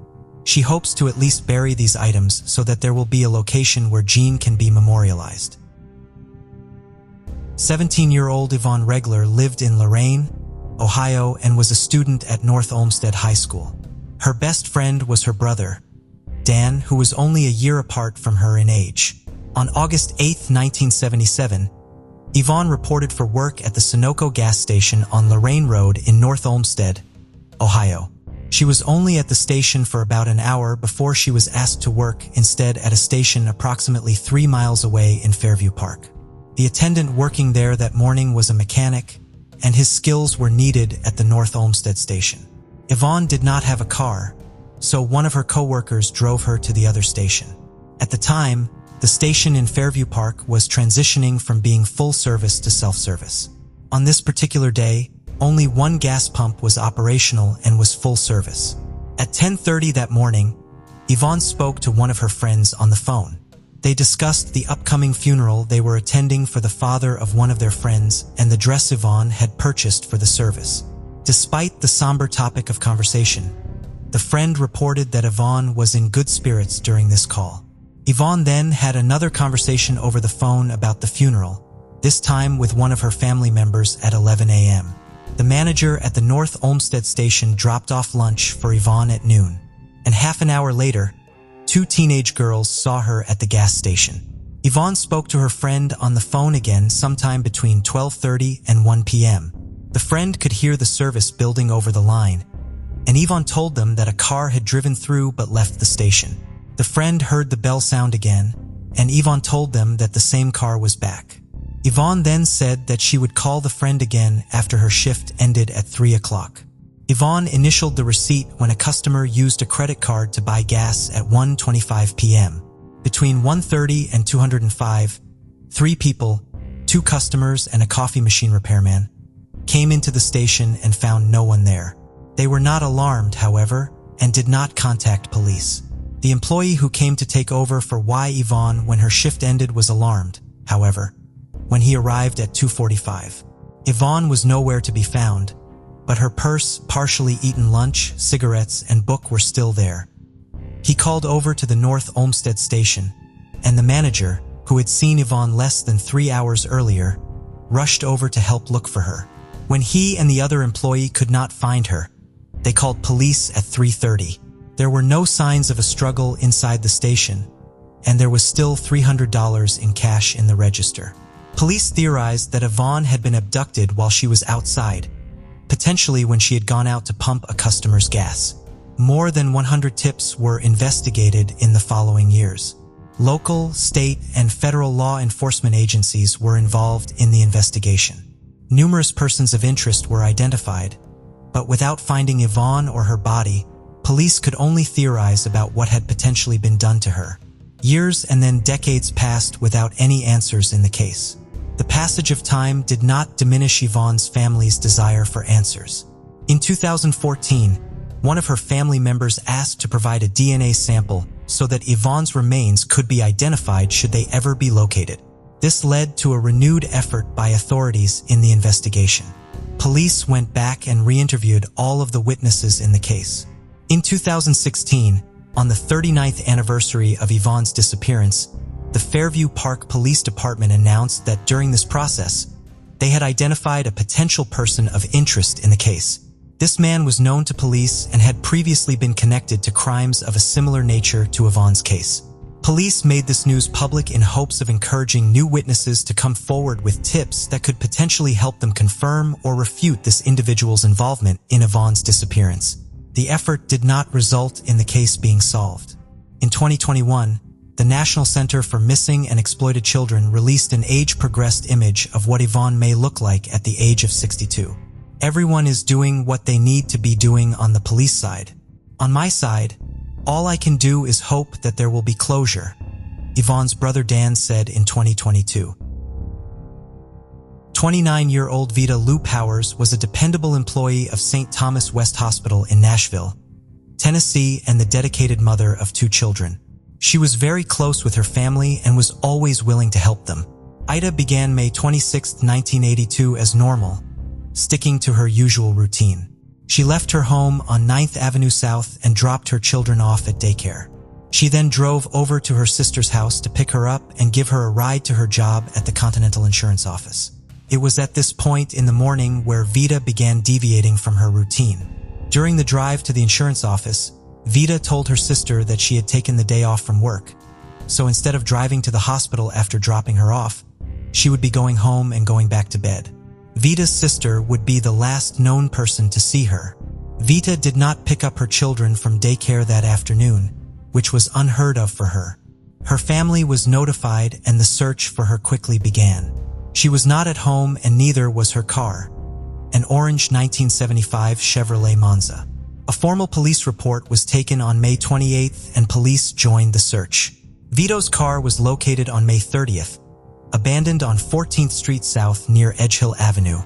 she hopes to at least bury these items so that there will be a location where Jean can be memorialized. 17-year-old Yvonne Regler lived in Lorain, Ohio, and was a student at North Olmsted High School. Her best friend was her brother, Dan, who was only a year apart from her in age. On August 8, 1977, Yvonne reported for work at the Sunoco gas station on Lorain Road in North Olmsted, Ohio. She was only at the station for about an hour before she was asked to work instead at a station approximately 3 miles away in Fairview Park. The attendant working there that morning was a mechanic, and his skills were needed at the North Olmsted station. Yvonne did not have a car, so one of her co-workers drove her to the other station. At the time, the station in Fairview Park was transitioning from being full service to self-service. On this particular day, only one gas pump was operational and was full service. At 10:30 that morning, Yvonne spoke to one of her friends on the phone. They discussed the upcoming funeral they were attending for the father of one of their friends and the dress Yvonne had purchased for the service. Despite the somber topic of conversation, the friend reported that Yvonne was in good spirits during this call. Yvonne then had another conversation over the phone about the funeral, this time with one of her family members at 11 a.m. The manager at the North Olmsted station dropped off lunch for Yvonne at noon, and half an hour later, 2 teenage girls saw her at the gas station. Yvonne spoke to her friend on the phone again sometime between 12:30 and 1 p.m. The friend could hear the service building over the line, and Yvonne told them that a car had driven through but left the station. The friend heard the bell sound again, and Yvonne told them that the same car was back. Yvonne then said that she would call the friend again after her shift ended at 3 o'clock. Yvonne initialed the receipt when a customer used a credit card to buy gas at 1:25 p.m. Between 1:30 and 2:05, 3 people, 2 customers and a coffee machine repairman, came into the station and found no one there. They were not alarmed, however, and did not contact police. The employee who came to take over for Yvonne when her shift ended was alarmed, however, when he arrived at 2:45. Yvonne was nowhere to be found, but her purse, partially eaten lunch, cigarettes, and book were still there. He called over to the North Olmsted station, and the manager, who had seen Yvonne less than 3 hours earlier, rushed over to help look for her. When he and the other employee could not find her, they called police at 3:30. There were no signs of a struggle inside the station, and there was still $300 in cash in the register. Police theorized that Yvonne had been abducted while she was outside, potentially when she had gone out to pump a customer's gas. More than 100 tips were investigated in the following years. Local, state, and federal law enforcement agencies were involved in the investigation. Numerous persons of interest were identified, but without finding Yvonne or her body, police could only theorize about what had potentially been done to her. Years and then decades passed without any answers in the case. The passage of time did not diminish Yvonne's family's desire for answers. In 2014, one of her family members asked to provide a DNA sample so that Yvonne's remains could be identified should they ever be located. This led to a renewed effort by authorities in the investigation. Police went back and re-interviewed all of the witnesses in the case. In 2016, on the 39th anniversary of Yvonne's disappearance, the Fairview Park Police Department announced that during this process, they had identified a potential person of interest in the case. This man was known to police and had previously been connected to crimes of a similar nature to Yvonne's case. Police made this news public in hopes of encouraging new witnesses to come forward with tips that could potentially help them confirm or refute this individual's involvement in Yvonne's disappearance. The effort did not result in the case being solved. In 2021, the National Center for Missing and Exploited Children released an age-progressed image of what Yvonne may look like at the age of 62. Everyone is doing what they need to be doing on the police side. On my side, all I can do is hope that there will be closure, Yvonne's brother Dan said in 2022. 29-year-old Vita Lou Powers was a dependable employee of St. Thomas West Hospital in Nashville, Tennessee, and the dedicated mother of 2 children. She was very close with her family and was always willing to help them. Ida began May 26, 1982 as normal, sticking to her usual routine. She left her home on 9th Avenue South and dropped her children off at daycare. She then drove over to her sister's house to pick her up and give her a ride to her job at the Continental Insurance office. It was at this point in the morning where Vita began deviating from her routine. During the drive to the insurance office, Vita told her sister that she had taken the day off from work, so instead of driving to the hospital after dropping her off, she would be going home and going back to bed. Vita's sister would be the last known person to see her. Vita did not pick up her children from daycare that afternoon, which was unheard of for her. Her family was notified and the search for her quickly began. She was not at home and neither was her car, an orange 1975 Chevrolet Monza. A formal police report was taken on May 28th and police joined the search. Vito's car was located on May 30th, abandoned on 14th Street South near Edgehill Avenue,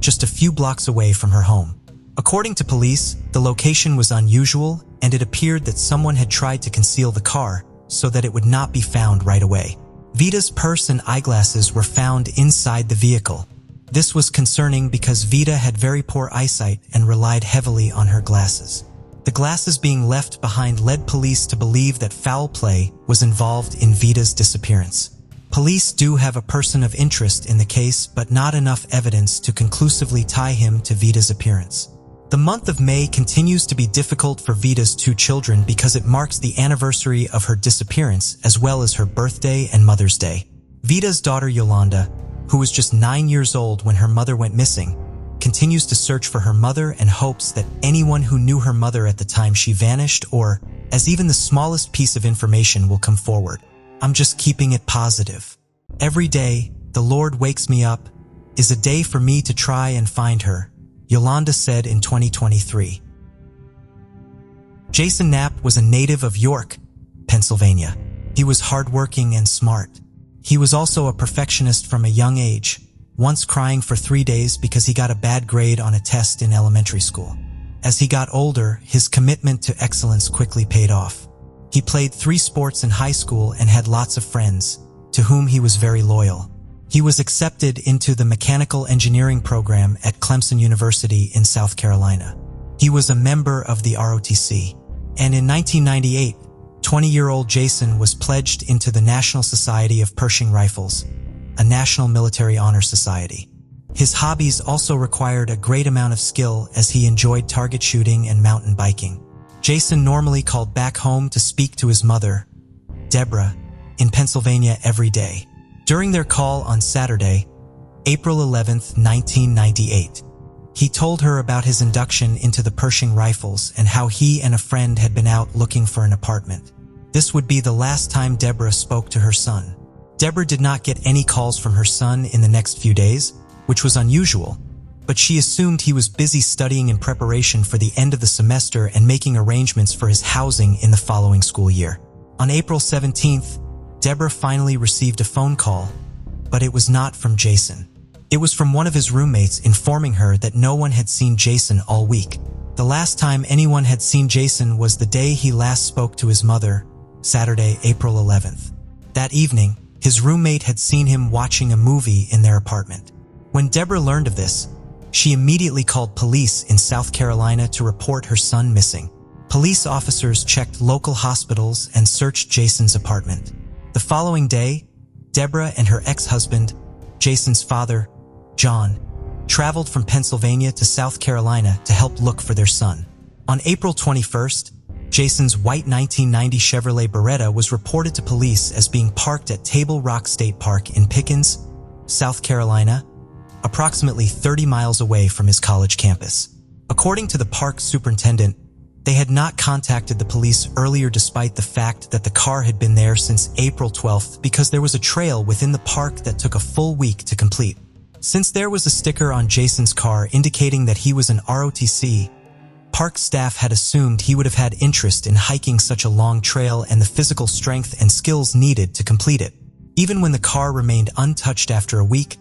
just a few blocks away from her home. According to police, the location was unusual and it appeared that someone had tried to conceal the car so that it would not be found right away. Vita's purse and eyeglasses were found inside the vehicle. This was concerning because Vita had very poor eyesight and relied heavily on her glasses. The glasses being left behind led police to believe that foul play was involved in Vita's disappearance. Police do have a person of interest in the case, but not enough evidence to conclusively tie him to Vita's appearance. The month of May continues to be difficult for Vita's 2 children because it marks the anniversary of her disappearance as well as her birthday and Mother's Day. Vita's daughter Yolanda, who was just 9 years old when her mother went missing, continues to search for her mother and hopes that anyone who knew her mother at the time she vanished or, as even the smallest piece of information will come forward. I'm just keeping it positive. Every day, the Lord wakes me up, is a day for me to try and find her, Yolanda said in 2023. Jason Knapp was a native of York, Pennsylvania. He was hardworking and smart. He was also a perfectionist from a young age, once crying for 3 days because he got a bad grade on a test in elementary school. As he got older, his commitment to excellence quickly paid off. He played 3 sports in high school and had lots of friends, to whom he was very loyal. He was accepted into the mechanical engineering program at Clemson University in South Carolina. He was a member of the ROTC. And in 1998, 20-year-old Jason was pledged into the National Society of Pershing Rifles, a national military honor society. His hobbies also required a great amount of skill as he enjoyed target shooting and mountain biking. Jason normally called back home to speak to his mother, Deborah, in Pennsylvania every day. During their call on Saturday, April 11, 1998, he told her about his induction into the Pershing Rifles and how he and a friend had been out looking for an apartment. This would be the last time Deborah spoke to her son. Deborah did not get any calls from her son in the next few days, which was unusual, but she assumed he was busy studying in preparation for the end of the semester and making arrangements for his housing in the following school year. On April 17th, Deborah finally received a phone call, but it was not from Jason. It was from one of his roommates informing her that no one had seen Jason all week. The last time anyone had seen Jason was the day he last spoke to his mother, Saturday, April 11th. That evening, his roommate had seen him watching a movie in their apartment. When Deborah learned of this, she immediately called police in South Carolina to report her son missing. Police officers checked local hospitals and searched Jason's apartment. The following day, Deborah and her ex-husband, Jason's father, John, traveled from Pennsylvania to South Carolina to help look for their son. On April 21st, Jason's white 1990 Chevrolet Beretta was reported to police as being parked at Table Rock State Park in Pickens, South Carolina, approximately 30 miles away from his college campus. According to the park superintendent, they had not contacted the police earlier despite the fact that the car had been there since April 12th because there was a trail within the park that took a full week to complete. Since there was a sticker on Jason's car indicating that he was an ROTC, park staff had assumed he would have had interest in hiking such a long trail and the physical strength and skills needed to complete it. Even when the car remained untouched after a week,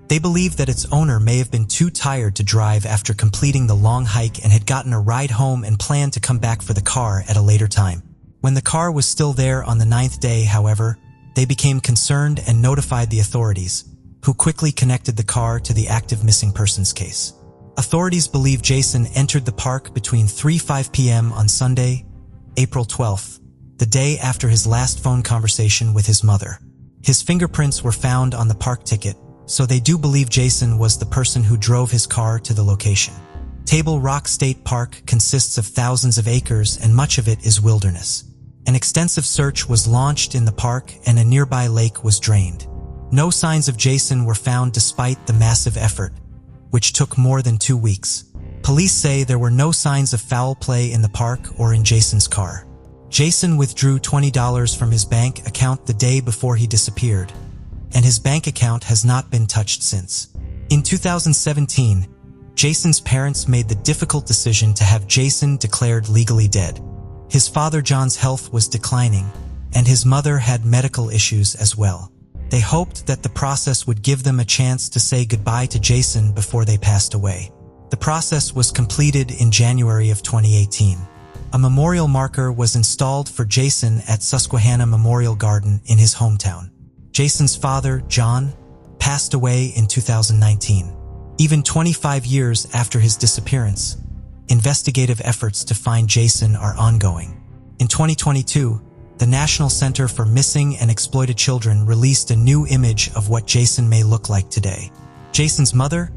they believed that its owner may have been too tired to drive after completing the long hike and had gotten a ride home and planned to come back for the car at a later time. When the car was still there on the 9th day, however, they became concerned and notified the authorities, who quickly connected the car to the active missing persons case. Authorities believe Jason entered the park between 3:05 p.m. on Sunday, April 12th, the day after his last phone conversation with his mother. His fingerprints were found on the park ticket, so they do believe Jason was the person who drove his car to the location. Table Rock State Park consists of thousands of acres and much of it is wilderness. An extensive search was launched in the park and a nearby lake was drained. No signs of Jason were found despite the massive effort, which took more than 2 weeks. Police say there were no signs of foul play in the park or in Jason's car. Jason withdrew $20 from his bank account the day before he disappeared, and his bank account has not been touched since. In 2017, Jason's parents made the difficult decision to have Jason declared legally dead. His father John's health was declining, and his mother had medical issues as well. They hoped that the process would give them a chance to say goodbye to Jason before they passed away. The process was completed in January of 2018. A memorial marker was installed for Jason at Susquehanna Memorial Garden in his hometown. Jason's father, John, passed away in 2019. Even 25 years after his disappearance, investigative efforts to find Jason are ongoing. In 2022, the National Center for Missing and Exploited Children released a new image of what Jason may look like today. Jason's mother,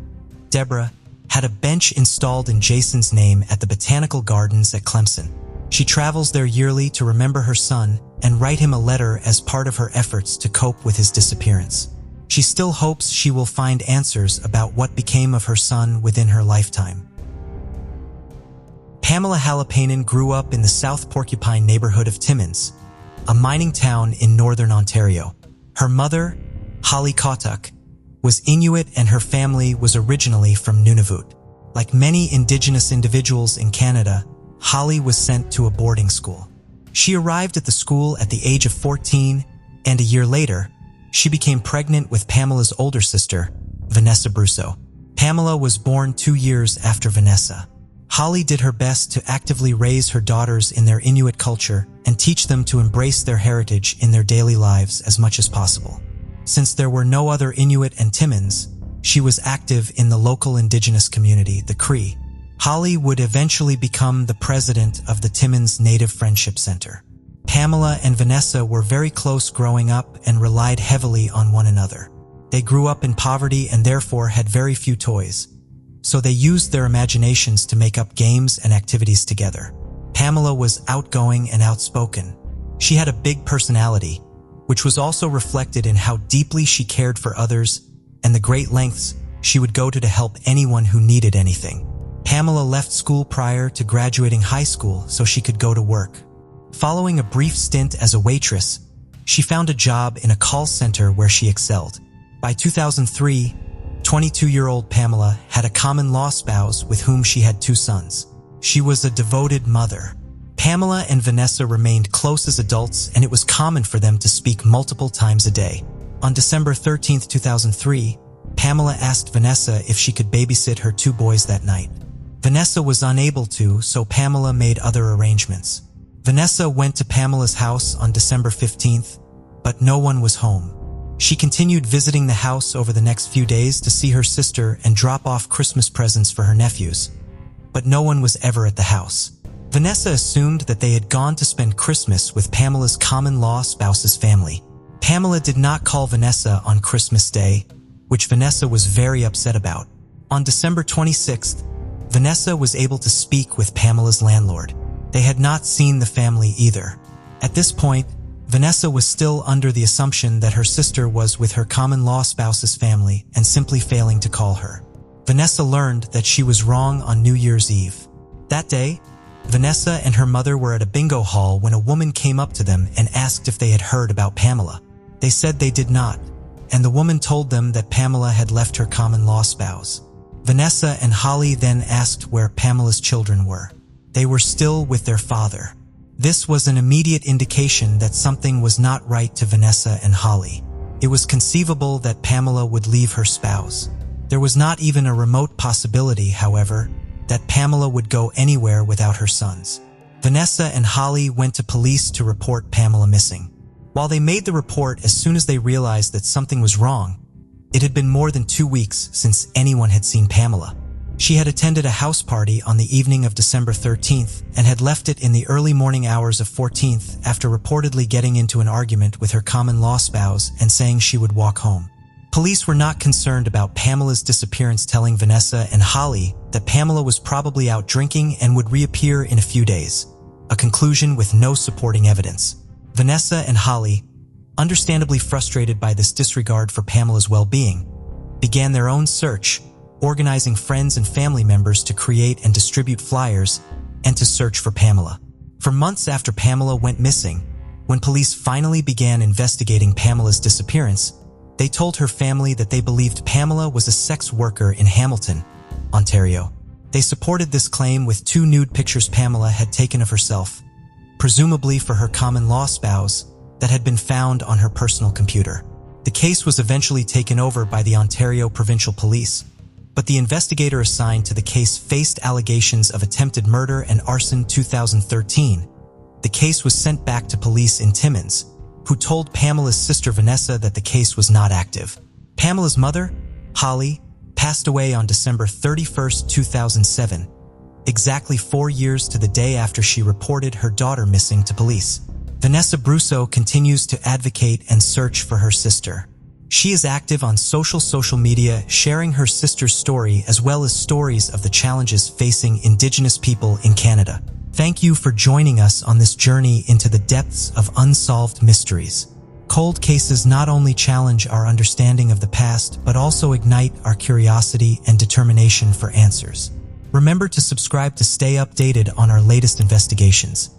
Deborah, had a bench installed in Jason's name at the Botanical Gardens at Clemson. She travels there yearly to remember her son and write him a letter as part of her efforts to cope with his disappearance. She still hopes she will find answers about what became of her son within her lifetime. Pamela Halapainen grew up in the South Porcupine neighborhood of Timmins, a mining town in northern Ontario. Her mother, Holly Kautuk, was Inuit and her family was originally from Nunavut. Like many Indigenous individuals in Canada, Holly was sent to a boarding school. She arrived at the school at the age of 14, and a year later, she became pregnant with Pamela's older sister, Vanessa Brousseau. Pamela was born 2 years after Vanessa. Holly did her best to actively raise her daughters in their Inuit culture and teach them to embrace their heritage in their daily lives as much as possible. Since there were no other Inuit and Timmins, she was active in the local indigenous community, the Cree. Holly would eventually become the president of the Timmins Native Friendship Center. Pamela and Vanessa were very close growing up and relied heavily on one another. They grew up in poverty and therefore had very few toys. So they used their imaginations to make up games and activities together. Pamela was outgoing and outspoken. She had a big personality, which was also reflected in how deeply she cared for others and the great lengths she would go to help anyone who needed anything. Pamela left school prior to graduating high school so she could go to work. Following a brief stint as a waitress, she found a job in a call center where she excelled. By 2003, 22-year-old Pamela had a common-law spouse with whom she had 2 sons. She was a devoted mother. Pamela and Vanessa remained close as adults, and it was common for them to speak multiple times a day. On December 13, 2003, Pamela asked Vanessa if she could babysit her 2 boys that night. Vanessa was unable to, so Pamela made other arrangements. Vanessa went to Pamela's house on December 15th, but no one was home. She continued visiting the house over the next few days to see her sister and drop off Christmas presents for her nephews, but no one was ever at the house. Vanessa assumed that they had gone to spend Christmas with Pamela's common-law spouse's family. Pamela did not call Vanessa on Christmas Day, which Vanessa was very upset about. On December 26th, Vanessa was able to speak with Pamela's landlord. They had not seen the family either. At this point, Vanessa was still under the assumption that her sister was with her common-law spouse's family and simply failing to call her. Vanessa learned that she was wrong on New Year's Eve. That day, Vanessa and her mother were at a bingo hall when a woman came up to them and asked if they had heard about Pamela. They said they did not, and the woman told them that Pamela had left her common-law spouse. Vanessa and Holly then asked where Pamela's children were. They were still with their father. This was an immediate indication that something was not right to Vanessa and Holly. It was conceivable that Pamela would leave her spouse. There was not even a remote possibility, however, that Pamela would go anywhere without her sons. Vanessa and Holly went to police to report Pamela missing. While they made the report as soon as they realized that something was wrong, it had been more than 2 weeks since anyone had seen Pamela. She had attended a house party on the evening of December 13th and had left it in the early morning hours of 14th after reportedly getting into an argument with her common-law spouse and saying she would walk home. Police were not concerned about Pamela's disappearance, telling Vanessa and Holly that Pamela was probably out drinking and would reappear in a few days, a conclusion with no supporting evidence. Vanessa and Holly, understandably frustrated by this disregard for Pamela's well-being, began their own search, organizing friends and family members to create and distribute flyers and to search for Pamela. For months after Pamela went missing, when police finally began investigating Pamela's disappearance, they told her family that they believed Pamela was a sex worker in Hamilton, Ontario. They supported this claim with 2 nude pictures Pamela had taken of herself, presumably for her common-law spouse, that had been found on her personal computer. The case was eventually taken over by the Ontario Provincial Police, but the investigator assigned to the case faced allegations of attempted murder and arson. 2013. The case was sent back to police in Timmins, who told Pamela's sister Vanessa that the case was not active. Pamela's mother, Holly, passed away on December 31, 2007, exactly 4 years to the day after she reported her daughter missing to police. Vanessa Brusso continues to advocate and search for her sister. She is active on social media, sharing her sister's story as well as stories of the challenges facing Indigenous people in Canada. Thank you for joining us on this journey into the depths of unsolved mysteries. Cold cases not only challenge our understanding of the past, but also ignite our curiosity and determination for answers. Remember to subscribe to stay updated on our latest investigations.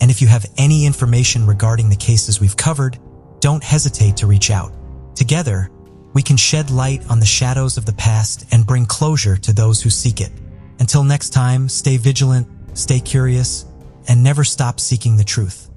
And if you have any information regarding the cases we've covered, don't hesitate to reach out. Together, we can shed light on the shadows of the past and bring closure to those who seek it. Until next time, stay vigilant, stay curious, and never stop seeking the truth.